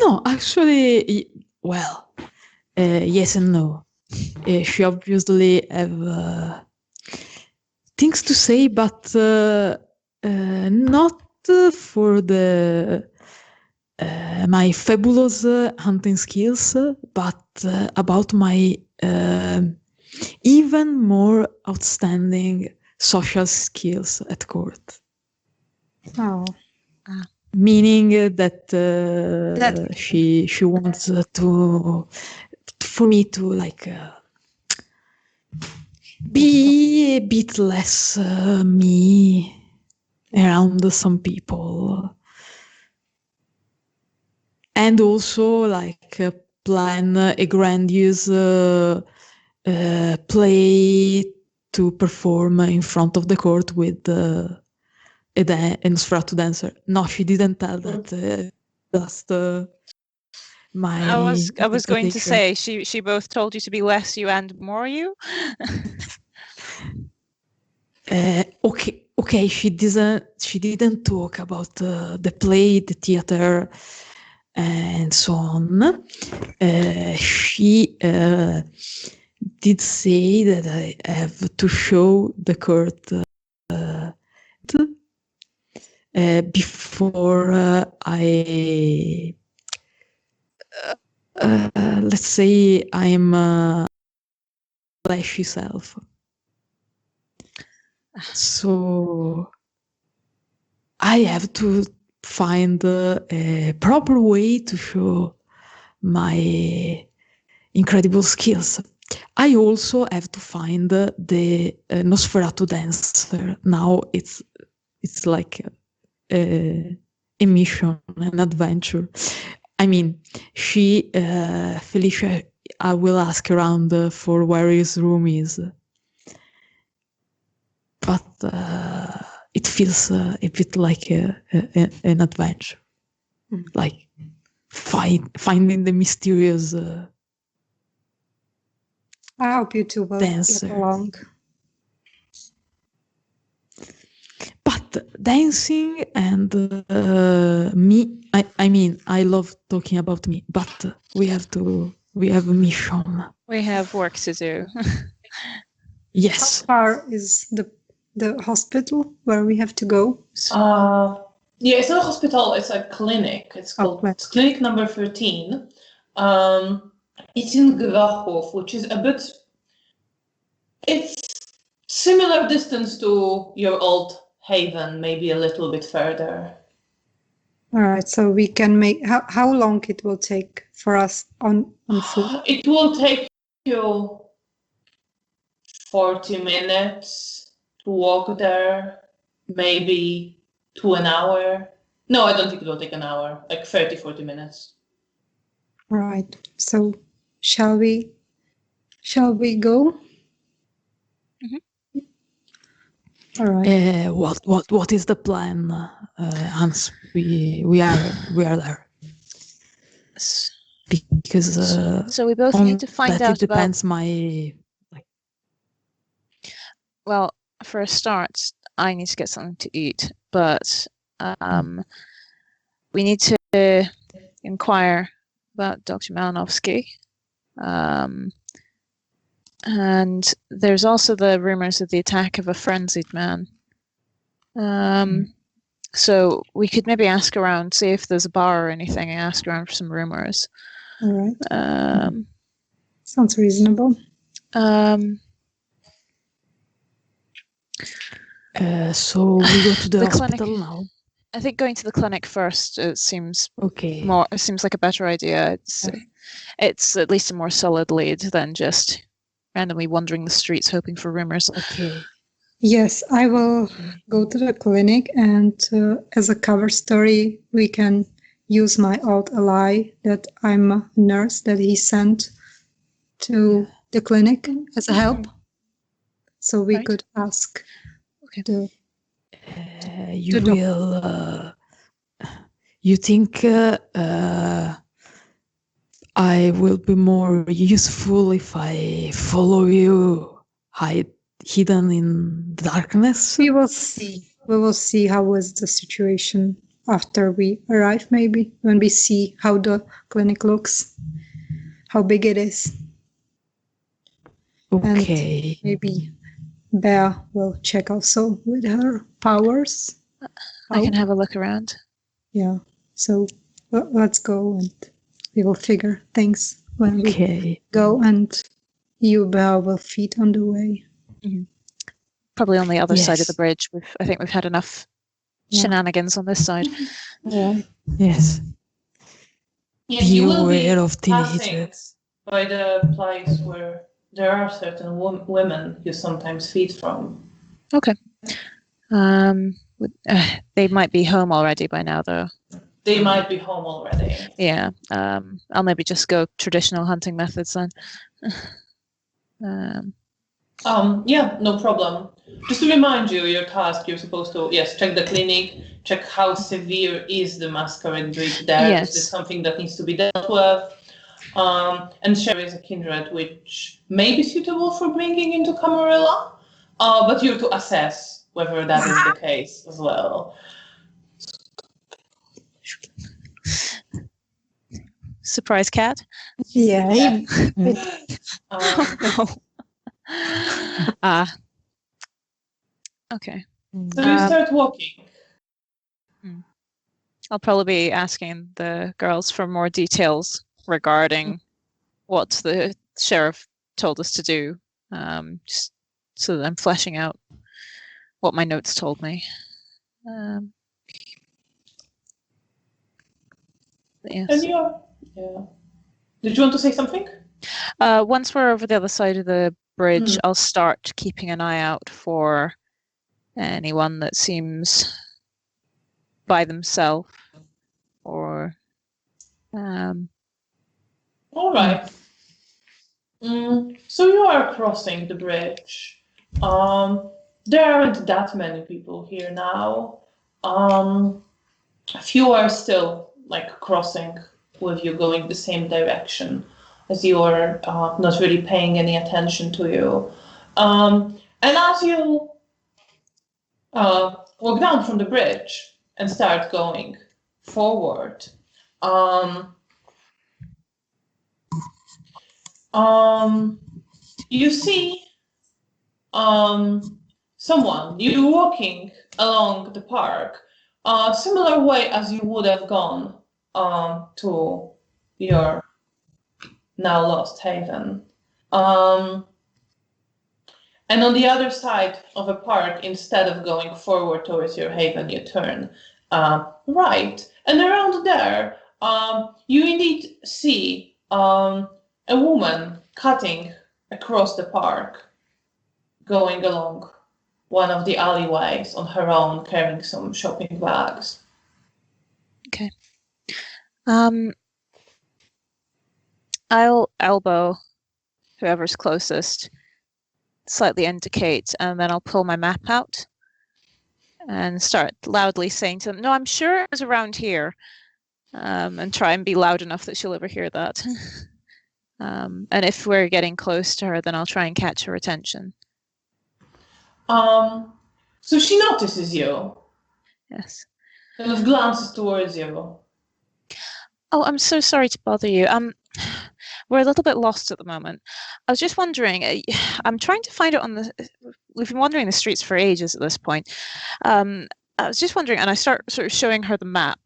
Speaker 4: No, actually, well, yes and no. She obviously have things to say, but not for the my fabulous hunting skills, but about my even more outstanding social skills at court.
Speaker 2: Oh,
Speaker 4: Meaning that
Speaker 2: That-
Speaker 4: she wants for me to like be a bit less me around some people, and also like plan a grandiose play to perform in front of the court with a Nosferatu dancer. No, she didn't tell that. Just my
Speaker 3: I was going to
Speaker 4: interpretation.
Speaker 3: say she both told you to be less you and more you.
Speaker 4: Okay. She didn't talk about the play, the theater, and so on. She did say that I have to show the court before I let's say I'm flashy self. So I have to find a proper way to show my incredible skills. I also have to find the Nosferatu dancer. Now it's like a mission, an adventure. I mean, Felicia, I will ask around for where his room is. But it feels a bit like an adventure. Like finding the mysterious
Speaker 2: I hope you two will
Speaker 4: dancer.
Speaker 2: get along.
Speaker 4: But dancing and me, I mean, I love talking about me, but we have a mission.
Speaker 3: We have work to do.
Speaker 4: Yes.
Speaker 2: How far is the hospital where we have to go?
Speaker 1: Yeah, it's not a hospital, it's a clinic. It's called
Speaker 2: clinic.
Speaker 1: it's clinic number 13. It's in Grachów, which is it's similar distance to your old haven, maybe a little bit further.
Speaker 2: All right, so we can make how long it will take for us on foot?
Speaker 1: It will take you 40 minutes to walk there, maybe to an hour. No, I don't think it will take an hour, like 30, 40 minutes.
Speaker 2: All right, so shall we go?
Speaker 3: Mm-hmm.
Speaker 2: All right.
Speaker 4: What is the plan, Hans? We are there because
Speaker 3: so we both need to find
Speaker 4: that
Speaker 3: out
Speaker 4: it depends
Speaker 3: about. Well, for a start, I need to get something to eat, but we need to inquire about Dr. Malinowski. And there's also the rumors of the attack of a frenzied man. So we could maybe ask around, see if there's a bar or anything, and ask around for some rumors.
Speaker 2: All right. Sounds reasonable.
Speaker 4: So we go to the hospital
Speaker 3: clinic
Speaker 4: now.
Speaker 3: I think going to the clinic first, it seems
Speaker 4: okay.
Speaker 3: It seems like a better idea. It's at least a more solid lead than just randomly wandering the streets hoping for rumors.
Speaker 4: Okay.
Speaker 2: Yes, I will go to the clinic, and as a cover story, we can use my old ally that I'm a nurse that he sent to the clinic as a help. So we could ask.
Speaker 4: you will. You think I will be more useful if I follow you, hidden in darkness?
Speaker 2: We will see. We will see how is the situation after we arrive, maybe, when we see how the clinic looks, how big it is.
Speaker 4: Okay.
Speaker 2: And maybe Bea will check also with her powers.
Speaker 3: I can have a look around.
Speaker 2: Yeah. So let's go and we will figure things when we go, and you, Bea, will feed on the way.
Speaker 3: Probably on the other side of the
Speaker 4: Yes.
Speaker 3: bridge. I think we've had enough shenanigans on this side.
Speaker 2: Yeah.
Speaker 4: Yes.
Speaker 1: Yeah, you will be
Speaker 4: Beware of
Speaker 1: passing
Speaker 4: teenagers.
Speaker 1: by the place where there are certain women you sometimes feed from.
Speaker 3: Okay. They might be home already by now, though.
Speaker 1: They might be home already.
Speaker 3: Yeah. I'll maybe just go traditional hunting methods then.
Speaker 1: Yeah, no problem. Just to remind you, your task, you're supposed to, yes, check the clinic, check how severe is the Masquerade breach there.
Speaker 3: Yes.
Speaker 1: Is this something that needs to be dealt with? And share is a kindred which may be suitable for bringing into Camarilla, but you're to assess whether that is the case as well.
Speaker 3: Surprise cat?
Speaker 2: Yeah.
Speaker 3: Oh no. Okay.
Speaker 1: So you start walking.
Speaker 3: I'll probably be asking the girls for more details regarding what the sheriff told us to do, just so that I'm fleshing out what my notes told me. Yes.
Speaker 1: And yeah. Did you want to say something?
Speaker 3: Once we're over the other side of the bridge, I'll start keeping an eye out for anyone that seems by themselves or
Speaker 1: All right. So you are crossing the bridge. There aren't that many people here now. A few are still like crossing with you, going the same direction as you are, not really paying any attention to you. And as you walk down from the bridge and start going forward, you see someone, you walking along the park, similar way as you would have gone to your now lost haven. And on the other side of a park, instead of going forward towards your haven, you turn right. And around there, you indeed see a woman cutting across the park, going along one of the alleyways on her own, carrying some shopping bags.
Speaker 3: Okay. I'll elbow whoever's closest, slightly indicate, and then I'll pull my map out and start loudly saying to them, "No, I'm sure it was around here," and try and be loud enough that she'll overhear that. And if we're getting close to her, then I'll try and catch her attention.
Speaker 1: So she notices you.
Speaker 3: Yes.
Speaker 1: Kind of glances towards you.
Speaker 3: Oh, I'm so sorry to bother you. We're a little bit lost at the moment. I was just wondering, I'm trying to find it on the, we've been wandering the streets for ages at this point. I was just wondering, and I start sort of showing her the map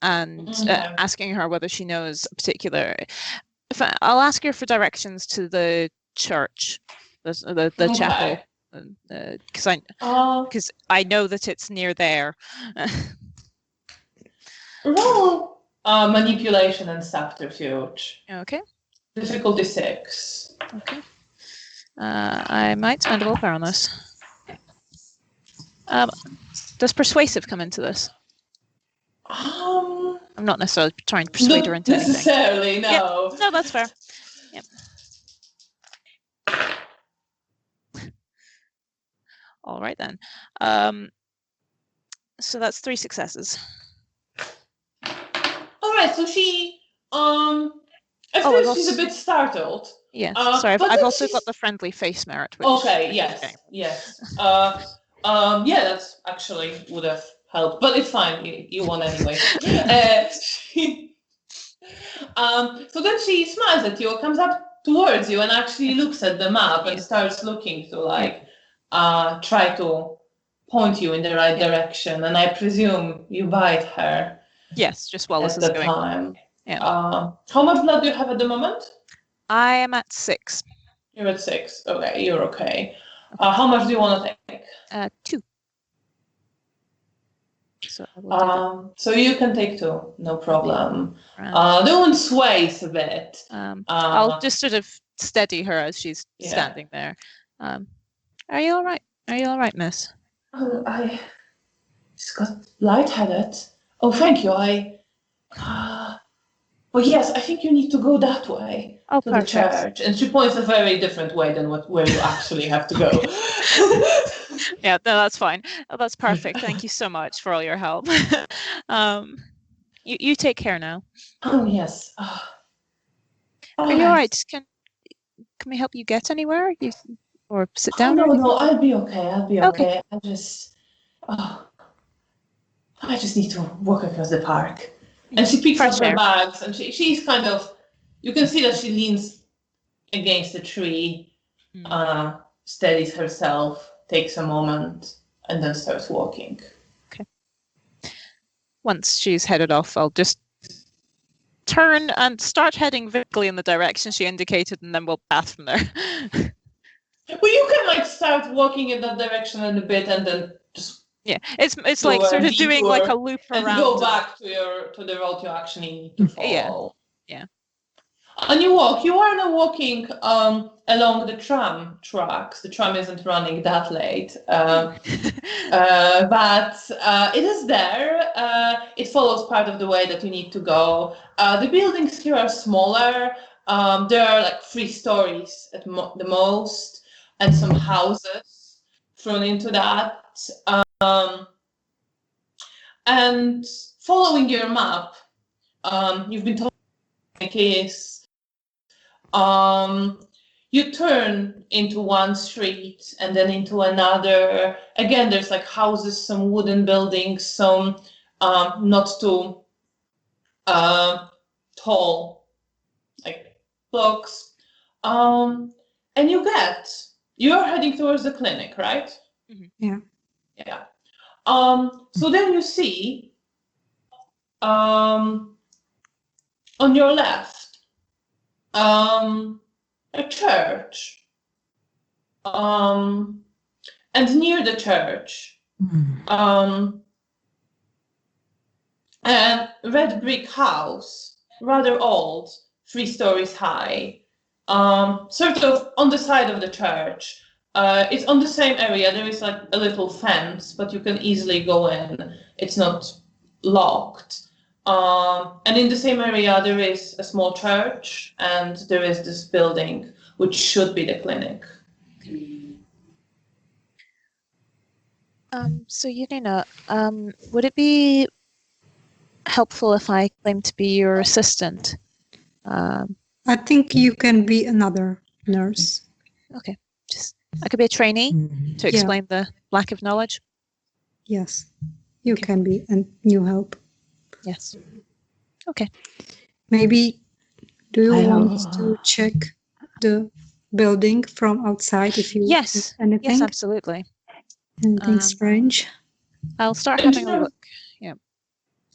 Speaker 3: and asking her whether she knows a particular, I'll ask her for directions to the church, the chapel, because I know that it's near there.
Speaker 1: Roll manipulation and subterfuge.
Speaker 3: Okay.
Speaker 1: Difficulty 6.
Speaker 3: Okay. I might spend a willpower on this. Does persuasive come into this? I'm not necessarily trying to persuade her into anything.
Speaker 1: Necessarily, no.
Speaker 3: Yeah. No, that's fair. Yep. All right then. So that's 3 successes.
Speaker 1: All right, so she at
Speaker 3: Oh,
Speaker 1: first
Speaker 3: I've
Speaker 1: she's a
Speaker 3: also-
Speaker 1: bit startled.
Speaker 3: Yes. Sorry,
Speaker 1: but
Speaker 3: I've
Speaker 1: then
Speaker 3: also
Speaker 1: she's-
Speaker 3: got the friendly face merit. Which
Speaker 1: Okay,
Speaker 3: which is
Speaker 1: yes,
Speaker 3: okay.
Speaker 1: yes. Yeah, that's actually would have helped, but it's fine. You won anyway. So then she smiles at you, comes up towards you, and actually looks at the map and
Speaker 3: Yeah.
Speaker 1: starts looking to try to point you in the right direction. And I presume you bite her
Speaker 3: Yes, just while this
Speaker 1: at
Speaker 3: is
Speaker 1: the
Speaker 3: going.
Speaker 1: time.
Speaker 3: Yeah.
Speaker 1: How much blood do you have at the moment?
Speaker 3: I am at 6.
Speaker 1: You're at 6. Okay, you're okay. How much do you want to take?
Speaker 3: 2. So I will do that.
Speaker 1: So you can take 2, no problem.
Speaker 3: Grand.
Speaker 1: The one sways a bit.
Speaker 3: I'll just sort of steady her as she's
Speaker 1: Yeah.
Speaker 3: standing there. Are you all right? Are you all right, miss?
Speaker 1: Oh, I just got lightheaded. Oh, thank you. Oh, yes, I think you need to go that way
Speaker 3: Oh,
Speaker 1: to the
Speaker 3: perfect.
Speaker 1: church. And she points a very different way than where you actually have to go.
Speaker 3: Yeah, no, that's fine. Oh, that's perfect. Thank you so much for all your help. You take care now.
Speaker 1: Oh, yes.
Speaker 3: Are you all right? Can we help you get anywhere? Or sit down?
Speaker 1: No,
Speaker 3: or anything?
Speaker 1: no, I'll be okay. I'll be
Speaker 3: Okay.
Speaker 1: okay. I just need to walk across the park. And she picks up
Speaker 3: Fresh
Speaker 1: her
Speaker 3: air.
Speaker 1: bags, and she's kind of, you can see that she leans against a tree, steadies herself, takes a moment, and then starts walking.
Speaker 3: Once she's headed off, I'll just turn and start heading vaguely in the direction she indicated, and then we'll path from there.
Speaker 1: Well, you can start walking in that direction in a bit, and then just
Speaker 3: Yeah, it's
Speaker 1: do
Speaker 3: like
Speaker 1: a
Speaker 3: sort of doing
Speaker 1: detour
Speaker 3: like a loop
Speaker 1: and
Speaker 3: around.
Speaker 1: go back to the road you actually need to follow.
Speaker 3: Yeah.
Speaker 1: And you walk. You are now walking along the tram tracks. The tram isn't running that late, but it is there. It follows part of the way that you need to go. The buildings here are smaller. There are 3 stories at the most, and some houses thrown into that. And following your map, you've been told you turn into one street and then into another. Again, there's houses, some wooden buildings, some not too tall, blocks. And you're heading towards the clinic, right?
Speaker 2: Yeah.
Speaker 1: Yeah. So then you see on your left a church. And near the church, a red brick house, rather old, 3 stories high, sort of on the side of the church. It's on the same area. There is a little fence, but you can easily go in. It's not locked. And in the same area, there is a small church, and there is this building, which should be the clinic.
Speaker 3: So Janina, would it be helpful if I claim to be your assistant?
Speaker 2: I think you can be another nurse.
Speaker 3: Okay, I could be a trainee to explain the lack of knowledge.
Speaker 2: Yes, you can be, and you help.
Speaker 3: Yes. Okay.
Speaker 2: Maybe do you want to check the building from outside if you
Speaker 3: Yes.
Speaker 2: anything?
Speaker 3: Yes, absolutely.
Speaker 2: Anything strange?
Speaker 3: I'll start having a look. Yeah.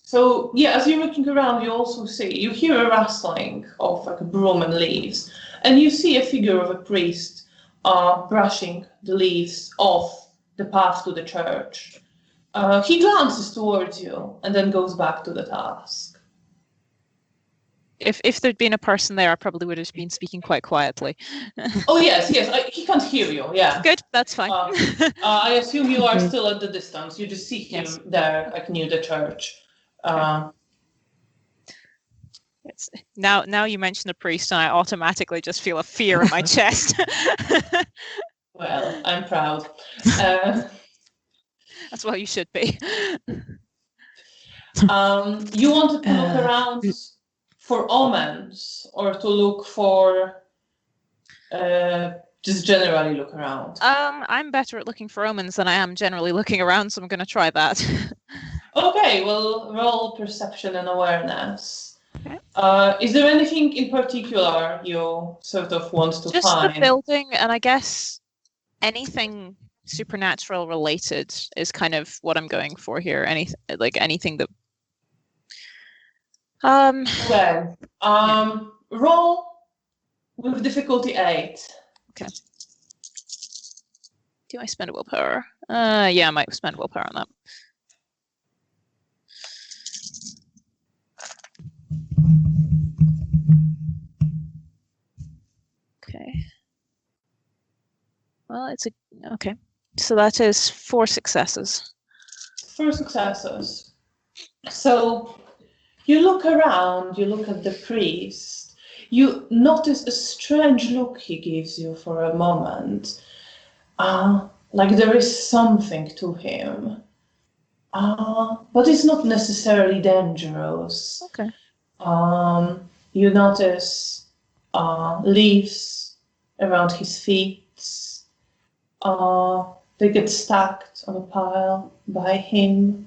Speaker 1: So as you're looking around, you hear a rustling of a broom and leaves, and you see a figure of a priest brushing the leaves off the path to the church. He glances towards you and then goes back to the task.
Speaker 3: If there'd been a person there, I probably would have been speaking quite quietly.
Speaker 1: Oh yes, he can't hear you. Yeah.
Speaker 3: Good, that's fine.
Speaker 1: I assume you are still at the distance. You just see him there, near the church.
Speaker 3: Now you mention the priest, and I automatically just feel a fear in my chest.
Speaker 1: Well, I'm proud.
Speaker 3: That's what you should be.
Speaker 1: You wanted to look
Speaker 4: Uh,
Speaker 1: around for omens, or to look for just generally look around?
Speaker 3: I'm better at looking for omens than I am generally looking around, so I'm going to try that.
Speaker 1: Okay, well, roll perception and awareness.
Speaker 3: Okay.
Speaker 1: Is there anything in particular you sort of want to
Speaker 3: Just
Speaker 1: find?
Speaker 3: the building, and I guess anything supernatural related is kind of what I'm going for here. Anything that.
Speaker 1: Okay. Roll with difficulty 8.
Speaker 3: Do I spend a willpower? Yeah, I might spend willpower on that. Okay. Well, it's okay. So that is 4 successes.
Speaker 1: 4 successes. So you look around, you look at the priest, you notice a strange look he gives you for a moment. Like there is something to him. But it's not necessarily dangerous.
Speaker 3: Okay.
Speaker 1: You notice leaves around his feet. They get stacked on a pile by him,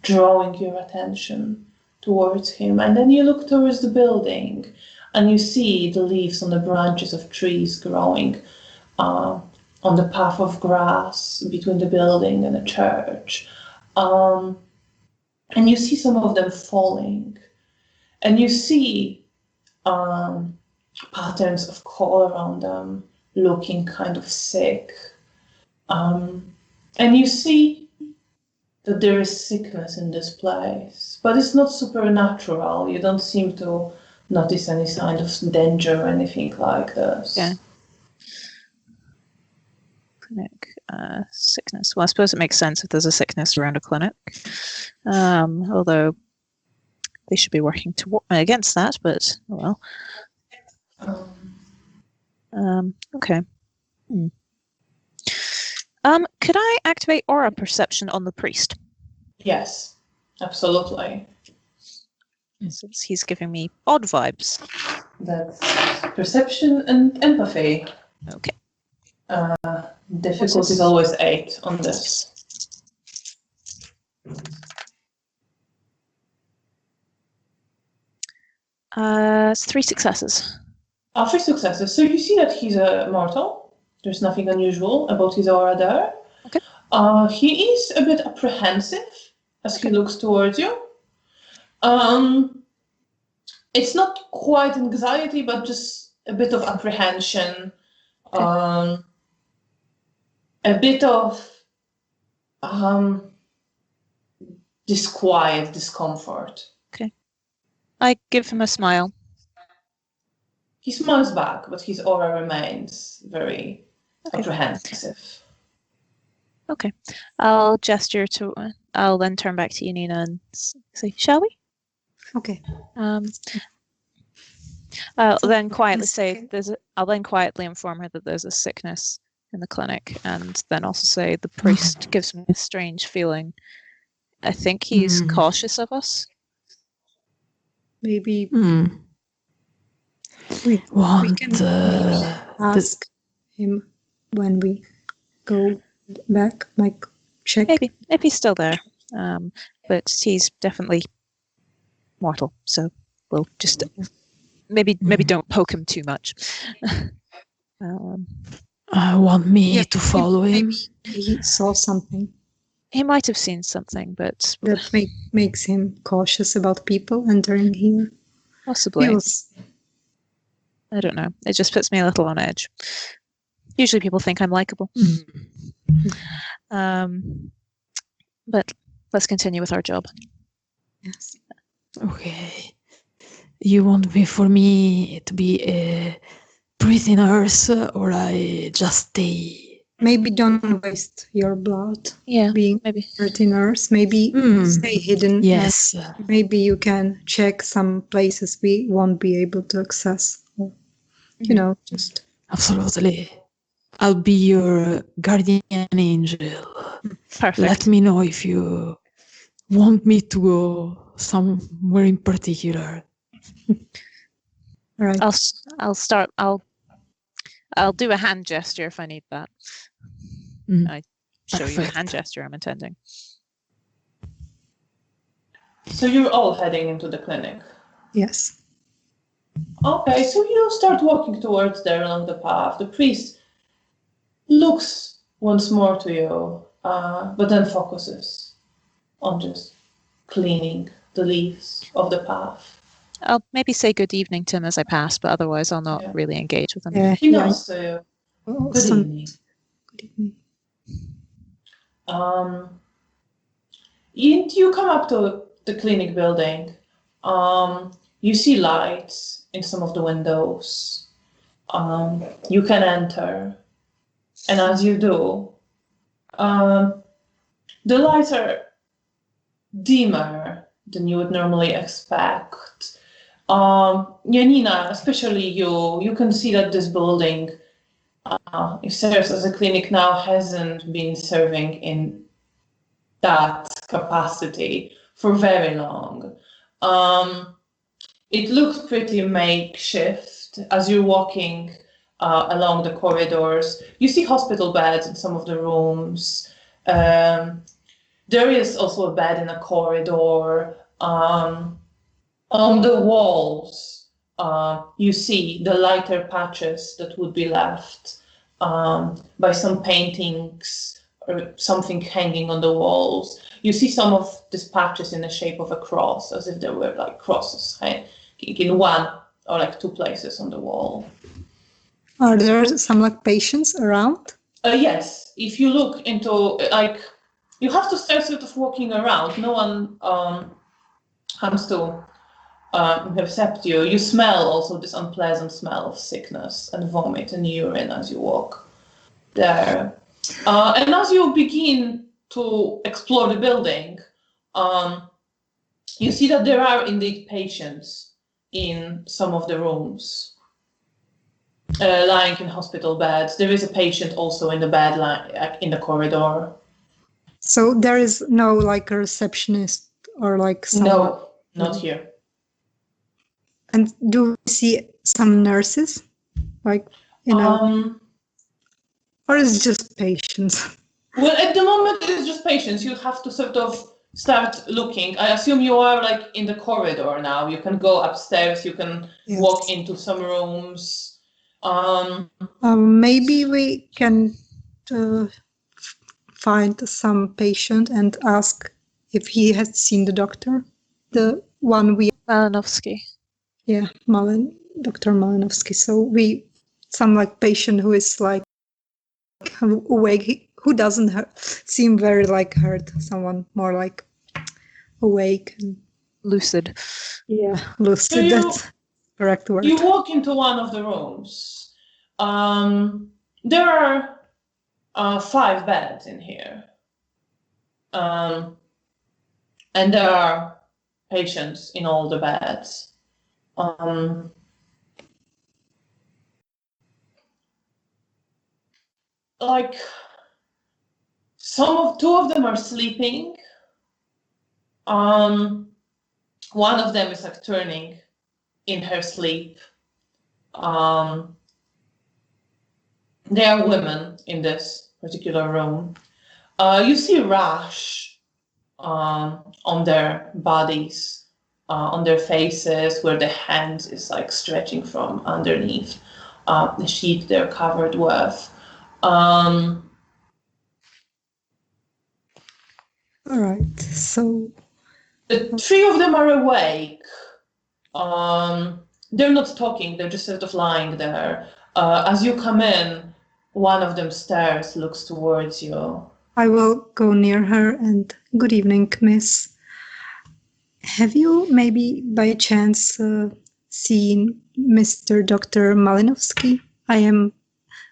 Speaker 1: drawing your attention towards him. And then you look towards the building and you see the leaves on the branches of trees growing on the path of grass between the building and the church. And you see some of them falling. And you see patterns of color on them, looking kind of sick. And you see that there is sickness in this place, but it's not supernatural. You don't seem to notice any sign of danger or anything like this.
Speaker 3: Yeah. Clinic, sickness. Well, I suppose it makes sense if there's a sickness around a clinic. Although they should be working against that, but oh well. Okay. Could I activate aura perception on the priest?
Speaker 1: Yes, absolutely.
Speaker 3: Since he's giving me odd vibes.
Speaker 1: That's perception and empathy.
Speaker 3: Okay.
Speaker 1: Difficulty is always 8 on this.
Speaker 3: It's 3 successes.
Speaker 1: 3 successes. So you see that he's a mortal. There's nothing unusual about his aura there.
Speaker 3: Okay.
Speaker 1: He is a bit apprehensive as he looks towards you. It's not quite anxiety, but just a bit of apprehension. Okay. A bit of disquiet, discomfort.
Speaker 3: Okay. I give him a smile.
Speaker 1: He smiles back, but his aura remains very apprehensive.
Speaker 3: Okay. I'll gesture to. I'll then turn back to you, Nina, and say, "Shall we?"
Speaker 2: Okay.
Speaker 3: I'll then quietly say, I'll then quietly inform her that there's a sickness in the clinic, and then also say the priest gives me a strange feeling. I think he's cautious of us.
Speaker 2: Maybe we can ask him when we go back, like check.
Speaker 3: Maybe if he's still there, but he's definitely mortal. So we'll just maybe don't poke him too much.
Speaker 4: Want me to follow him?
Speaker 2: Maybe he saw something.
Speaker 3: He might have seen something, but
Speaker 2: that makes him cautious about people entering here.
Speaker 3: Possibly. I don't know. It just puts me a little on edge. Usually people think I'm likable. But let's continue with our job.
Speaker 2: Yes.
Speaker 4: Okay. You want for me to be a pretty nurse, or I just stay?
Speaker 2: Maybe don't waste your blood.
Speaker 3: Yeah,
Speaker 2: being
Speaker 3: maybe
Speaker 2: pretty nurse. Maybe stay hidden.
Speaker 4: Yes.
Speaker 2: Maybe you can check some places we won't be able to access. Or, you know, just
Speaker 4: absolutely. I'll be your guardian angel.
Speaker 3: Perfect.
Speaker 4: Let me know if you want me to go somewhere in particular?
Speaker 2: Right.
Speaker 3: I'll start. I'll do a hand gesture if I need that. I show you the hand
Speaker 4: Perfect.
Speaker 3: gesture I'm intending.
Speaker 1: So you're all heading into the clinic.
Speaker 2: Yes.
Speaker 1: Okay, so you start walking towards there along the path. The priest looks once more to you, but then focuses on just cleaning the leaves of the path.
Speaker 3: I'll maybe say good evening to him as I pass, but otherwise I'll not
Speaker 1: Yeah.
Speaker 3: really engage with him.
Speaker 2: Yeah.
Speaker 1: He nods to you.
Speaker 2: Oh,
Speaker 1: Good evening.
Speaker 2: Good evening.
Speaker 1: You come up to the clinic building. You see lights in some of the windows. You can enter, and as you do, the lights are dimmer than you would normally expect. Janina, especially you can see that this building, it serves as a clinic now, hasn't been serving in that capacity for very long. It looks pretty makeshift as you're walking along the corridors. You see hospital beds in some of the rooms. There is also a bed in a corridor. On the walls, you see the lighter patches that would be left by some paintings or something hanging on the walls. You see some of these patches in the shape of a cross, as if there were like crosses in one or like two places on the wall.
Speaker 2: Are there some like patients around?
Speaker 1: Yes, if you look into like, you have to start sort of walking around. No one comes to intercept you. You smell also this unpleasant smell of sickness and vomit and urine as you walk there. And as you begin to explore the building, you see that there are indeed patients in some of the rooms, lying in hospital beds. There is a patient also in the bed, in the corridor.
Speaker 2: So there is no like a receptionist or like someone?
Speaker 1: No, not here.
Speaker 2: And do we see some nurses? Like, or is it just patients?
Speaker 1: Well, at the moment it's just patients. You have to sort of start looking. I assume you are like in the corridor now. You can go upstairs. You can walk into some rooms.
Speaker 2: Maybe we can find some patient and ask if he has seen the doctor, the one we.
Speaker 3: Malinovsky.
Speaker 2: Yeah, Dr. Malinovsky. So some like patient who is like awake, who doesn't seem very like hurt. Someone more like awake and
Speaker 3: lucid.
Speaker 2: Yeah, lucid. That's correct word.
Speaker 1: You walk into one of the rooms. There are 5 beds in here, and there are patients in all the beds. Like two of them are sleeping. One of them is like turning in her sleep. There are women in this particular room. You see rash on their bodies, on their faces, where the hand is like stretching from underneath the sheet they're covered with.
Speaker 2: All right, so
Speaker 1: the 3 of them are awake. They're not talking, they're just sort of lying there. As you come in, one of them stares, looks towards you.
Speaker 2: I will go near her and, good evening, miss. Have you maybe by chance seen Mr. Dr. Malinovsky?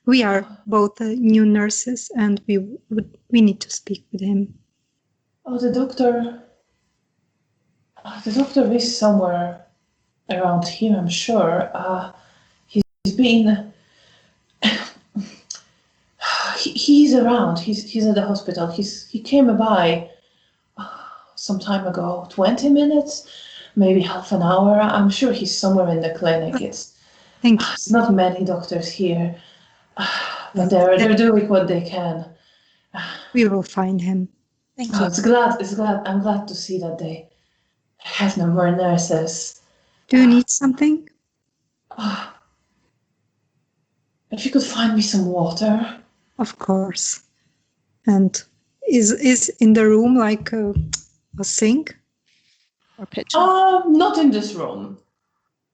Speaker 2: We are both new nurses and we need to speak with him.
Speaker 1: Oh, the doctor is somewhere around here, I'm sure. He's been... he's around. He's at the hospital. He came by some time ago. 20 minutes, maybe half an hour. I'm sure he's somewhere in the clinic.
Speaker 2: Thank you.
Speaker 1: It's not many doctors here, but they're doing what they can.
Speaker 2: We will find him.
Speaker 3: Thank
Speaker 1: Oh,
Speaker 3: you.
Speaker 1: I'm glad to see that they have no more nurses.
Speaker 2: Do you need something?
Speaker 1: If you could find me some water.
Speaker 2: Of course. And is in the room like a sink?
Speaker 3: Or pitcher.
Speaker 1: Not in this room.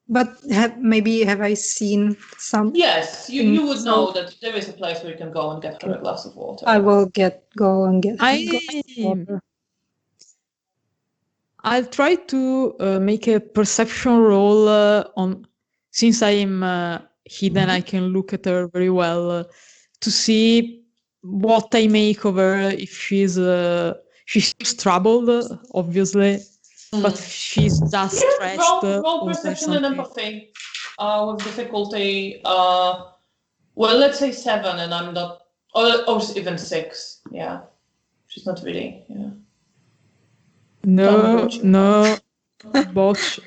Speaker 2: But have I seen some?
Speaker 1: Yes, you would
Speaker 2: So-
Speaker 1: know that there is a place where you can go and get her a glass of water.
Speaker 2: I will go and get her a glass of
Speaker 4: I
Speaker 2: water.
Speaker 4: I'll try to make a perception roll on, since I am hidden, I can look at her very well to see what I make of her. If she's troubled, obviously, but she's just stressed.
Speaker 1: Roll
Speaker 4: or
Speaker 1: perception and
Speaker 4: something.
Speaker 1: empathy with difficulty. Well, let's say 7, and I'm not, or even 6. Yeah, she's not really. Yeah.
Speaker 4: No,
Speaker 1: Don't
Speaker 4: no, botch.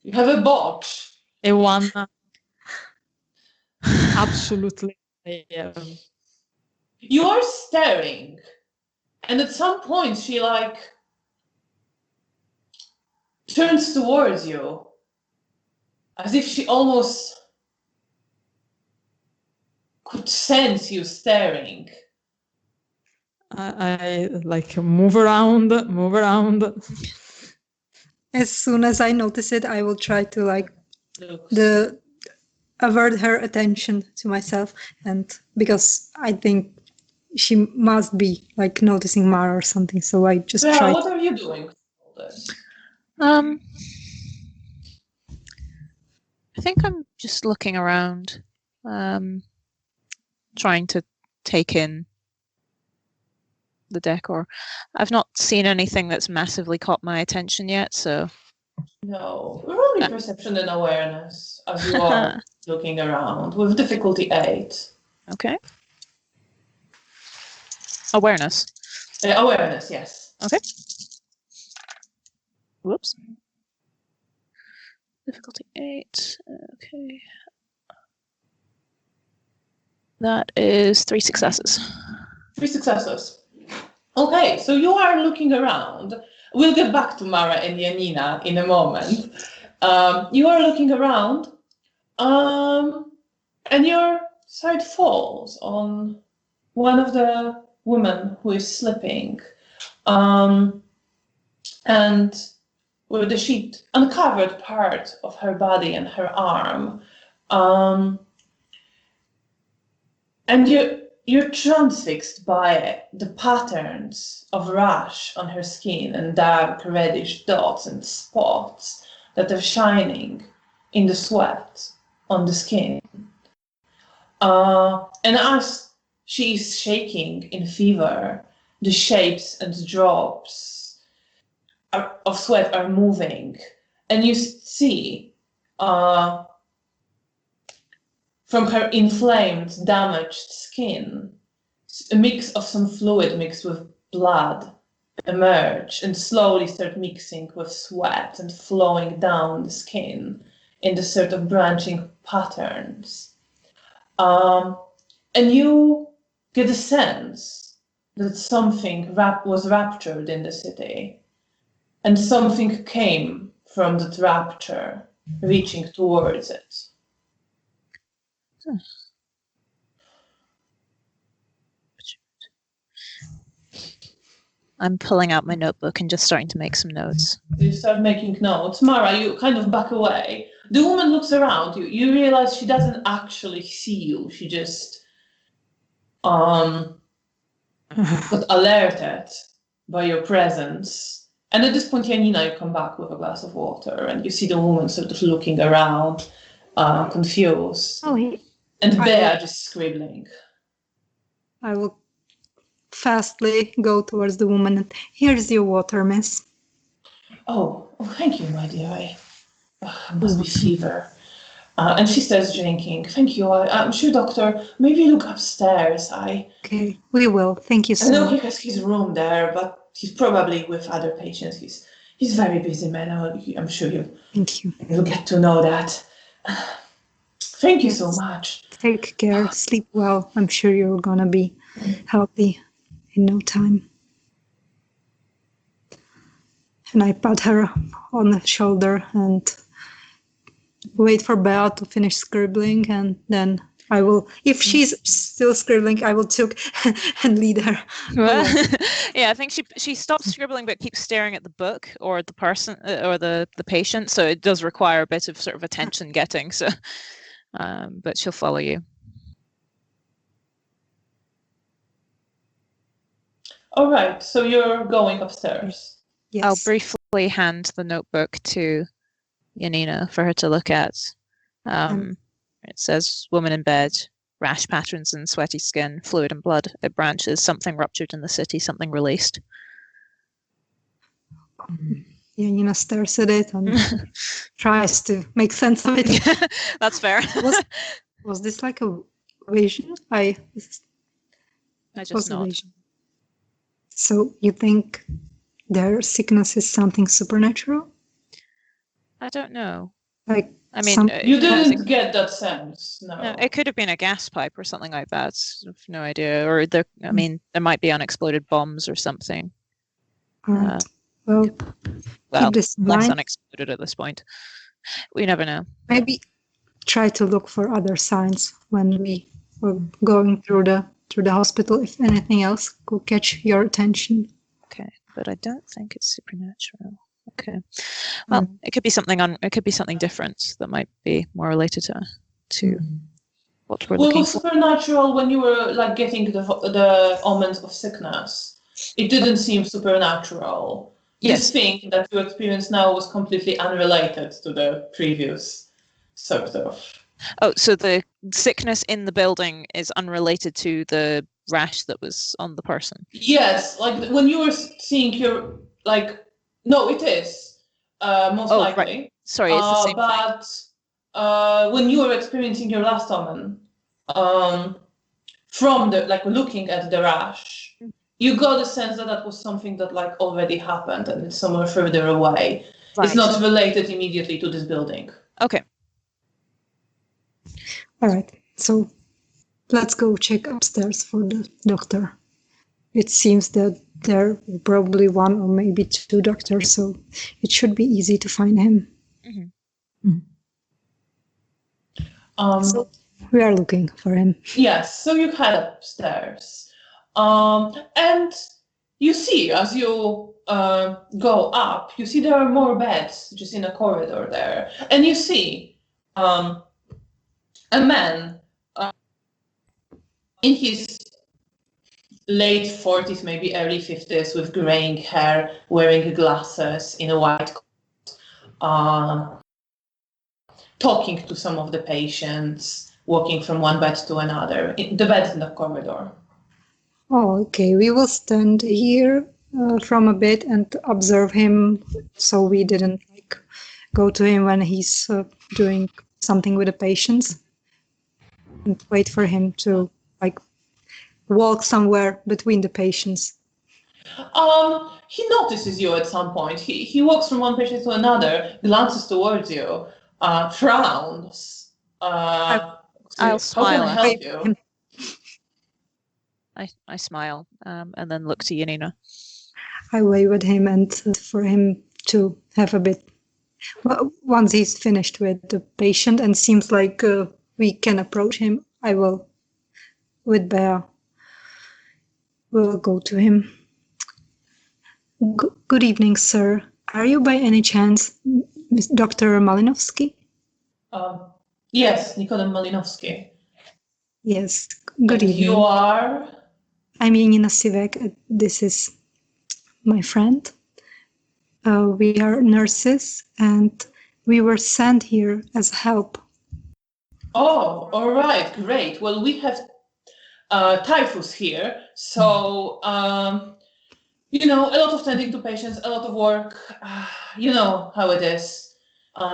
Speaker 1: You have a botch.
Speaker 4: A 1. Absolutely. Yeah.
Speaker 1: You are staring, and at some point she like turns towards you, as if she almost could sense you staring.
Speaker 4: I like move around.
Speaker 2: As soon as I notice it, I will try to
Speaker 1: Looks.
Speaker 2: avert her attention to myself, and because I think she must be like noticing Mara or something, so I just
Speaker 1: Yeah,
Speaker 2: try.
Speaker 1: what are you doing?
Speaker 3: I think I'm just looking around, trying to take in the decor. I've not seen anything that's massively caught my attention yet, so
Speaker 1: No, roll me perception and awareness as you are looking around with difficulty 8.
Speaker 3: okay. Awareness.
Speaker 1: Awareness, yes.
Speaker 3: Okay. Whoops. Difficulty 8. Okay. That is 3 successes.
Speaker 1: 3 successes. Okay, so you are looking around. We'll get back to Mara and Janina in a moment. You are looking around, and your sight falls on one of the women who is sleeping, and with the sheet uncovered part of her body and her arm, and you're transfixed by the patterns of rash on her skin and dark reddish dots and spots that are shining in the sweat on the skin. And as she is shaking in fever, the shapes and drops of sweat are moving, and you see from her inflamed, damaged skin, a mix of some fluid mixed with blood emerge and slowly start mixing with sweat and flowing down the skin in the sort of branching patterns. And you get a sense that something was raptured in the city, and something came from that rapture, reaching towards it.
Speaker 3: I'm pulling out my notebook and just starting to make some notes.
Speaker 1: You start making notes. Mara, you kind of back away. The woman looks around you. You realize she doesn't actually see you. She just got alerted by your presence. And at this point, Janina, you come back with a glass of water, and you see the woman sort of looking around, confused.
Speaker 2: Oh,
Speaker 1: And Bea just scribbling.
Speaker 2: I will fastly go towards the woman and here's your water, miss.
Speaker 1: Oh, thank you, my dear. I must be fever. And she starts drinking. Thank you. I'm sure, doctor, maybe look upstairs.
Speaker 2: Okay, we will. Thank you
Speaker 1: I
Speaker 2: so
Speaker 1: know he
Speaker 2: much.
Speaker 1: has his room there, but he's probably with other patients. He's very busy man. I'm sure
Speaker 2: Thank you.
Speaker 1: you'll get to know that. Thank you so
Speaker 2: Yes.
Speaker 1: much.
Speaker 2: Take care. Sleep well. I'm sure you're gonna be healthy in no time. And I pat her on the shoulder and wait for Bea to finish scribbling, and then I will, if she's still scribbling, I will took and lead her away.
Speaker 3: Yeah, I think she stops scribbling but keeps staring at the book or the person or the patient, so it does require a bit of sort of attention getting. So, but she'll follow you.
Speaker 1: All right, so you're going upstairs.
Speaker 2: Yes.
Speaker 3: I'll briefly hand the notebook to Janina for her to look at. It says woman in bed, rash patterns and sweaty skin, fluid and blood. It branches, something ruptured in the city, something released.
Speaker 2: Janina stares at it and tries to make sense of it.
Speaker 3: That's fair.
Speaker 2: Was this like a vision?
Speaker 3: I
Speaker 2: was
Speaker 3: just
Speaker 2: a
Speaker 3: nod.
Speaker 2: vision. So you think their sickness is something supernatural?
Speaker 3: I don't know.
Speaker 2: Like,
Speaker 3: I mean,
Speaker 1: You didn't get that sense, no.
Speaker 3: No, it could have been a gas pipe or something like that. I've no idea. Or I mean, there might be unexploded bombs or something.
Speaker 2: all right. Well, keep this in
Speaker 3: less
Speaker 2: mind.
Speaker 3: unexploded at this point. We never know.
Speaker 2: Maybe try to look for other signs when we were going through the hospital. If anything else could catch your attention.
Speaker 3: Okay, but I don't think it's supernatural. Okay, well, it could be something it could be something different that might be more related to what we're looking for.
Speaker 1: Supernatural when you were like getting the omens of sickness. It didn't seem supernatural.
Speaker 3: Yes.
Speaker 1: This thing that you experience now was completely unrelated to the previous sort of.
Speaker 3: Oh, so the sickness in the building is unrelated to the rash that was on the person?
Speaker 1: Yes, like when you were seeing your, like, no, it is, most likely.
Speaker 3: Right. Sorry, it's the same thing.
Speaker 1: But when you were experiencing your last omen, from the, like, looking at the rash, you got a sense that that was something that, like, already happened and it's somewhere further away.
Speaker 3: Right.
Speaker 1: It's not related immediately to this building.
Speaker 3: Okay.
Speaker 2: All right. So let's go check upstairs for the doctor. It seems that there are probably one or maybe two doctors, so it should be easy to find him. So we are looking for him.
Speaker 1: Yes, so you head upstairs. And you see, as you go up, you see there are more beds just in a corridor there. And you see a man in his late 40s, maybe early 50s, with graying hair, wearing glasses, in a white coat, talking to some of the patients, walking from one bed to another. The bed's in the corridor.
Speaker 2: Oh, okay. We will stand here from a bit and observe him, so we didn't go to him when he's doing something with the patients, and wait for him to walk somewhere between the patients.
Speaker 1: He notices you at some point. He walks from one patient to another, glances towards you, frowns.
Speaker 3: I'll smile.
Speaker 1: How can I help you?
Speaker 3: I smile and then look to Janina.
Speaker 2: I wave at him and for him to have a bit. Well, once he's finished with the patient and seems like we can approach him, I will, with Bea, we'll go to him. Good evening, sir. Are you by any chance Dr. Malinovsky?
Speaker 1: Yes, Nikodem Malinovsky.
Speaker 2: Yes, good
Speaker 1: And
Speaker 2: evening.
Speaker 1: You are?
Speaker 2: I'm Janina Sivek. This is my friend. We are nurses and we were sent here as help.
Speaker 1: Oh, all right, great. Well, we have typhus here, so a lot of tending to patients, a lot of work. You know how it is.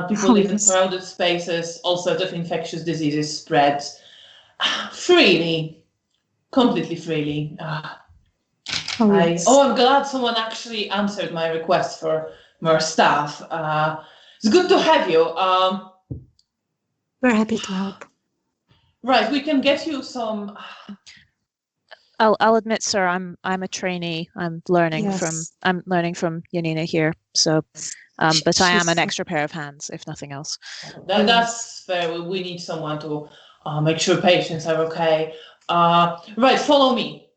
Speaker 1: People live in crowded spaces, all sorts of infectious diseases spread freely, completely freely.
Speaker 2: yes.
Speaker 1: I'm glad someone actually answered my request for more staff. It's good to have you.
Speaker 2: We're happy to help.
Speaker 1: Right, we can get you some.
Speaker 3: I'll admit, sir, I'm a trainee. I'm learning from Janina here. So, but I am an extra pair of hands, if nothing else.
Speaker 1: That's fair. We need someone to make sure patients are okay. Right, follow me.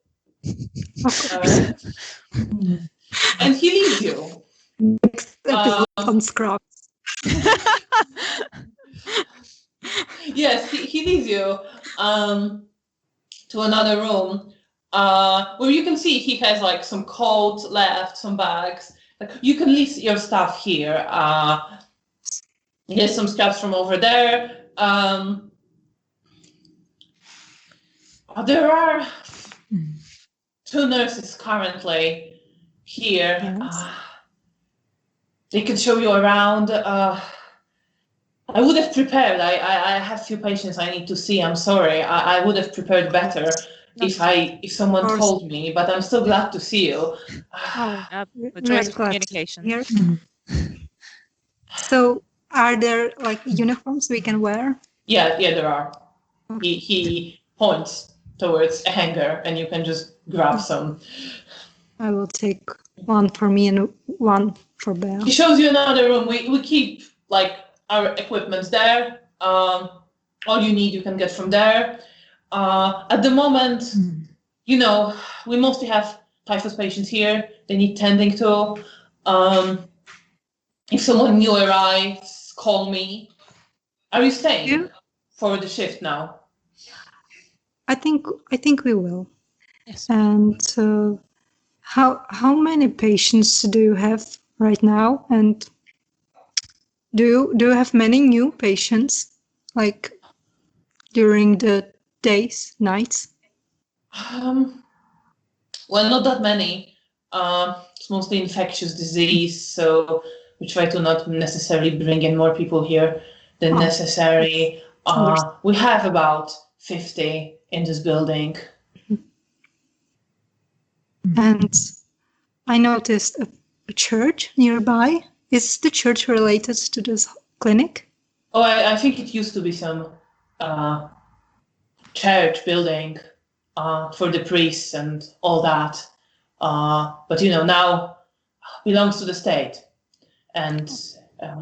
Speaker 1: And he leads you.
Speaker 2: Next episode on Scrubs.
Speaker 1: Yes, he leads you to another room where you can see he has like some coats left, some bags. Like, you can leave your stuff here. Here's some scraps from over there. There are 2 nurses currently here.
Speaker 2: Yes.
Speaker 1: They can show you around. I would have prepared. I have few patients I need to see. I'm sorry. I would have prepared better if someone told me. But I'm still glad to see you.
Speaker 3: The joys of communication.
Speaker 2: Here. So, are there like uniforms we can wear?
Speaker 1: Yeah, there are. He points towards a hanger, and you can just grab some.
Speaker 2: I will take one for me and one for Belle.
Speaker 1: He shows you another room. We keep like our equipment there. All you need you can get from there. At the moment, we mostly have typhus patients here. They need tending to. If someone new arrives, call me. Are you staying for the shift now?
Speaker 2: I think we will.
Speaker 3: Yes.
Speaker 2: And how many patients do you have right now? And do you have many new patients, like during the days, nights?
Speaker 1: Well, not that many. It's mostly infectious disease, so we try to not necessarily bring in more people here than necessary. We have about 50 in this building.
Speaker 2: And I noticed a church nearby. Is the church related to this clinic?
Speaker 1: Oh, I think it used to be some church building for the priests and all that. But now belongs to the state. And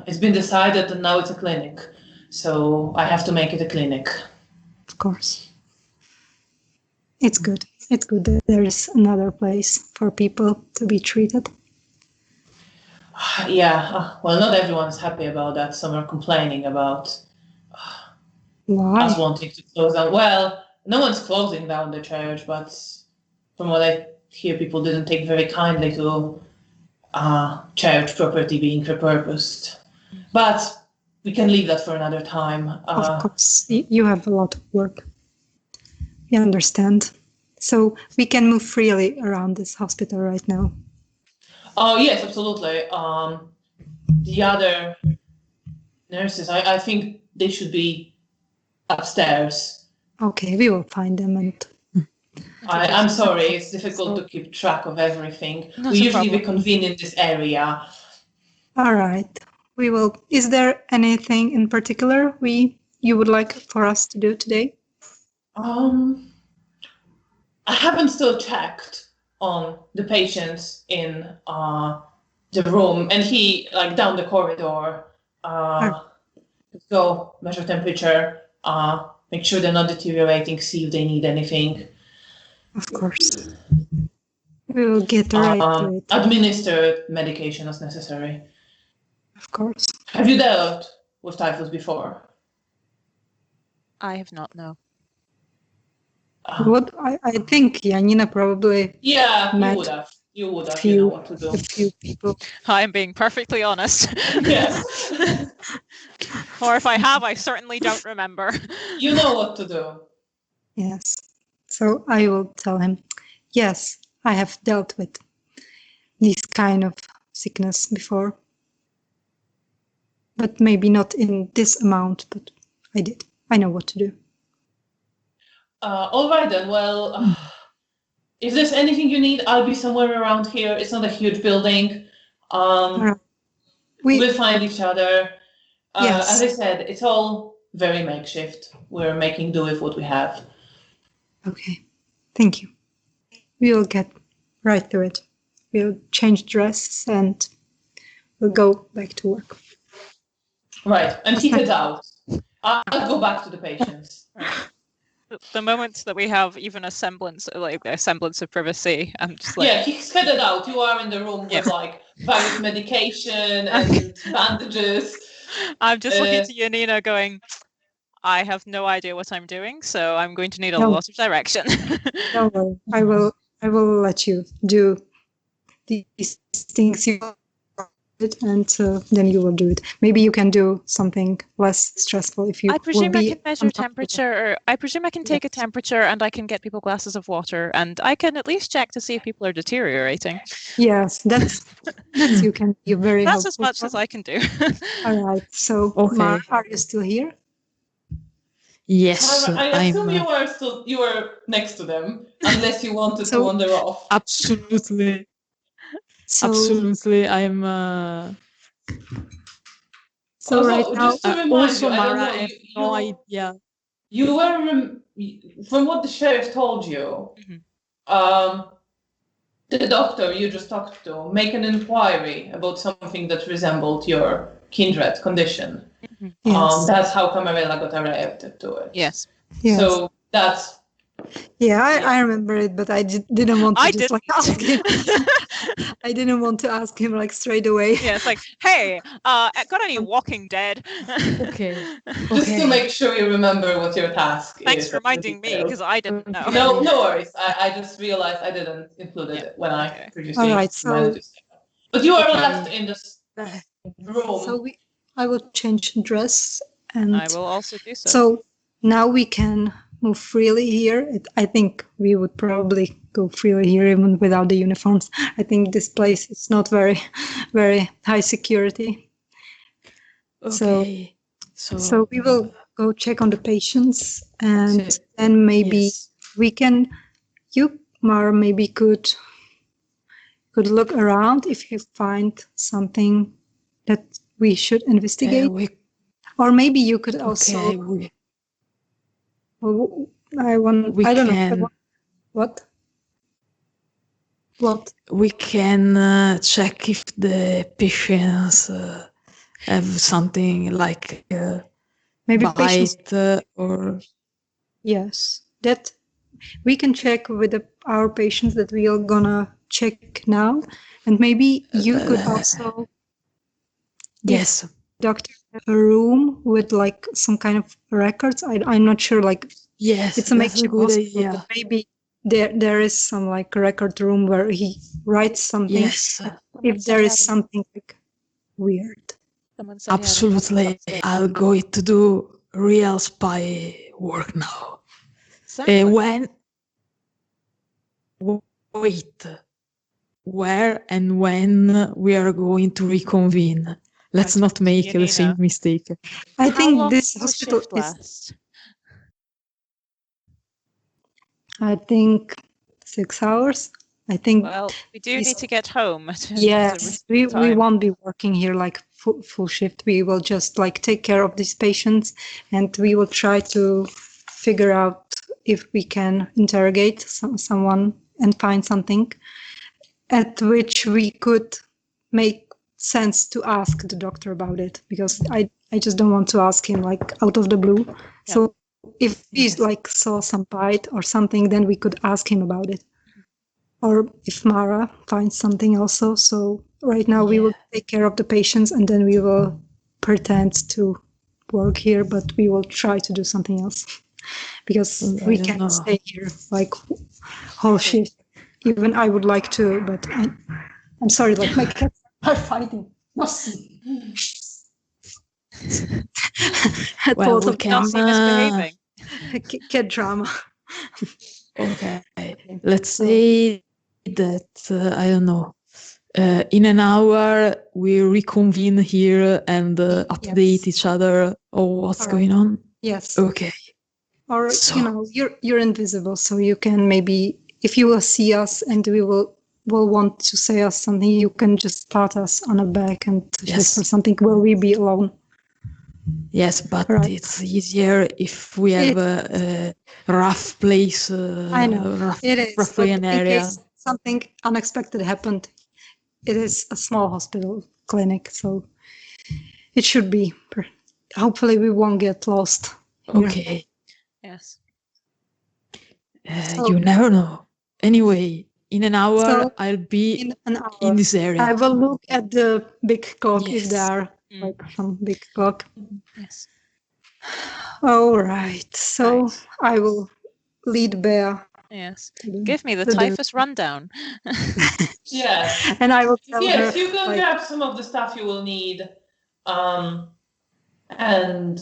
Speaker 1: it's been decided that now it's a clinic. So I have to make it a clinic.
Speaker 2: Of course. It's good. It's good that there is another place for people to be treated.
Speaker 1: Yeah, well, not everyone's happy about that. Some are complaining about
Speaker 2: Why?
Speaker 1: us wanting to close down. Well, no one's closing down the church, but from what I hear, people didn't take very kindly to church property being repurposed. But we can leave that for another time.
Speaker 2: Of course, you have a lot of work. We understand. So we can move freely around this hospital right now.
Speaker 1: Oh, yes, absolutely. The other nurses, I think they should be upstairs.
Speaker 2: Okay, we will find them. And
Speaker 1: I'm sorry, it's difficult to keep track of everything.
Speaker 3: Not
Speaker 1: We
Speaker 3: a
Speaker 1: usually
Speaker 3: problem.
Speaker 1: reconvene in this area.
Speaker 2: all right, we will. Is there anything in particular you would like for us to do today?
Speaker 1: I haven't still checked on the patients in the room, and he down the corridor. Go measure temperature, make sure they're not deteriorating, see if they need anything.
Speaker 2: Of course. We will get right to it.
Speaker 1: Administer medication as necessary.
Speaker 2: Of course.
Speaker 1: Have you dealt with typhus before?
Speaker 3: I have not, no.
Speaker 2: What I think Janina probably
Speaker 1: Yeah,
Speaker 2: met
Speaker 1: you would have. You know what to do.
Speaker 2: a few people.
Speaker 3: I'm being perfectly honest.
Speaker 1: Yes.
Speaker 3: Or if I have, I certainly don't remember.
Speaker 1: You know what to do.
Speaker 2: Yes. So I will tell him, yes, I have dealt with this kind of sickness before. But maybe not in this amount, but I did. I know what to do.
Speaker 1: All right then. Well, if there's anything you need, I'll be somewhere around here. It's not a huge building. We'll find each other.
Speaker 2: Yes.
Speaker 1: As I said, it's all very makeshift. We're making do with what we have.
Speaker 2: Okay. Thank you. We'll get right to it. We'll change dress and we'll go back to work.
Speaker 1: Right, and he heads out. I'll go back to the patients.
Speaker 3: The moment that we have even a semblance of privacy, I'm just like,
Speaker 1: Yeah, he's headed out. You are in the room with like various medication and bandages.
Speaker 3: I'm just looking to Janina going, I have no idea what I'm doing, so I'm going to need a
Speaker 2: No.
Speaker 3: lot of direction.
Speaker 2: Don't worry. I will let you do these things you did, and then you will do it. Maybe you can do something less stressful if you.
Speaker 3: I presume
Speaker 2: will
Speaker 3: I
Speaker 2: be
Speaker 3: can measure temperature, or I presume I can take a temperature, and I can get people glasses of water, and I can at least check to see if people are deteriorating.
Speaker 2: Yes, that's you can. You're very
Speaker 3: That's
Speaker 2: helpful.
Speaker 3: as much as I can do.
Speaker 2: All right. So,
Speaker 4: Okay.
Speaker 2: Mara, are you still here?
Speaker 4: Yes,
Speaker 1: I assume
Speaker 4: I'm
Speaker 1: you were next to them, unless you wanted
Speaker 2: So-
Speaker 1: to wander off.
Speaker 4: absolutely,
Speaker 2: So,
Speaker 4: absolutely. I'm
Speaker 2: so
Speaker 1: Also,
Speaker 2: right now,
Speaker 1: just to remind
Speaker 4: also
Speaker 1: you, I don't
Speaker 4: Mara.
Speaker 1: know,
Speaker 4: I have no idea.
Speaker 1: You were, from what the sheriff told you, the doctor you just talked to make an inquiry about something that resembled your kindred condition.
Speaker 2: yes,
Speaker 1: That's how Camarilla got arrived to it.
Speaker 3: Yes.
Speaker 2: yes.
Speaker 1: So that's
Speaker 2: I remember it, but I didn't want to
Speaker 3: I
Speaker 2: just
Speaker 3: didn't.
Speaker 2: ask him. I didn't want to ask him straight away.
Speaker 3: Yeah, it's like, hey, got any Walking Dead?
Speaker 4: Okay.
Speaker 1: just to make sure you remember what your task
Speaker 3: Thanks
Speaker 1: is.
Speaker 3: for reminding me, because I didn't know.
Speaker 1: No worries. I just realized I didn't include it when I previously
Speaker 2: All right,
Speaker 1: reminded you. But you are
Speaker 4: Okay.
Speaker 1: left in this room.
Speaker 2: So I will change dress, and
Speaker 3: I will also do so.
Speaker 2: So now we can move freely here. I think we would probably go freely here even without the uniforms. I think this place is not very, very high security.
Speaker 4: Okay.
Speaker 2: So we will go check on the patients, and then maybe
Speaker 4: yes.
Speaker 2: we can. You, Mara, maybe could look around if you find something that we should investigate, or maybe you could also.
Speaker 4: Okay.
Speaker 2: I don't know. What?
Speaker 4: We can check if the patients have something like
Speaker 2: Maybe
Speaker 4: bite or.
Speaker 2: Yes, that we can check with our patients that we are gonna check now, and maybe you could also.
Speaker 4: Yes.
Speaker 2: Doctor, a room with some kind of records. I'm not sure.
Speaker 4: Yes,
Speaker 2: it's a makeshift
Speaker 4: good
Speaker 2: hospital.
Speaker 4: idea.
Speaker 2: Maybe there is some record room where he writes something.
Speaker 4: Yes.
Speaker 2: If there is something weird.
Speaker 4: Absolutely. I'll go to do real spy work now. Where and when we are going to reconvene? Let's not make the same mistake.
Speaker 2: I think this hospital
Speaker 3: is.
Speaker 2: I think 6 hours. I think.
Speaker 3: Well, we do need to get home.
Speaker 2: Yes, we won't be working here full shift. We will just take care of these patients, and we will try to figure out if we can interrogate someone and find something at which we could make sense to ask the doctor about it, because I just don't want to ask him out of the blue. Yeah. So if he saw some bite or something, then we could ask him about it. Or if Mara finds something also. So right now we will take care of the patients, and then we will pretend to work here, but we will try to do something else, because we can't stay here whole shift. Even I would like to, but I'm sorry, my cats are fighting.
Speaker 3: Well, we can misbehaving.
Speaker 2: Cat drama.
Speaker 4: Okay, let's say that I don't know. In an hour, we reconvene here and update each other on what's going on.
Speaker 2: Yes.
Speaker 4: Okay.
Speaker 2: Or you're invisible, so you can maybe if you will see us and we will want to say us something, you can just pat us on the back and whisper something. Will we be alone?
Speaker 4: Yes, but
Speaker 2: Right.
Speaker 4: it's easier if we have a rough place.
Speaker 2: I know it is.
Speaker 4: Rough
Speaker 2: But
Speaker 4: area.
Speaker 2: in case something unexpected happened, it is a small hospital clinic, so it should be. Hopefully, we won't get lost. Here.
Speaker 4: Okay.
Speaker 3: Yes.
Speaker 2: So-
Speaker 4: You never know. Anyway, in an hour,
Speaker 2: So,
Speaker 4: I'll be
Speaker 2: in an hour,
Speaker 4: in this area.
Speaker 2: I will look at the big clock if
Speaker 4: Yes.
Speaker 2: there are like some big clock.
Speaker 3: Yes.
Speaker 2: All right. So
Speaker 3: Right.
Speaker 2: I will lead Bear.
Speaker 3: Yes.
Speaker 2: to
Speaker 3: Give me the
Speaker 2: to
Speaker 3: typhus rundown.
Speaker 1: Yes.
Speaker 2: And I will tell
Speaker 1: Yes,
Speaker 2: her.
Speaker 1: you can
Speaker 2: like,
Speaker 1: grab some of the stuff you will need, and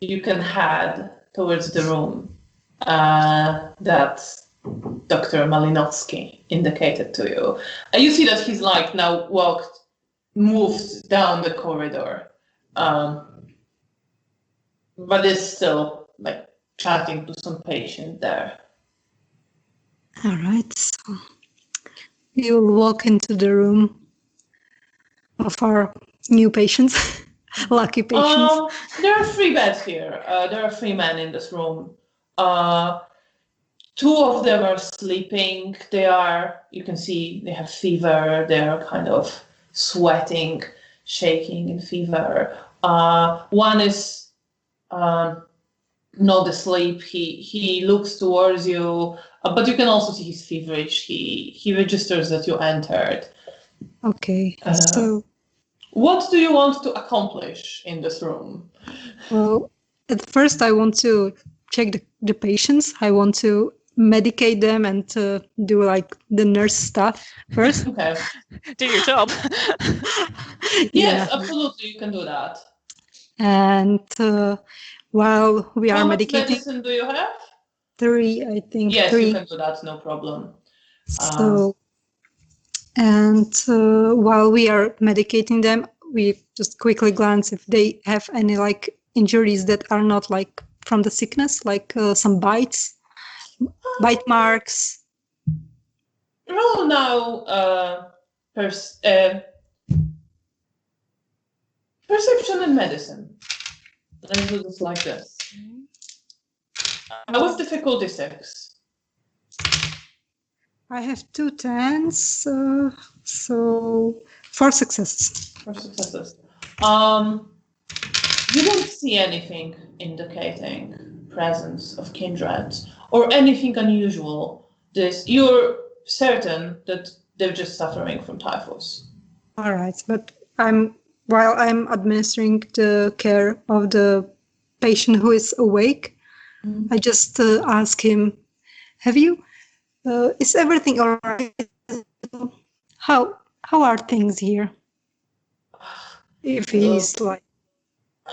Speaker 1: you can head towards the room that Dr. Malinowski indicated to you. And you see that he's like now moved down the corridor, but is still like chatting to some patient there.
Speaker 2: All right. So you will walk into the room of our new patients, lucky patients.
Speaker 1: There are 3 beds here. There are 3 men in this room. 2 of them are sleeping. You can see they have fever. They're kind of sweating, shaking in fever. One is not asleep. He looks towards you, but you can also see he's feverish. He registers that you entered.
Speaker 2: Okay. So,
Speaker 1: what do you want to accomplish in this room?
Speaker 2: well, at first I want to check the patients. I want to medicate them and do like the nurse stuff first.
Speaker 1: Okay.
Speaker 3: Do your job.
Speaker 1: Yes, absolutely, you can do that.
Speaker 2: And while we
Speaker 1: How
Speaker 2: are
Speaker 1: much
Speaker 2: medicating,
Speaker 1: medicine do you have?
Speaker 2: 3, I think.
Speaker 1: Yes,
Speaker 2: 3.
Speaker 1: you can do that, no problem.
Speaker 2: So, and while we are medicating them, we just quickly glance if they have any like injuries that are not like from the sickness, like some bite marks.
Speaker 1: Roll now perception and medicine. Let's do this like this. With difficulty 6.
Speaker 2: I have 2 10s, so 4 successes.
Speaker 1: 4 successes. You don't see anything indicating presence of kindred or anything unusual. You're certain that they're just suffering from typhus.
Speaker 2: All right, but while I'm administering the care of the patient who is awake, I just ask him, "Have you? Is everything all right? How are things here?" If he's like,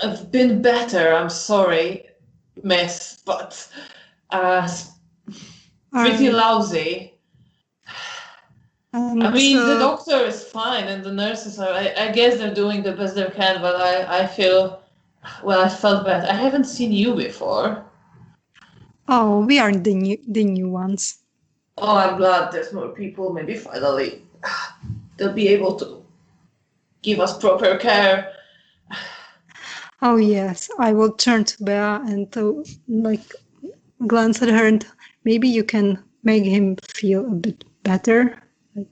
Speaker 1: I've been better, I'm sorry, miss, but pretty lousy. I mean, the doctor is fine and the nurses are, I guess they're doing the best they can, but I felt bad. I haven't seen you before.
Speaker 2: Oh, we are the new ones.
Speaker 1: Oh, I'm glad there's more people. Maybe finally they'll be able to give us proper care.
Speaker 2: Oh yes, I will turn to Bea and like glance at her, and maybe you can make him feel a bit better, like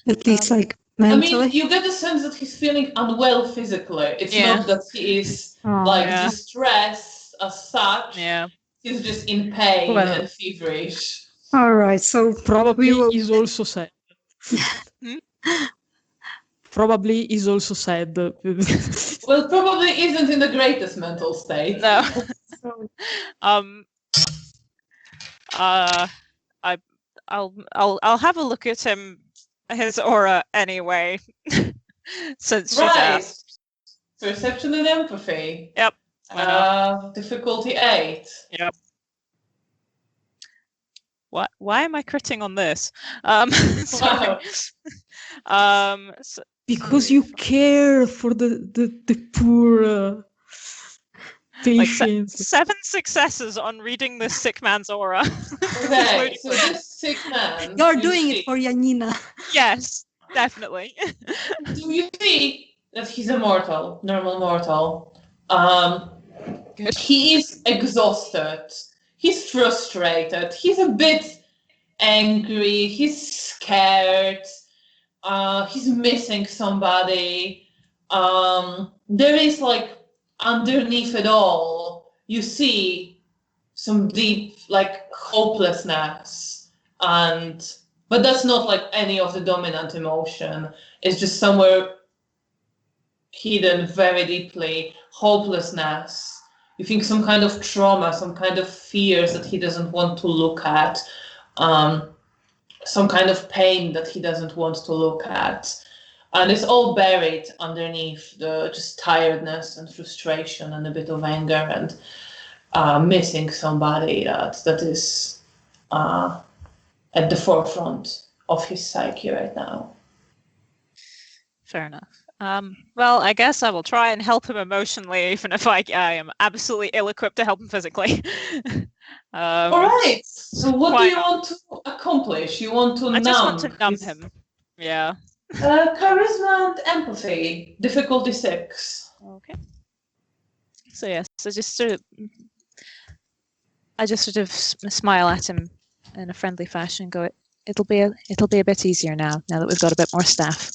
Speaker 2: at least like mentally.
Speaker 1: I mean, you get the sense that he's feeling unwell physically. It's not that he is distressed as such.
Speaker 3: Yeah.
Speaker 1: He's just in pain and feverish.
Speaker 2: All right, so
Speaker 4: Probably is also sad. Probably is also sad.
Speaker 1: Well, probably isn't in the greatest mental state.
Speaker 3: No. I'll have a look at his aura anyway. Since she's asked.
Speaker 1: Perception and empathy.
Speaker 3: Yep.
Speaker 1: Difficulty 8.
Speaker 3: Yep. Why am I critting on this? Sorry.
Speaker 4: Because you care for the poor.
Speaker 3: Like
Speaker 4: Patience.
Speaker 3: 7 successes on reading this sick man's aura.
Speaker 1: Okay, so this sick man.
Speaker 2: You're
Speaker 1: you
Speaker 2: doing
Speaker 1: see-
Speaker 2: it for Janina.
Speaker 3: Yes, definitely.
Speaker 1: Do you see that he's a mortal, normal mortal?
Speaker 3: Good.
Speaker 1: He is exhausted. He's frustrated. He's a bit angry. He's scared. He's missing somebody. There is like underneath it all, you see some deep like hopelessness, but that's not like any of the dominant emotion. It's just somewhere hidden very deeply, hopelessness. You think some kind of trauma, some kind of fears that he doesn't want to look at, some kind of pain that he doesn't want to look at. And it's all buried underneath the just tiredness and frustration and a bit of anger and missing somebody that is at the forefront of his psyche right now.
Speaker 3: Fair enough. Well, I guess I will try and help him emotionally, even if I am absolutely ill-equipped to help him physically.
Speaker 1: All right. So what do
Speaker 3: why
Speaker 1: you
Speaker 3: not?
Speaker 1: want to accomplish? You want to
Speaker 3: I just want to numb
Speaker 1: his-
Speaker 3: him. Yeah.
Speaker 1: Charisma and empathy, difficulty 6.
Speaker 3: Okay. So yes, I just sort of smile at him in a friendly fashion and go, it'll be a bit easier now that we've got a bit more staff.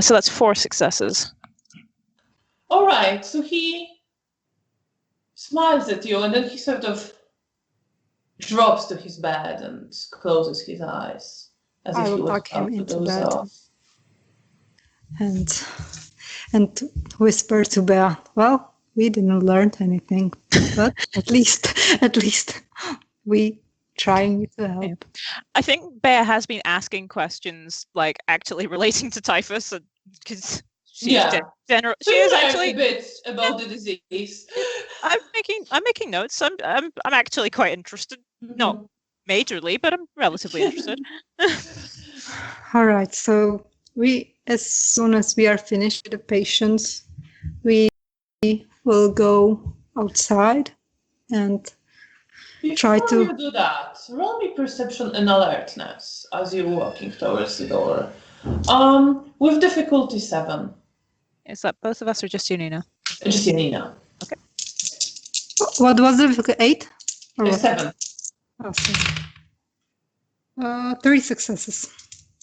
Speaker 3: So that's 4 successes.
Speaker 1: All right. So he smiles at you and then he sort of drops to his bed and closes his eyes as
Speaker 2: I
Speaker 1: if he
Speaker 2: will
Speaker 1: was
Speaker 2: tuck him
Speaker 1: about to
Speaker 2: into
Speaker 1: doze
Speaker 2: bed.
Speaker 1: off.
Speaker 2: and whisper to Bea, well, we didn't learn anything, but at least we trying to help.
Speaker 3: Yeah. I think Bea has been asking questions like actually relating to typhus, because she's
Speaker 1: Yeah.
Speaker 3: general.
Speaker 1: So
Speaker 3: She
Speaker 1: you
Speaker 3: is
Speaker 1: learned
Speaker 3: actually.
Speaker 1: a bit about the disease.
Speaker 3: I'm making notes. I'm actually quite interested. Not majorly, but I'm relatively interested.
Speaker 2: All right, so as soon as we are finished with the patients, we will go outside and try
Speaker 1: Before
Speaker 2: to.
Speaker 1: you do that, roll me perception and alertness as you're walking towards the door. With difficulty 7.
Speaker 3: Is that both of us or just Janina?
Speaker 1: Just Janina.
Speaker 2: What was it? 8? Or what?
Speaker 1: 7.
Speaker 2: Oh, sorry. 3 successes.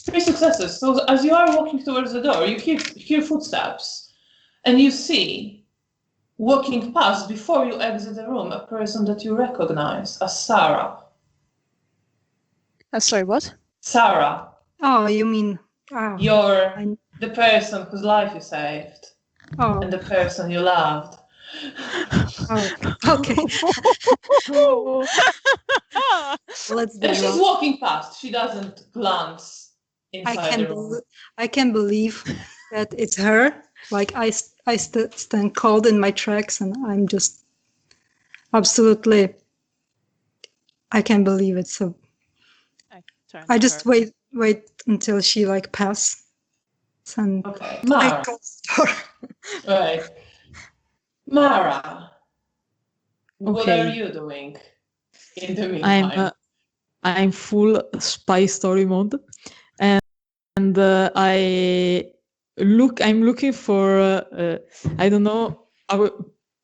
Speaker 1: 3 successes. So as you are walking towards the door, you hear footsteps, and you see, walking past before you exit the room, a person that you recognize as Sarah.
Speaker 3: Sorry, what?
Speaker 1: Sarah,
Speaker 2: Oh, you mean
Speaker 1: you're
Speaker 2: I-
Speaker 1: the person whose life you saved,
Speaker 2: oh,
Speaker 1: and the person you loved.
Speaker 2: okay. Let's do
Speaker 1: And she's
Speaker 2: that.
Speaker 1: walking past. She doesn't glance inside the room.
Speaker 2: I can't believe that it's her. Like I stand cold in my tracks, and I'm just absolutely. I can't believe it. So I just wait until she like passes, and
Speaker 1: Okay,
Speaker 2: I
Speaker 1: Mara.
Speaker 2: close the door.
Speaker 1: Right. Mara, what
Speaker 4: Okay.
Speaker 1: are you doing in the meantime?
Speaker 4: I'm full spy story mode, and I'm looking for I don't know how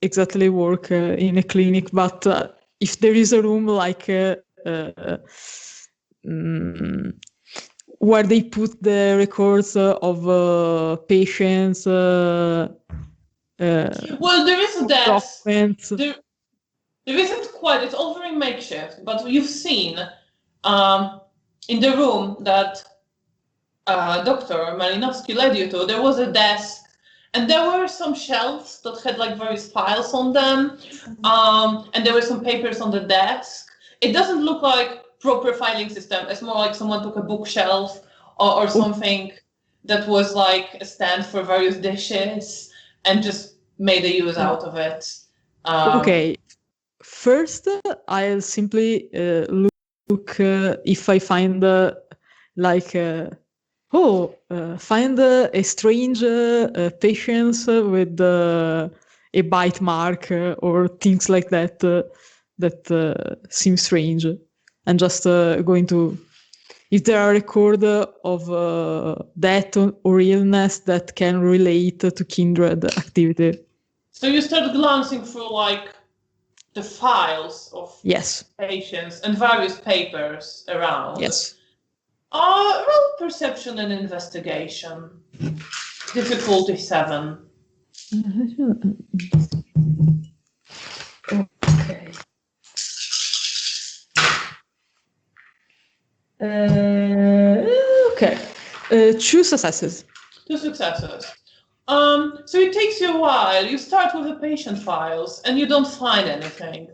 Speaker 4: exactly work in a clinic, but if there is a room like where they put the records of patients.
Speaker 1: Well, there is a desk.
Speaker 4: Documents.
Speaker 1: There isn't quite. It's all very makeshift. But you've seen in the room that Dr. Malinowski led you to, there was a desk, and there were some shelves that had like various files on them, and there were some papers on the desk. It doesn't look like proper filing system. It's more like someone took a bookshelf or something that was like a stand for various dishes and just made a use out of it.
Speaker 4: Okay. First, I'll simply look if I find like Find a strange patients with a bite mark or things like that that seem strange, and just going to, if there are record of death or illness that can relate to kindred activity.
Speaker 1: So you start glancing through like the files of
Speaker 4: Yes.
Speaker 1: patients and various papers around.
Speaker 4: Yes.
Speaker 1: Roll perception and investigation. Difficulty 7.
Speaker 4: Okay. Okay. 2 successes.
Speaker 1: 2 successes. So it takes you a while. You start with the patient files and you don't find anything.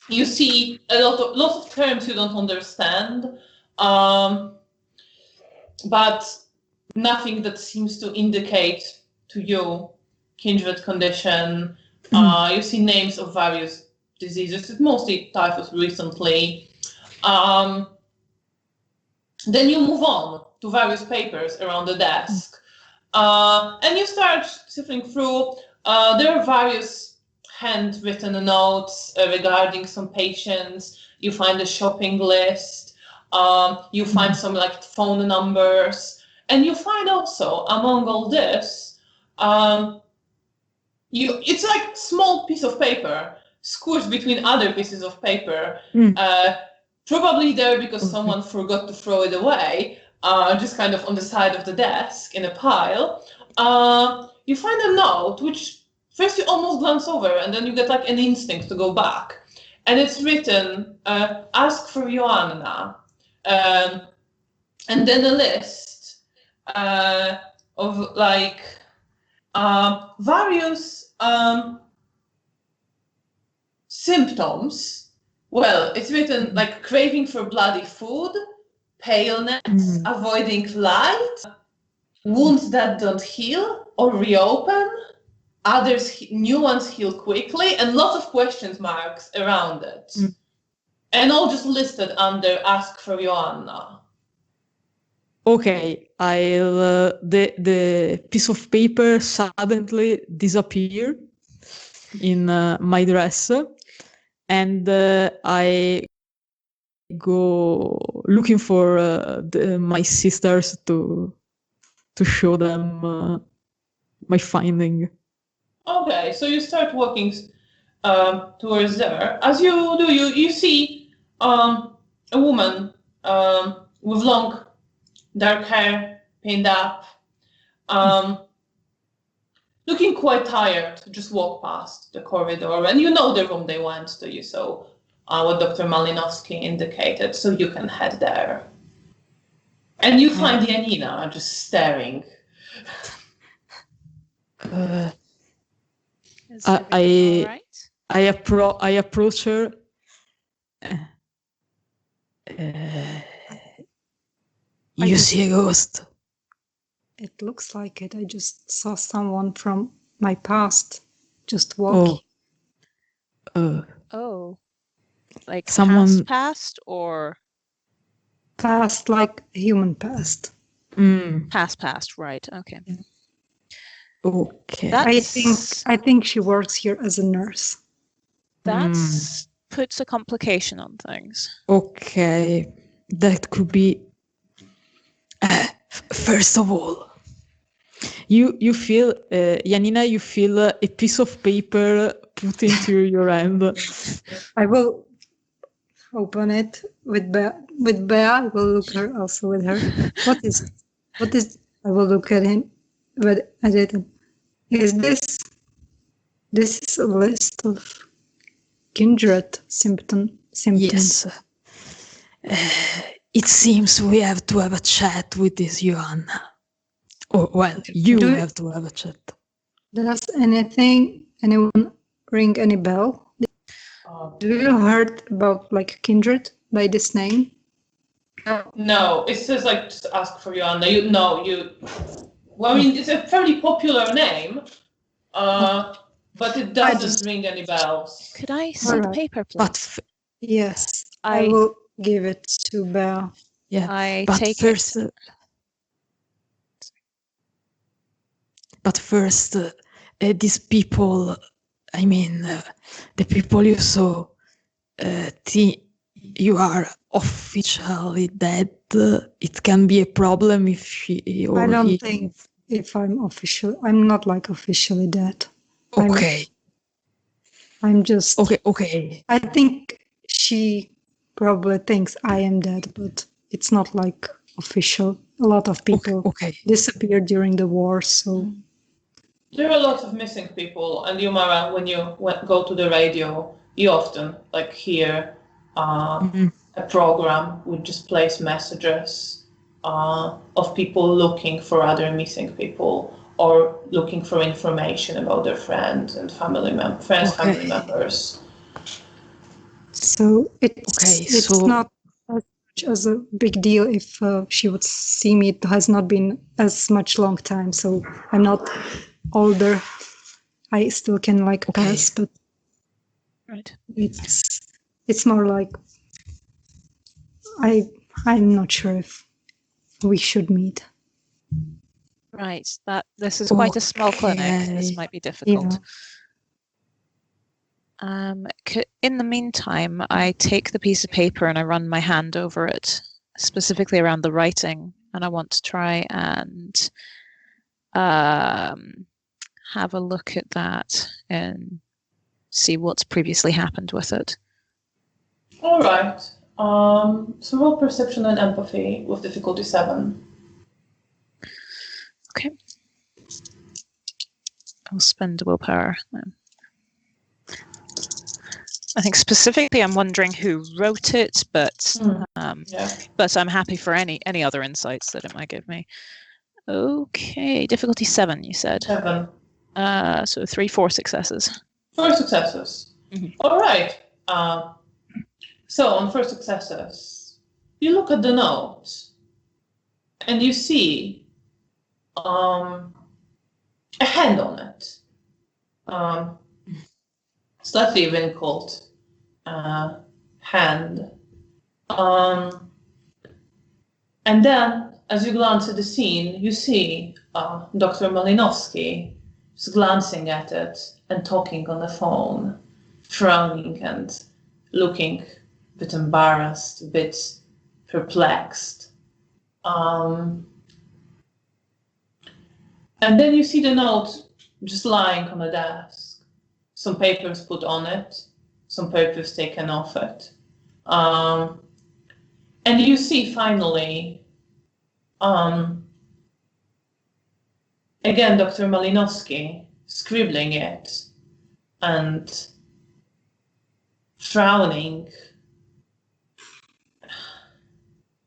Speaker 1: You see lots of terms you don't understand, but nothing that seems to indicate to you kindred condition. You see names of various diseases. It's mostly typhus recently. Then you move on to various papers around the desk. And you start sifting through. There are various handwritten notes regarding some patients. You find a shopping list. You find some like phone numbers. And you find also among all this, it's like a small piece of paper squished between other pieces of paper. Probably there because someone forgot to throw it away, just kind of on the side of the desk in a pile. You find a note, which first you almost glance over, and then you get like an instinct to go back. And it's written, ask for Joanna. And then a list of like various symptoms. Well, it's written like craving for bloody food, paleness, avoiding light, wounds that don't heal or reopen, new ones heal quickly, and lots of question marks around it. And all just listed under ask for Joanna.
Speaker 4: Okay, the piece of paper suddenly disappear in my dress, and I go looking for my sisters to show them my finding.
Speaker 1: Okay, so you start walking towards there. As you do, you see a woman with long dark hair, pinned up, looking quite tired, just walk past the corridor, and you know the room they went to. You saw what Dr. Malinowski indicated, so you can head there. And you find Janina just staring.
Speaker 3: Is everything all right?
Speaker 4: I approach her. You see a ghost?
Speaker 2: It looks like it. I just saw someone from my past just walking.
Speaker 3: Oh, like
Speaker 4: Someone-
Speaker 3: past or
Speaker 2: Past, like human past.
Speaker 3: past, right? Okay.
Speaker 4: Okay.
Speaker 2: I think she works here as a nurse.
Speaker 3: That's puts a complication on things.
Speaker 4: Okay, that could be. First of all, you feel, Janina, you feel a piece of paper put into your hand.
Speaker 2: I will open it with Bea. With Bea, I will look her also with her. What is? I will look at him. But I didn't. Is this? This is a list of kindred symptoms.
Speaker 4: Yes. It seems we have to have a chat with this Joanna. Oh, well, you have to have a chat.
Speaker 2: Does anyone ring any bell? Do you heard about like kindred by this name?
Speaker 1: No, it says like just ask for Joanna. Well, I mean, it's a fairly popular name, but it doesn't ring any bells.
Speaker 3: Could I see the
Speaker 2: Alright.
Speaker 3: paper, please?
Speaker 4: But
Speaker 2: Yes, I will give it to Bea.
Speaker 4: Yeah,
Speaker 3: I
Speaker 4: but
Speaker 3: take
Speaker 4: first,
Speaker 3: it.
Speaker 4: but first, these people, I mean, the people you saw, you are officially dead. It can be a problem if she or
Speaker 2: I don't
Speaker 4: he.
Speaker 2: think if I'm not like officially dead.
Speaker 4: Okay,
Speaker 2: I'm just.
Speaker 4: okay.
Speaker 2: I think she probably thinks I am dead, but it's not like official. A lot of people
Speaker 4: Okay.
Speaker 2: disappeared during the war, so
Speaker 1: There are lots of missing people, and you, Mara, when you go to the radio, you often like hear a program which just plays messages of people looking for other missing people or looking for information about their friends and family members.
Speaker 2: so
Speaker 4: Okay,
Speaker 2: it's
Speaker 4: so
Speaker 2: not as much as a big deal if she would see me. It has not been as much long time, so I'm not older. I still can like
Speaker 4: Okay.
Speaker 2: pass, but
Speaker 3: Right.
Speaker 2: it's more like I'm not sure if we should meet.
Speaker 3: Right. This is quite a small clinic. This
Speaker 4: Okay.
Speaker 3: might be difficult.
Speaker 2: Yeah.
Speaker 3: In the meantime, I take the piece of paper and I run my hand over it, specifically around the writing, and I want to try and have a look at that and see what's previously happened with it.
Speaker 1: All right. So roll perception and empathy with difficulty 7.
Speaker 3: Okay. I'll spend willpower then. I think specifically I'm wondering who wrote it, but but I'm happy for any other insights that it might give me. Okay, difficulty 7, you said.
Speaker 1: 7.
Speaker 3: So 3, 4 successes.
Speaker 1: 4 successes.
Speaker 3: Mhm.
Speaker 1: All right. So on 4 successes, you look at the note and you see a hand on it, slightly wrinkled hand. And then, as you glance at the scene, you see Dr. Malinowski just glancing at it and talking on the phone, frowning and looking a bit embarrassed, a bit perplexed. And then you see the note just lying on the desk. Some papers put on it, some papers taken off it. And you see finally, again, Dr. Malinowski scribbling it and frowning,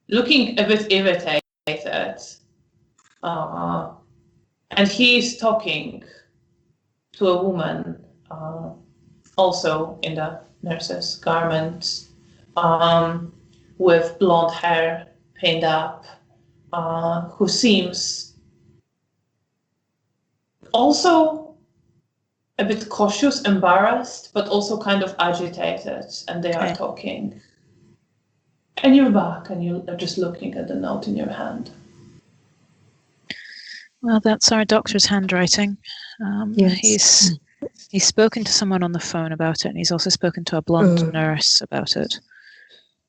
Speaker 1: looking a bit irritated. And he's talking to a woman, also in the nurse's garment, with blonde hair pinned up, who seems also a bit cautious, embarrassed, but also kind of agitated, and they are talking. And you're back, and you're just looking at the note in your hand.
Speaker 3: Well, that's our doctor's handwriting.
Speaker 2: Yes.
Speaker 3: He's spoken to someone on the phone about it, and he's also spoken to a blonde nurse about it.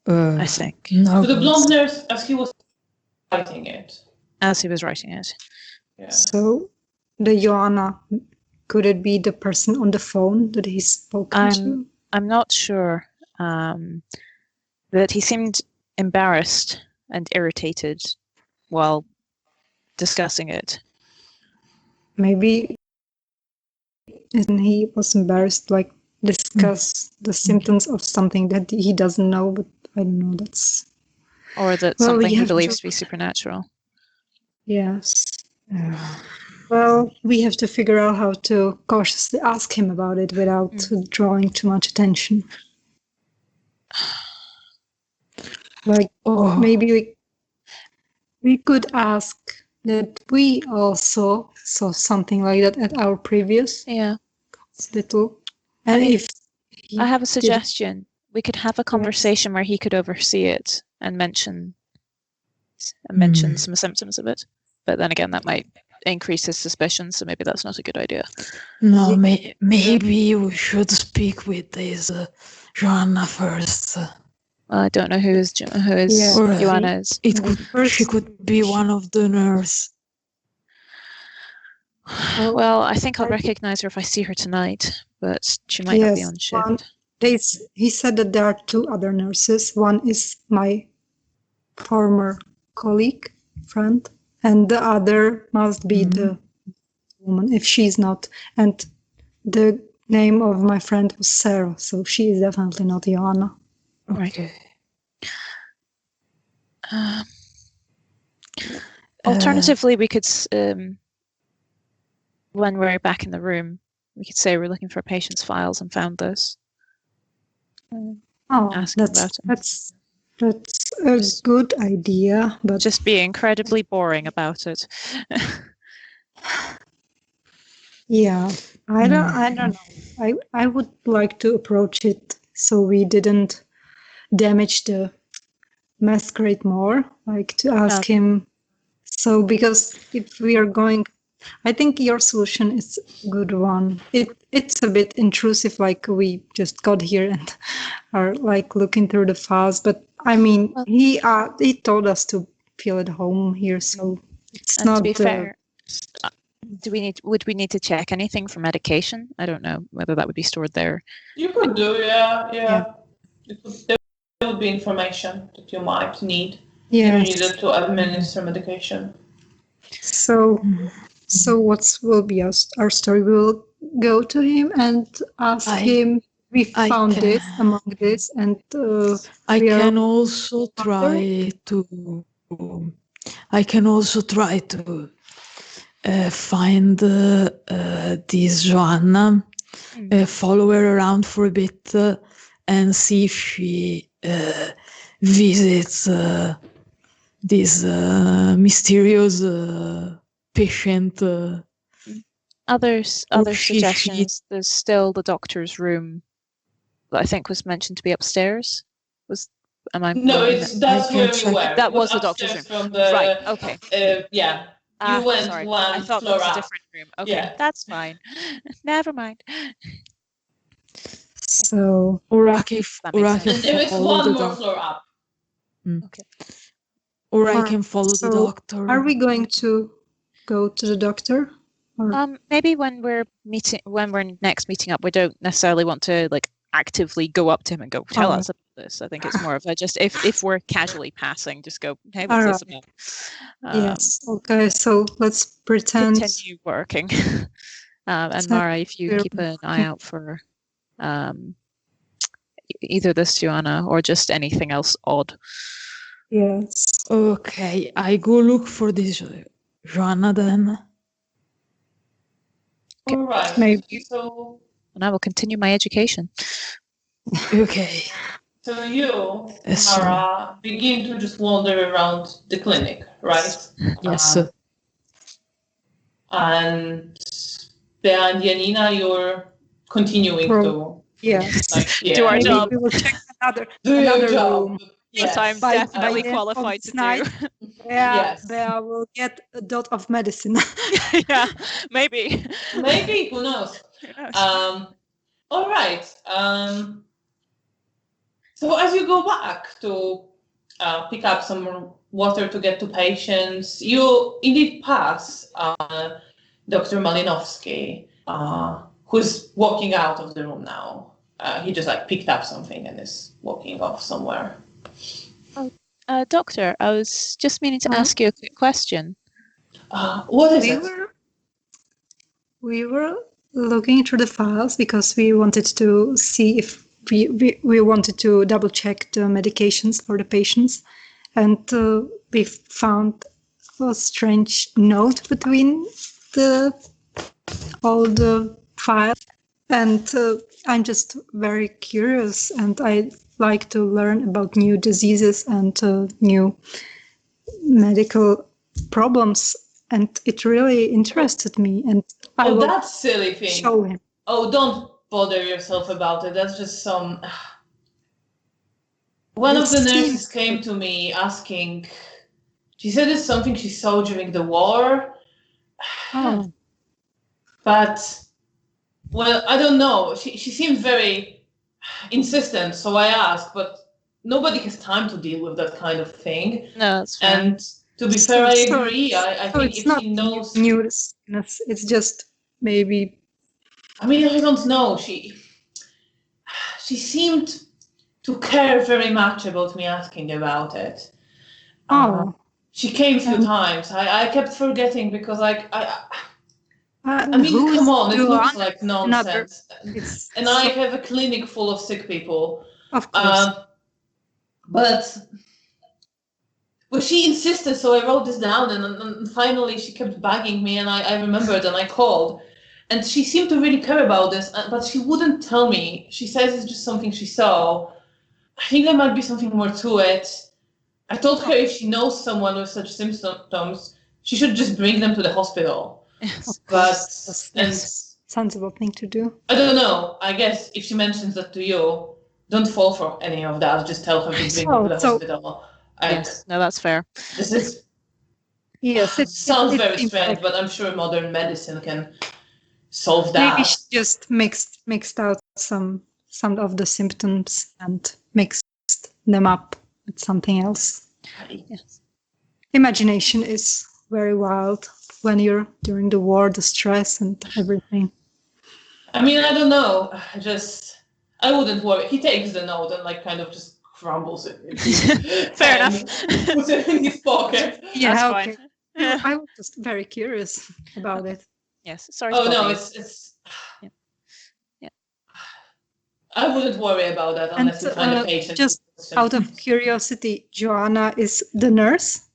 Speaker 3: I think.
Speaker 1: So the blonde nurse, as he was writing it.
Speaker 3: As he was writing it.
Speaker 1: Yeah.
Speaker 2: So, the Joanna, could it be the person on the phone that he's spoken to?
Speaker 3: I'm not sure. That he seemed embarrassed and irritated while discussing it.
Speaker 2: Maybe he was embarrassed, like discuss the symptoms of something that he doesn't know, but I don't know.
Speaker 3: Or that something he believes to be supernatural.
Speaker 2: Yes. Well, we have to figure out how to cautiously ask him about it without drawing too much attention. Like, maybe we could ask that we also saw something like that at our previous hospital. And
Speaker 3: I have a suggestion. We could have a conversation where he could oversee it and mention and mention some symptoms of it. But then again, that might increase his suspicion, so maybe that's not a good idea.
Speaker 4: No, maybe we should speak with this Joanna first.
Speaker 3: I don't know who
Speaker 2: Yeah.
Speaker 3: Joanna is.
Speaker 4: She could be one of the nurse.
Speaker 3: Well, I think I'll recognize her if I see her tonight, but she might not be on shift.
Speaker 2: He said that there are 2 other nurses. One is my former colleague, friend, and the other must be the woman, if she's not. And the name of my friend was Sarah, so she is definitely not Joanna.
Speaker 4: Okay.
Speaker 3: Alternatively, we could, when we're back in the room, we could say we're looking for patient's files and found this. Ask him about it.
Speaker 2: That's a good idea, but
Speaker 3: Just be incredibly boring about it.
Speaker 2: yeah, I don't know. I would like to approach it so we didn't damage the Masquerade more, like to ask him. So because if we are going, I think your solution is a good one. It's a bit intrusive, like we just got here and are like looking through the files. But I mean, he told us to feel at home here, so it's not.
Speaker 3: To be fair, would we need to check anything for medication? I don't know whether that would be stored there.
Speaker 1: You could do, yeah. There would be information that you might need.
Speaker 2: Yeah.
Speaker 1: You needed to administer medication.
Speaker 2: So what will be our story? We'll go to him and ask him. We found this among this, and
Speaker 4: I can also try to find this Joanna, follow her around for a bit, and see if she visits this mysterious patient.
Speaker 3: Other suggestions. There's still the doctor's room that I think was mentioned to be upstairs.
Speaker 1: No, that's where we were.
Speaker 3: That was the doctor's room. Right. Okay.
Speaker 1: Yeah. You went
Speaker 3: sorry.
Speaker 1: one
Speaker 3: I thought
Speaker 1: floor
Speaker 3: that was a
Speaker 1: up.
Speaker 3: different room. Okay,
Speaker 1: Yeah.
Speaker 3: that's fine. Never mind.
Speaker 2: So
Speaker 4: Or I can
Speaker 1: There is
Speaker 4: follow
Speaker 1: one
Speaker 4: the
Speaker 1: more floor up.
Speaker 3: Okay.
Speaker 4: Or I can follow the doctor.
Speaker 2: Are we going to go to the doctor? Or?
Speaker 3: Maybe when we're next meeting up, we don't necessarily want to like actively go up to him and go tell us about this. I think it's more of a just if we're casually passing, just go, hey, what's this about?
Speaker 2: Yes. Okay. So let's pretend.
Speaker 3: Continue working. And Mara, if you keep an eye out for either this Joanna or just anything else odd.
Speaker 2: Yes.
Speaker 4: Okay, I go look for this Joanna then.
Speaker 1: All right.
Speaker 2: Maybe.
Speaker 1: So.
Speaker 3: And I will continue my education.
Speaker 4: Okay.
Speaker 1: So you, Mara, begin to just wander around the clinic, right?
Speaker 4: Yes.
Speaker 1: And Bea and Janina, you're continuing to
Speaker 3: do our job.
Speaker 2: We will check another
Speaker 1: job.
Speaker 2: room.
Speaker 3: Yes. I'm definitely qualified to do.
Speaker 2: Yes. Bea will get a dot of medicine.
Speaker 3: Yeah, maybe.
Speaker 1: Maybe, who knows? All right. So as you go back to pick up some water to get to patients, you indeed pass Dr. Malinowski, who's walking out of the room now. He just picked up something and is walking off somewhere.
Speaker 3: Doctor, I was just meaning to ask you a quick question.
Speaker 1: What is it?
Speaker 2: We were looking through the files because we wanted to see if we wanted to double check the medications for the patients, and we found a strange note between all the files, and I'm just very curious, and I like to learn about new diseases and new medical problems, and it really interested me. And I will
Speaker 1: that silly thing.
Speaker 2: Show him.
Speaker 1: Oh, don't bother yourself about it. That's just some. One of the nurses came to me asking She said it's something she saw during the war,
Speaker 2: Oh,
Speaker 1: but well, I don't know. She seemed very insistent, so I asked, but nobody has time to deal with that kind of thing.
Speaker 3: No, that's fair.
Speaker 1: And to be fair, I agree. I
Speaker 2: so
Speaker 1: think
Speaker 2: it's
Speaker 1: if
Speaker 2: not
Speaker 1: she knows,
Speaker 2: news. It's just maybe.
Speaker 1: I mean, I don't know. She seemed to care very much about me asking about it.
Speaker 2: Oh,
Speaker 1: She came a few
Speaker 2: Um,
Speaker 1: times. I kept forgetting because I
Speaker 2: and
Speaker 1: mean,
Speaker 2: who
Speaker 1: come
Speaker 2: is
Speaker 1: on, it looks
Speaker 2: Joanna?
Speaker 1: like
Speaker 2: Another.
Speaker 1: nonsense.
Speaker 2: It's
Speaker 1: And I have a clinic full of sick people.
Speaker 2: of course.
Speaker 1: But well, she insisted, so I wrote this down, and finally she kept bugging me, and I remembered, and I called. And she seemed to really care about this, but she wouldn't tell me. She says it's just something she saw. I think there might be something more to it. I told her if she knows someone with such symptoms, she should just bring them to the hospital.
Speaker 3: Yes.
Speaker 1: But
Speaker 2: That's
Speaker 1: and
Speaker 2: sensible thing to do.
Speaker 1: I don't know. I guess if she mentions that to you, don't fall for any of that. Just tell her to bring them to the
Speaker 2: So-
Speaker 1: hospital. Like,
Speaker 3: Yes. No, that's fair.
Speaker 1: this is
Speaker 2: Yes,
Speaker 1: sounds
Speaker 2: it
Speaker 1: very
Speaker 2: seems
Speaker 1: strange,
Speaker 2: like
Speaker 1: but I'm sure modern medicine can solve
Speaker 2: maybe
Speaker 1: that.
Speaker 2: she just mixed out some of the symptoms and mixed them up with something else.
Speaker 3: Yes.
Speaker 2: Imagination is very wild when you're during the war, the stress and everything.
Speaker 1: I mean, I don't know. I wouldn't worry. He takes the note and like kind of just crumbles it.
Speaker 3: Fair
Speaker 1: and
Speaker 3: enough.
Speaker 1: puts it in his pocket.
Speaker 2: Yeah,
Speaker 3: That's
Speaker 2: okay.
Speaker 3: fine. Yeah.
Speaker 2: I was just very curious about it.
Speaker 3: Yes. Sorry. to
Speaker 1: Oh no,
Speaker 3: bother you.
Speaker 1: it's.
Speaker 3: Yeah. Yeah.
Speaker 1: I wouldn't worry about that
Speaker 2: And
Speaker 1: unless you find a patient.
Speaker 2: just out of curiosity, Joanna is the nurse?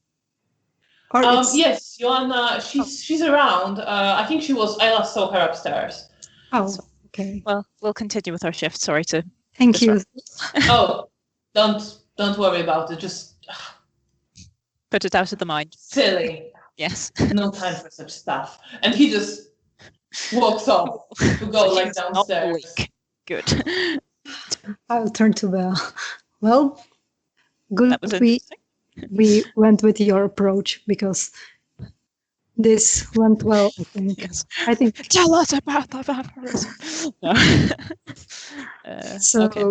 Speaker 2: Or it's...
Speaker 1: Yes, Joanna, she's around. I think I last saw her upstairs.
Speaker 2: Oh, okay.
Speaker 3: Well, we'll continue with our shift. Sorry to.
Speaker 2: Thank you.
Speaker 1: Oh, don't worry about it. Just
Speaker 3: Put it out of the mind.
Speaker 1: silly.
Speaker 3: Yes.
Speaker 1: No time for such stuff. And he just walks off to go
Speaker 3: So
Speaker 1: like
Speaker 3: he's not
Speaker 1: downstairs.
Speaker 3: awake. Good.
Speaker 2: I'll turn to Belle. Well, good
Speaker 3: That was
Speaker 2: we
Speaker 3: interesting.
Speaker 2: we went with your approach because this went well, I think.
Speaker 3: Yes.
Speaker 2: I think
Speaker 3: Tell us about the vampirism. No.
Speaker 2: so.
Speaker 3: Okay.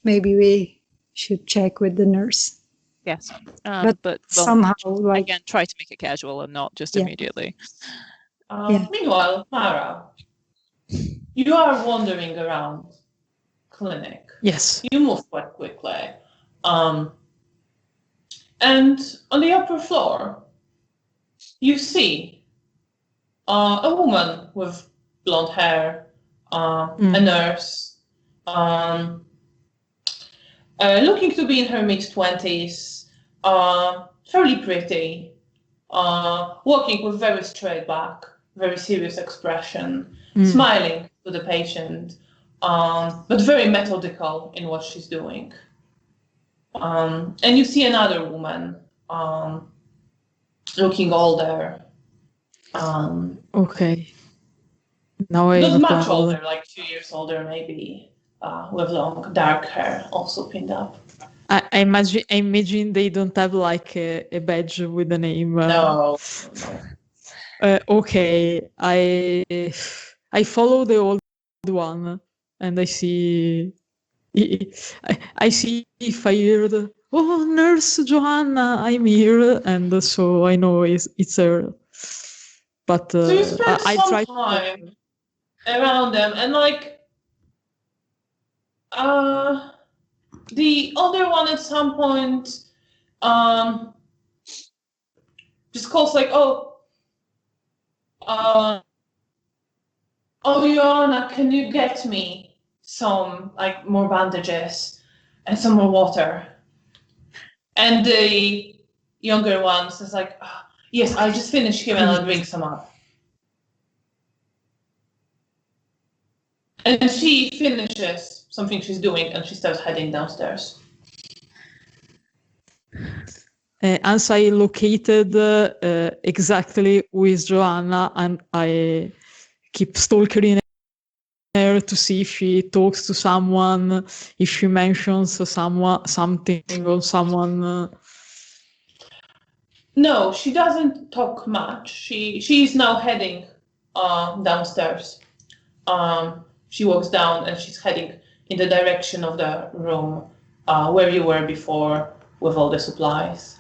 Speaker 2: Maybe we should check with the nurse.
Speaker 3: Yes.
Speaker 2: But
Speaker 3: we'll
Speaker 2: somehow, like,
Speaker 3: again, try to make it casual and not just
Speaker 2: Yeah.
Speaker 3: immediately.
Speaker 2: Yeah.
Speaker 1: Meanwhile, Mara, you are wandering around clinic.
Speaker 4: Yes.
Speaker 1: You move quite quickly. And on the upper floor, you see a woman with blonde hair, a nurse, looking to be in her mid-20s, fairly pretty, walking with very straight back, very serious expression, smiling to the patient, but very methodical in what she's doing. And you see another woman, looking older,
Speaker 4: Okay. Now I
Speaker 1: not much
Speaker 4: recall.
Speaker 1: older, like 2 years older maybe, with long dark hair, also pinned up.
Speaker 4: I imagine they don't have like a badge with the name.
Speaker 1: No.
Speaker 4: Okay, I follow the old one, and I see. I see if I heard, oh, Nurse Joanna, I'm here, and so I know it's her. But
Speaker 1: So you spend
Speaker 4: I
Speaker 1: some
Speaker 4: try
Speaker 1: time around them, and like, the other one at some point, just calls like, oh, Joanna, can you get me some like more bandages and some more water? And the younger one says like, yes, I'll just finish here and I'll bring some up. And she finishes something she's doing and she starts heading downstairs.
Speaker 4: As I located exactly with Joanna, and I keep stalking her to see if she talks to someone, if she mentions something or someone.
Speaker 1: No, she doesn't talk much. She's now heading downstairs. She walks down and she's heading in the direction of the room where you were before with all the supplies.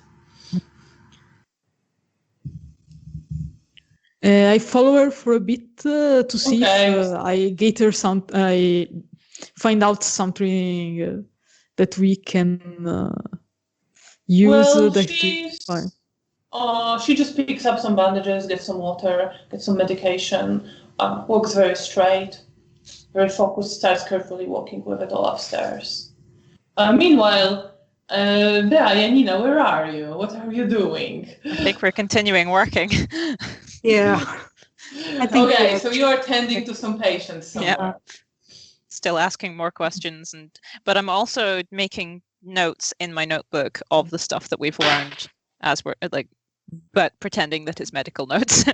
Speaker 4: I follow her for a bit to see
Speaker 1: Okay.
Speaker 4: if I get her I find out something that we can use.
Speaker 1: Well,
Speaker 4: that
Speaker 1: she's
Speaker 4: fine.
Speaker 1: she just picks up some bandages, gets some water, gets some medication, walks very straight, very focused, starts carefully walking with it all upstairs. Meanwhile, Janina, where are you? What are you doing?
Speaker 3: I think we're continuing working.
Speaker 2: Yeah. I think
Speaker 1: Okay,
Speaker 2: we
Speaker 1: so you're tending to some patients somewhere.
Speaker 3: Yeah. Still asking more questions, but I'm also making notes in my notebook of the stuff that we've learned as we're but pretending that it's medical notes.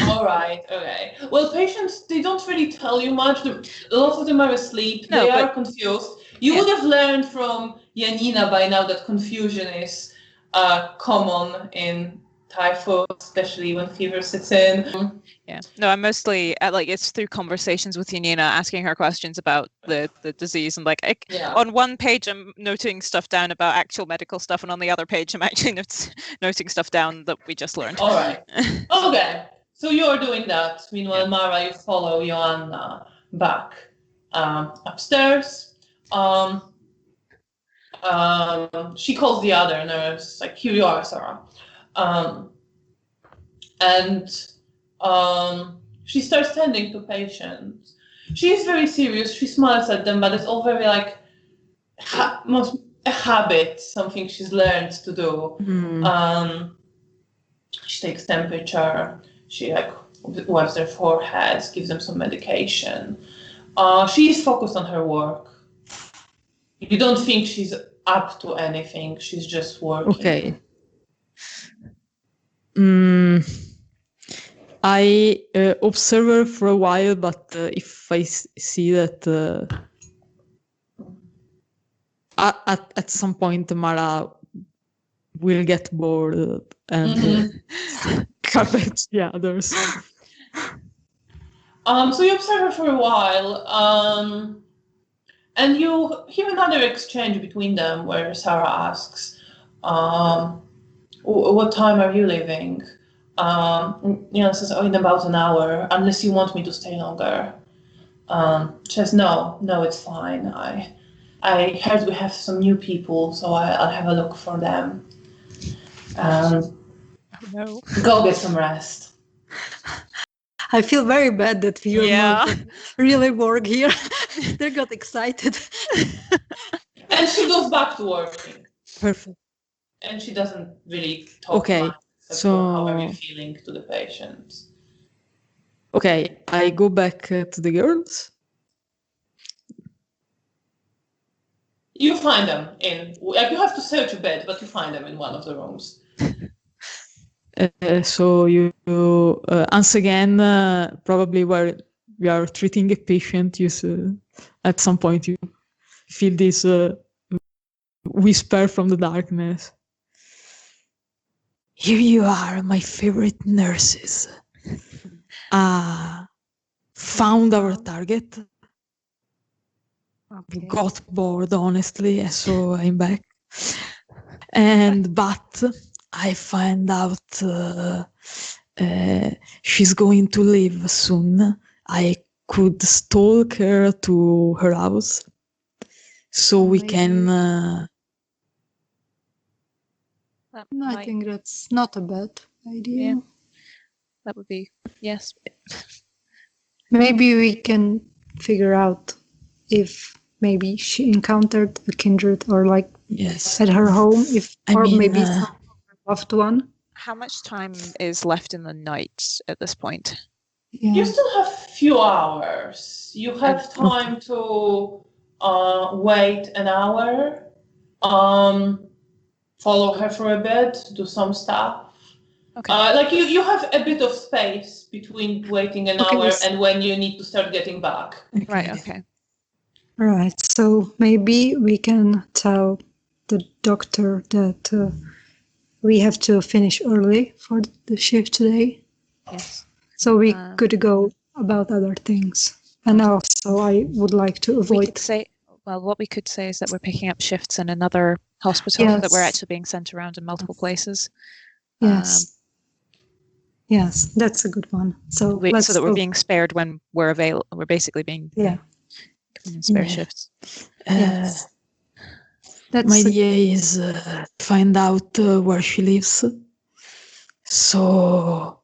Speaker 1: All right, okay. Well, patients, they don't really tell you much. A lot of them are asleep.
Speaker 3: No,
Speaker 1: They
Speaker 3: but-
Speaker 1: are confused. You would have learned from Janina by now that confusion is common in typhoid, especially when fever sets in.
Speaker 3: Yeah. No, I'm mostly it's through conversations with Janina, asking her questions about the disease, and on one page I'm noting stuff down about actual medical stuff, and on the other page I'm actually noting stuff down that we just learned.
Speaker 1: All right. Okay. So you're doing that. Meanwhile, Mara, you follow Joanna back upstairs. She calls the other nurse, like, here you are, Sarah. And she starts tending to patients. She is very serious. She smiles at them, but it's all very like a habit, something she's learned to do. She takes temperature. She wipes their foreheads, gives them some medication. She's focused on her work. You don't think she's up to anything. She's just working.
Speaker 4: Okay. I observe her for a while, but if I see that at some point Mara will get bored and cut at the others.
Speaker 1: So you observe her for a while, and you hear another exchange between them where Sarah asks, what time are you leaving? Says, in about an hour, unless you want me to stay longer. She says, no, it's fine. I heard we have some new people, so I'll have a look for them.
Speaker 3: No.
Speaker 1: Go get some rest.
Speaker 2: I feel very bad that we are not really work here. They got excited.
Speaker 1: And she goes back to working.
Speaker 4: Perfect.
Speaker 1: And she doesn't really talk much, except for how are you feeling to the patients.
Speaker 4: Okay, I go back to the girls.
Speaker 1: You find them you have to search a bed, but you find them in one of the rooms.
Speaker 4: So you once again, probably where we are treating a patient, at some point you feel this whisper from the darkness. Here you are, my favorite nurses. Found our target. Okay. Got bored, honestly, so I'm back. But I find out she's going to leave soon. I could stalk her to her house, so we can.
Speaker 2: I think that's not a bad idea.
Speaker 3: Yeah. That would be, yes.
Speaker 2: Maybe we can figure out if maybe she encountered a kindred or at her home, maybe some loved one.
Speaker 3: How much time is left in the night at this point?
Speaker 1: Yeah. You still have a few hours. You have time to wait an hour, follow her for a bit, do some stuff. Okay. You have a bit of space between waiting an hour and when you need to start getting back.
Speaker 3: Okay. Right, okay.
Speaker 2: Right, so maybe we can tell the doctor that we have to finish early for the shift today.
Speaker 3: Yes.
Speaker 2: So we could go about other things. And also, I would like to
Speaker 3: We
Speaker 2: avoid.
Speaker 3: could say, well, what we could say is that we're picking up shifts in another hospital, that we're
Speaker 2: Yes.
Speaker 3: actually being sent around in multiple places.
Speaker 2: Yes. Yes, that's a good one. So let's
Speaker 3: so that we're
Speaker 2: go.
Speaker 3: being spared when we're available. We're basically being
Speaker 2: Yeah.
Speaker 3: given in spare
Speaker 4: Yeah.
Speaker 3: shifts.
Speaker 2: Yes. That's
Speaker 4: My idea is find out where she lives. So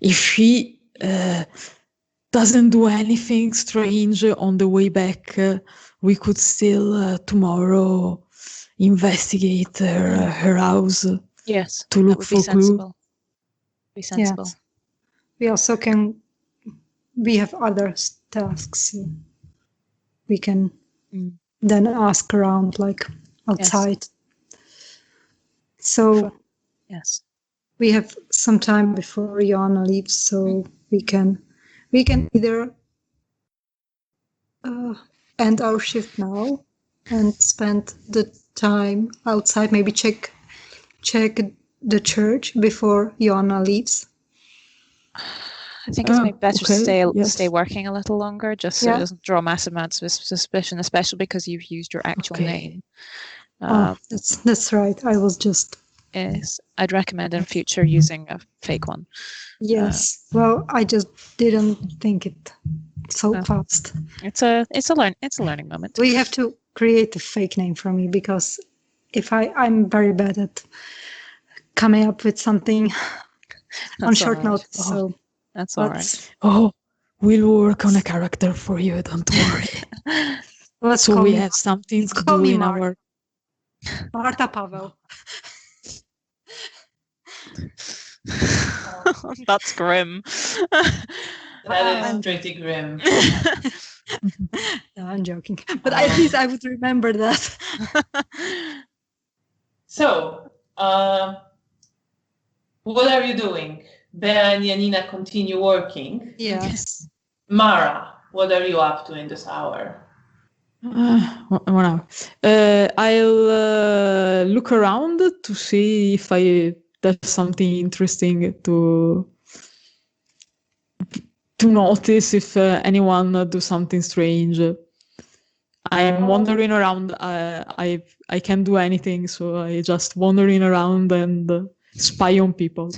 Speaker 4: if she doesn't do anything strange on the way back, we could still tomorrow investigate her house.
Speaker 3: Yes,
Speaker 4: to
Speaker 3: that
Speaker 4: look
Speaker 3: would
Speaker 4: for
Speaker 3: be
Speaker 4: clue.
Speaker 3: sensible. Be sensible.
Speaker 2: Yes. We also can. We have other tasks. We can then ask around, like outside. So
Speaker 3: Yes.
Speaker 2: we have some time before Joanna leaves, so we can either end our shift now and spend the time outside. Maybe check the church before Joanna leaves.
Speaker 3: I think it's maybe better to
Speaker 4: yes.
Speaker 3: stay working a little longer, just so it doesn't draw massive amounts of suspicion, especially because you've used your actual name.
Speaker 2: That's right. I was just.
Speaker 3: Yes, I'd recommend in future using a fake one.
Speaker 2: Yes. Well, I just didn't think it so fast.
Speaker 3: It's a learning moment.
Speaker 2: We have to create a fake name for me, because if I'm very bad at coming up with something on short notice. So
Speaker 3: that's all right.
Speaker 4: Oh, we'll work on a character for you. Don't worry. So we have something to do in our.
Speaker 2: Marta Pavel.
Speaker 3: That's grim.
Speaker 1: That is pretty grim.
Speaker 2: No, I'm joking. But at least I would remember that.
Speaker 1: So, what are you doing? Bea and Janina continue working.
Speaker 2: Yes.
Speaker 1: Mara, what are you up to in this hour?
Speaker 4: 1 hour. I'll look around to see if there's something interesting to notice, if anyone do something strange. I'm wandering around. I can't do anything, so I just wandering around and spy on people.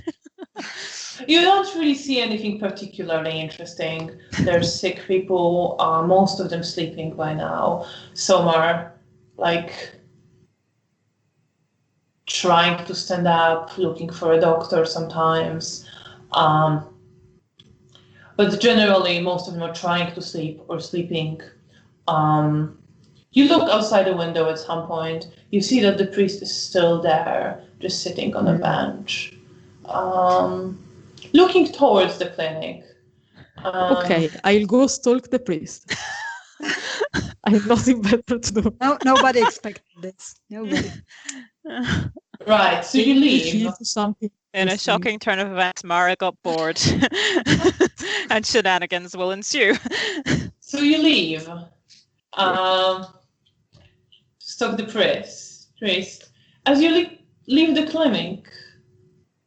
Speaker 1: You don't really see anything particularly interesting. There's sick people, most of them sleeping by now. Some are like trying to stand up, looking for a doctor sometimes. But generally, most of them are trying to sleep or sleeping. You look outside the window at some point. You see that the priest is still there, just sitting on a bench, looking towards the clinic.
Speaker 4: Okay, I'll go stalk the priest. I have nothing better to do.
Speaker 2: No, nobody expected this. Nobody.
Speaker 1: Right, so you leave.
Speaker 3: In a shocking turn of events, Mara got bored, and shenanigans will ensue.
Speaker 1: So you leave. Stalk the priest. As you leave the clinic,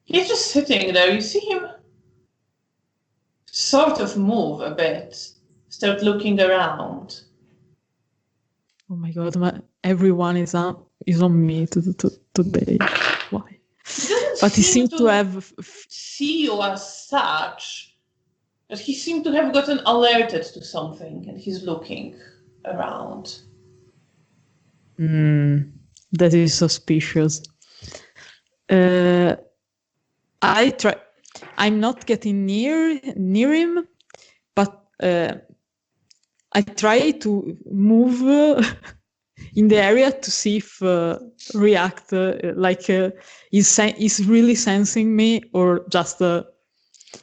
Speaker 1: he's just sitting there. You see him sort of move a bit, start looking around.
Speaker 4: Oh my god, everyone is on me today. Why? But he seems to have
Speaker 1: see you as such, but he seemed to have gotten alerted to something, and he's looking around.
Speaker 4: That is suspicious. I'm not getting near him, but I try to move in the area to see if react is really sensing me, or just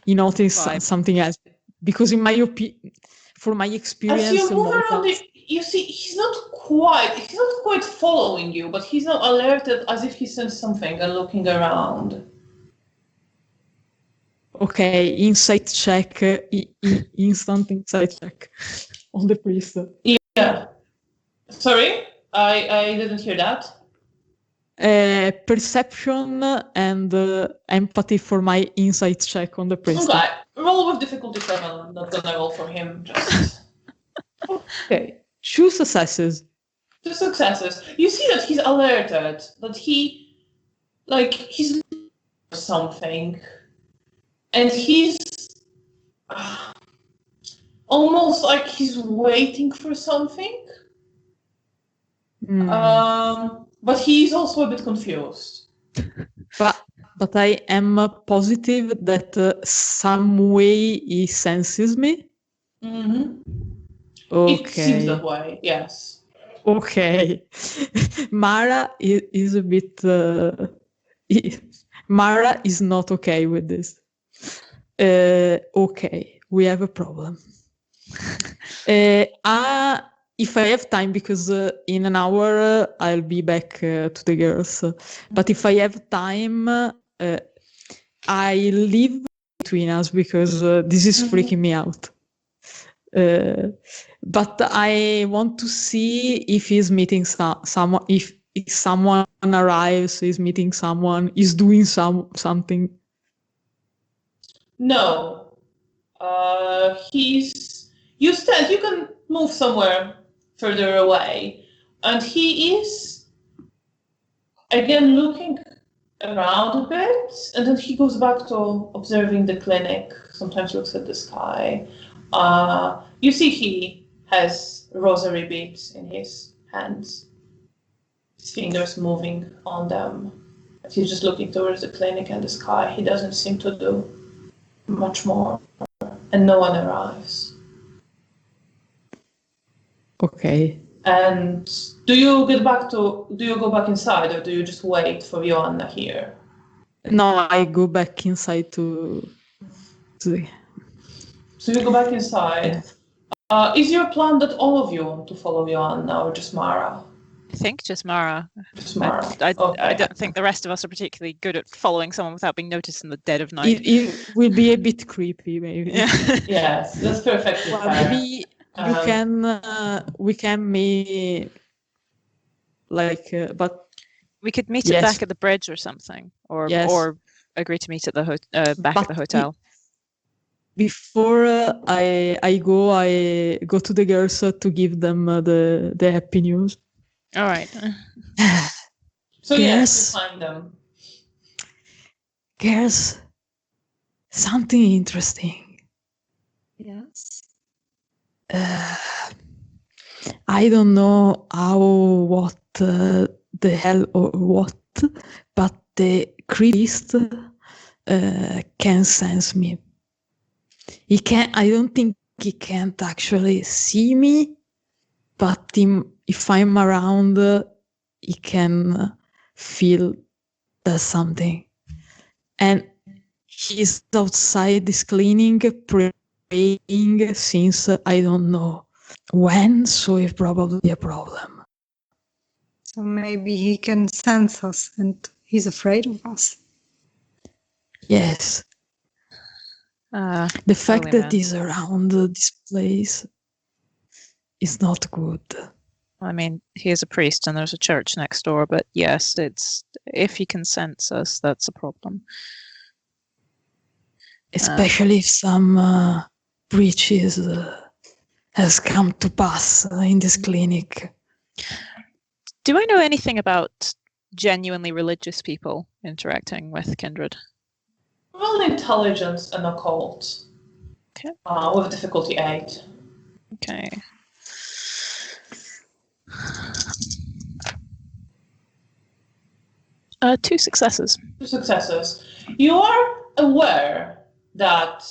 Speaker 4: he noticed something else. Because in my opinion, for my experience,
Speaker 1: as you move around, you see he's not quite following you, but he's now alerted, as if he sensed something and looking around.
Speaker 4: Okay, insight check, instant insight check on the priest.
Speaker 1: Yeah. Sorry, I didn't hear that.
Speaker 4: Perception and empathy for my insight check on the priest.
Speaker 1: Okay, roll with difficulty 7. I'm not gonna roll for him, just
Speaker 4: Okay, 2 successes.
Speaker 1: 2 successes. You see that he's alerted, that he's looking for something, and he's almost like he's waiting for something. But he's also a bit confused.
Speaker 4: But I am positive that some way he senses me.
Speaker 1: Mm-hmm.
Speaker 4: Okay.
Speaker 1: It seems that way, yes.
Speaker 4: Okay. Mara is a bit... Mara is not okay with this. Okay, we have a problem. If I have time, because in an hour I'll be back to the girls. But if I have time, I leave between us because this is freaking me out. But I want to see if he's meeting someone, if someone arrives, he's meeting someone, is doing something.
Speaker 1: No. You can move somewhere further away. And he is, again, looking around a bit. And then he goes back to observing the clinic, sometimes looks at the sky. You see he has rosary beads in his hands. His fingers moving on them. He's just looking towards the clinic and the sky. He doesn't seem to do much more. And no one arrives.
Speaker 4: Okay.
Speaker 1: And do you go back inside, or do you just wait for Joanna here?
Speaker 4: No, I go back inside to
Speaker 1: So you go back inside.
Speaker 4: Yeah.
Speaker 1: Is your plan that all of you want to follow Joanna, or just Mara?
Speaker 3: I think just Mara.
Speaker 1: Just Mara.
Speaker 3: I
Speaker 1: Okay.
Speaker 3: don't think the rest of us are particularly good at following someone without being noticed in the dead of night.
Speaker 4: It will be a bit creepy, maybe.
Speaker 3: Yeah.
Speaker 1: Yes, that's perfectly
Speaker 4: Well,
Speaker 1: fair.
Speaker 4: maybe we can meet, but
Speaker 3: We could meet
Speaker 4: Yes.
Speaker 3: back at the bridge or something, or
Speaker 4: Yes.
Speaker 3: or agree to meet at the back at the hotel.
Speaker 4: before I go to the girls to give them the happy news.
Speaker 3: All right.
Speaker 1: So yes,
Speaker 4: Yes.
Speaker 1: you find them.
Speaker 4: Girls, something interesting.
Speaker 2: Yes.
Speaker 4: I don't know what the hell or what, but the priest can sense me. He can. I don't think he can't actually see me, but if I'm around, he can feel there's something. And he's outside this clinic praying since I don't know when, so it's probably a problem.
Speaker 2: So maybe he can sense us and he's afraid of us.
Speaker 4: Yes. The fact
Speaker 3: Holy
Speaker 4: that
Speaker 3: man.
Speaker 4: he's around this place is not good.
Speaker 3: I mean, he is a priest and there's a church next door, but yes, it's if he can sense us, that's a problem.
Speaker 4: Especially if some breaches has come to pass in this clinic.
Speaker 3: Do I know anything about genuinely religious people interacting with kindred?
Speaker 1: Roll intelligence and occult.
Speaker 3: Okay.
Speaker 1: With difficulty 8.
Speaker 3: Okay. Two successes.
Speaker 1: 2 successes. You are aware that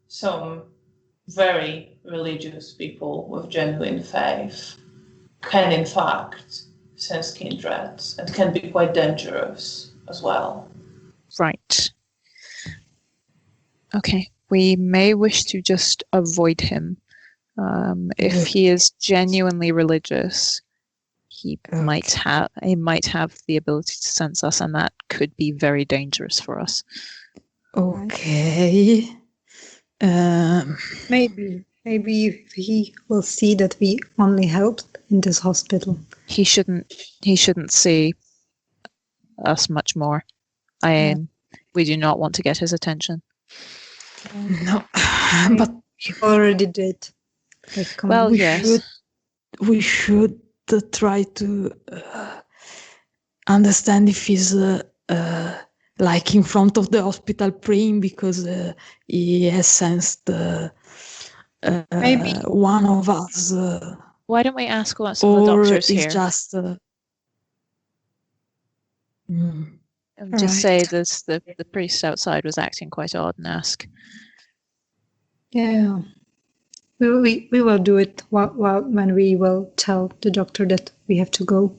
Speaker 1: some very religious people with genuine faith can in fact sense kindred and can be quite dangerous as well.
Speaker 3: Right. Okay. We may wish to just avoid him. If he is genuinely religious, he might have the ability to sense us, and that could be very dangerous for us.
Speaker 4: Okay.
Speaker 2: Maybe if he will see that we only helped in this hospital.
Speaker 3: He shouldn't see. us much more. We do not want to get his attention.
Speaker 4: No, but
Speaker 2: We already did. Like, come
Speaker 3: Well,
Speaker 2: on.
Speaker 3: yes.
Speaker 4: we should try to understand if he's like in front of the hospital praying because he has sensed
Speaker 2: Maybe.
Speaker 4: one of us,
Speaker 3: Why don't we ask what some of the
Speaker 4: or
Speaker 3: doctors
Speaker 4: it's
Speaker 3: here
Speaker 4: just.
Speaker 3: and just
Speaker 2: Right.
Speaker 3: say this: the priest outside was acting quite odd, and ask.
Speaker 2: Yeah. We will do it when we will tell the doctor that we have to go.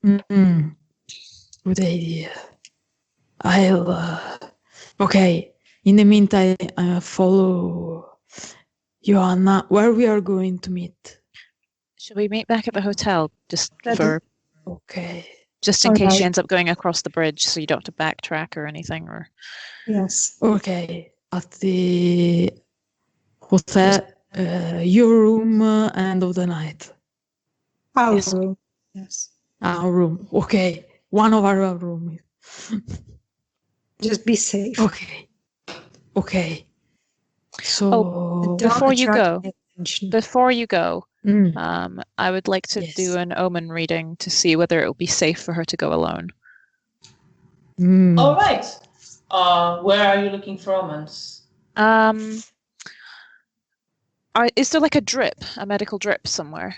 Speaker 4: Good idea. I'll. Okay. In the meantime, I follow Joanna. Where we are going to meet?
Speaker 3: Should we meet back at the hotel just
Speaker 2: Ready.
Speaker 4: Okay.
Speaker 3: just in case she
Speaker 2: Alright.
Speaker 3: ends up going across the bridge, so you don't have to backtrack or anything? Or
Speaker 2: Yes.
Speaker 4: Okay. At the hotel, your room, end of the night.
Speaker 2: Our
Speaker 3: Yes.
Speaker 2: room. Yes.
Speaker 4: Our room. Okay. One of our rooms.
Speaker 2: Just be safe.
Speaker 4: Okay. Okay. So
Speaker 2: Don't
Speaker 3: before you
Speaker 2: attract
Speaker 3: go,
Speaker 2: attention.
Speaker 3: I would like to
Speaker 4: Yes.
Speaker 3: do an omen reading to see whether it will be safe for her to go alone.
Speaker 1: All right. Where are you looking for omens?
Speaker 3: Is there like a medical drip somewhere?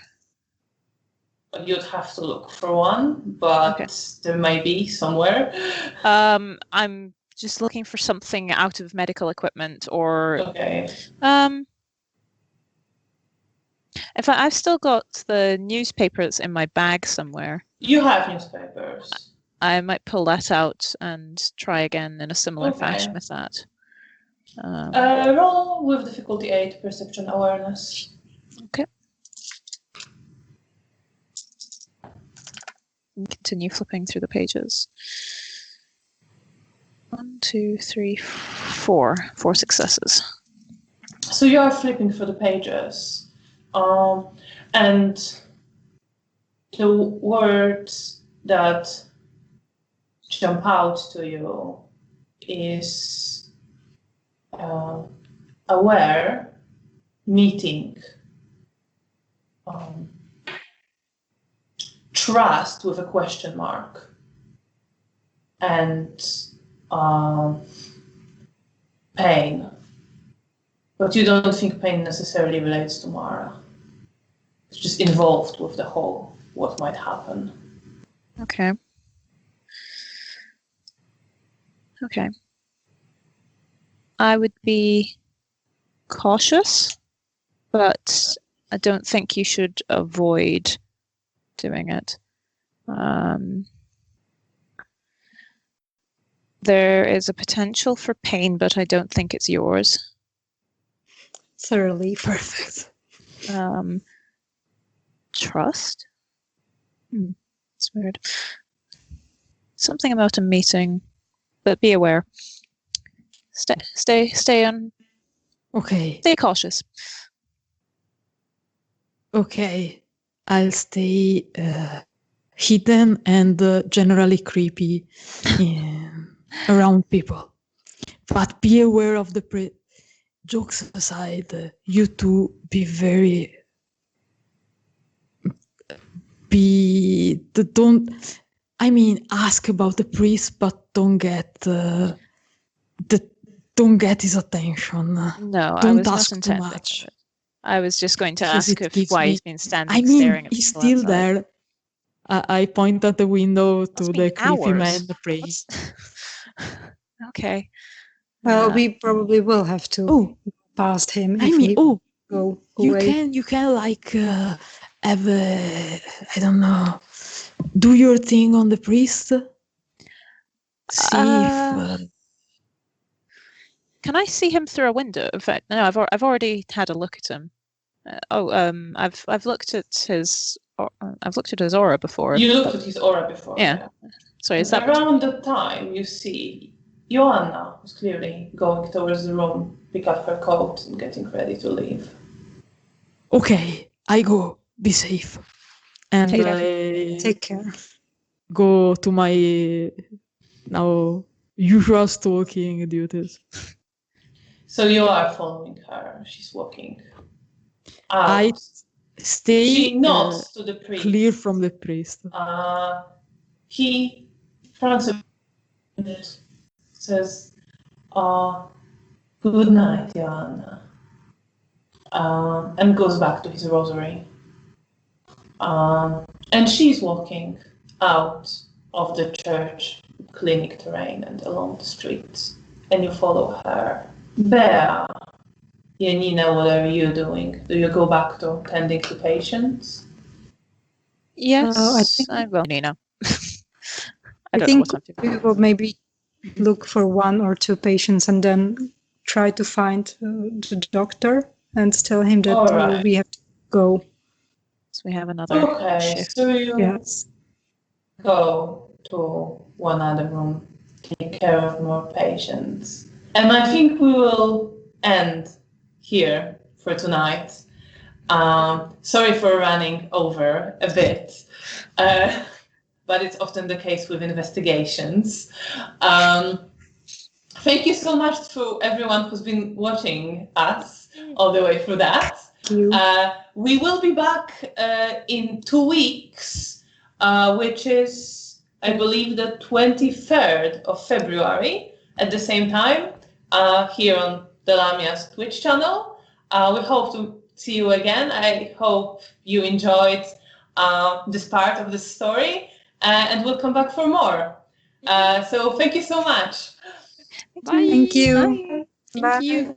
Speaker 1: You'd have to look for one, but
Speaker 3: Okay.
Speaker 1: there may be somewhere.
Speaker 3: I'm just looking for something out of medical equipment, or
Speaker 1: Okay.
Speaker 3: in fact, I've still got the newspapers in my bag somewhere.
Speaker 1: You have newspapers.
Speaker 3: I might pull that out and try again in a similar
Speaker 1: Okay.
Speaker 3: fashion with that.
Speaker 1: Roll with difficulty 8, perception awareness.
Speaker 3: Okay. And continue flipping through the pages. 1, 2, 3, 4. 4 successes.
Speaker 1: So you are flipping through the pages, and the words that jump out to you is aware, meeting, trust with a question mark, and pain. But you don't think pain necessarily relates to Mara. It's just involved with the whole, what might happen.
Speaker 3: Okay. Okay. I would be cautious, but I don't think you should avoid doing it. There is a potential for pain, but I don't think it's yours.
Speaker 2: Thoroughly.
Speaker 4: perfect.
Speaker 3: Trust? It's weird. Something about a meeting, but be aware. Stay on.
Speaker 4: Okay.
Speaker 3: Stay cautious.
Speaker 4: Okay. I'll stay hidden and generally creepy around people. But be aware of the jokes aside, you two ask about the priest, but don't get his attention.
Speaker 3: No, I
Speaker 4: Don't
Speaker 3: was not
Speaker 4: ask too
Speaker 3: intending
Speaker 4: much.
Speaker 3: it. I was just going to
Speaker 4: Because
Speaker 3: ask
Speaker 4: it gives
Speaker 3: why
Speaker 4: me-
Speaker 3: he's been standing staring at
Speaker 4: he's
Speaker 3: people
Speaker 4: still
Speaker 3: outside.
Speaker 4: there. I point at the window to
Speaker 3: It's
Speaker 4: the
Speaker 3: been
Speaker 4: creepy man
Speaker 3: hours.
Speaker 4: praying.
Speaker 3: What's- Okay.
Speaker 2: Well, we probably will have to
Speaker 4: Oh,
Speaker 2: past him
Speaker 4: I
Speaker 2: if
Speaker 4: mean,
Speaker 2: we
Speaker 4: oh,
Speaker 2: go
Speaker 4: you
Speaker 2: away.
Speaker 4: can like have I don't know, do your thing on the priest. See if
Speaker 3: Can I see him through a window? In fact, no. I've already had a look at him. I've looked at his. I've looked at his aura before.
Speaker 1: You looked at his aura before.
Speaker 3: Yeah. Sorry, is that
Speaker 1: around the time you see Joanna, who's clearly going towards the room, pick up her coat and getting ready to leave.
Speaker 4: okay, I go. Be safe. And
Speaker 3: Take
Speaker 2: Take care.
Speaker 4: go to my now usual stalking duties.
Speaker 1: So you are following her. She's walking
Speaker 4: I
Speaker 1: out.
Speaker 4: stay
Speaker 1: She nods to the priest.
Speaker 4: clear from the priest.
Speaker 1: He frowns a bit, says, "Good night, Joanna," and goes back to his rosary. And she's walking out of the church clinic terrain and along the streets, and you follow her. Bea, Janina, what are you doing? Do you go back to tending to patients?
Speaker 3: Yes,
Speaker 2: I think-
Speaker 3: I will, Nina.
Speaker 2: I
Speaker 3: don't know
Speaker 2: think
Speaker 3: what I'm doing.
Speaker 2: we will maybe look for 1 or 2 patients and then try to find the doctor and tell him that
Speaker 1: All right.
Speaker 2: we have to go.
Speaker 3: So we have another
Speaker 1: Okay,
Speaker 3: shift.
Speaker 1: so you
Speaker 2: Yes.
Speaker 1: go to one other room, take care of more patients. And I think we will end here for tonight. Sorry for running over a bit, but it's often the case with investigations. Thank you so much to everyone who's been watching us all the way through that.
Speaker 2: Thank you.
Speaker 1: We will be back in 2 weeks, which is, I believe, the 23rd of February at the same time here on the Lamias Twitch channel. We hope to see you again. I hope you enjoyed this part of the story, and we'll come back for more. So thank you so much.
Speaker 3: Bye.
Speaker 2: Thank you.
Speaker 3: Bye.
Speaker 2: Bye.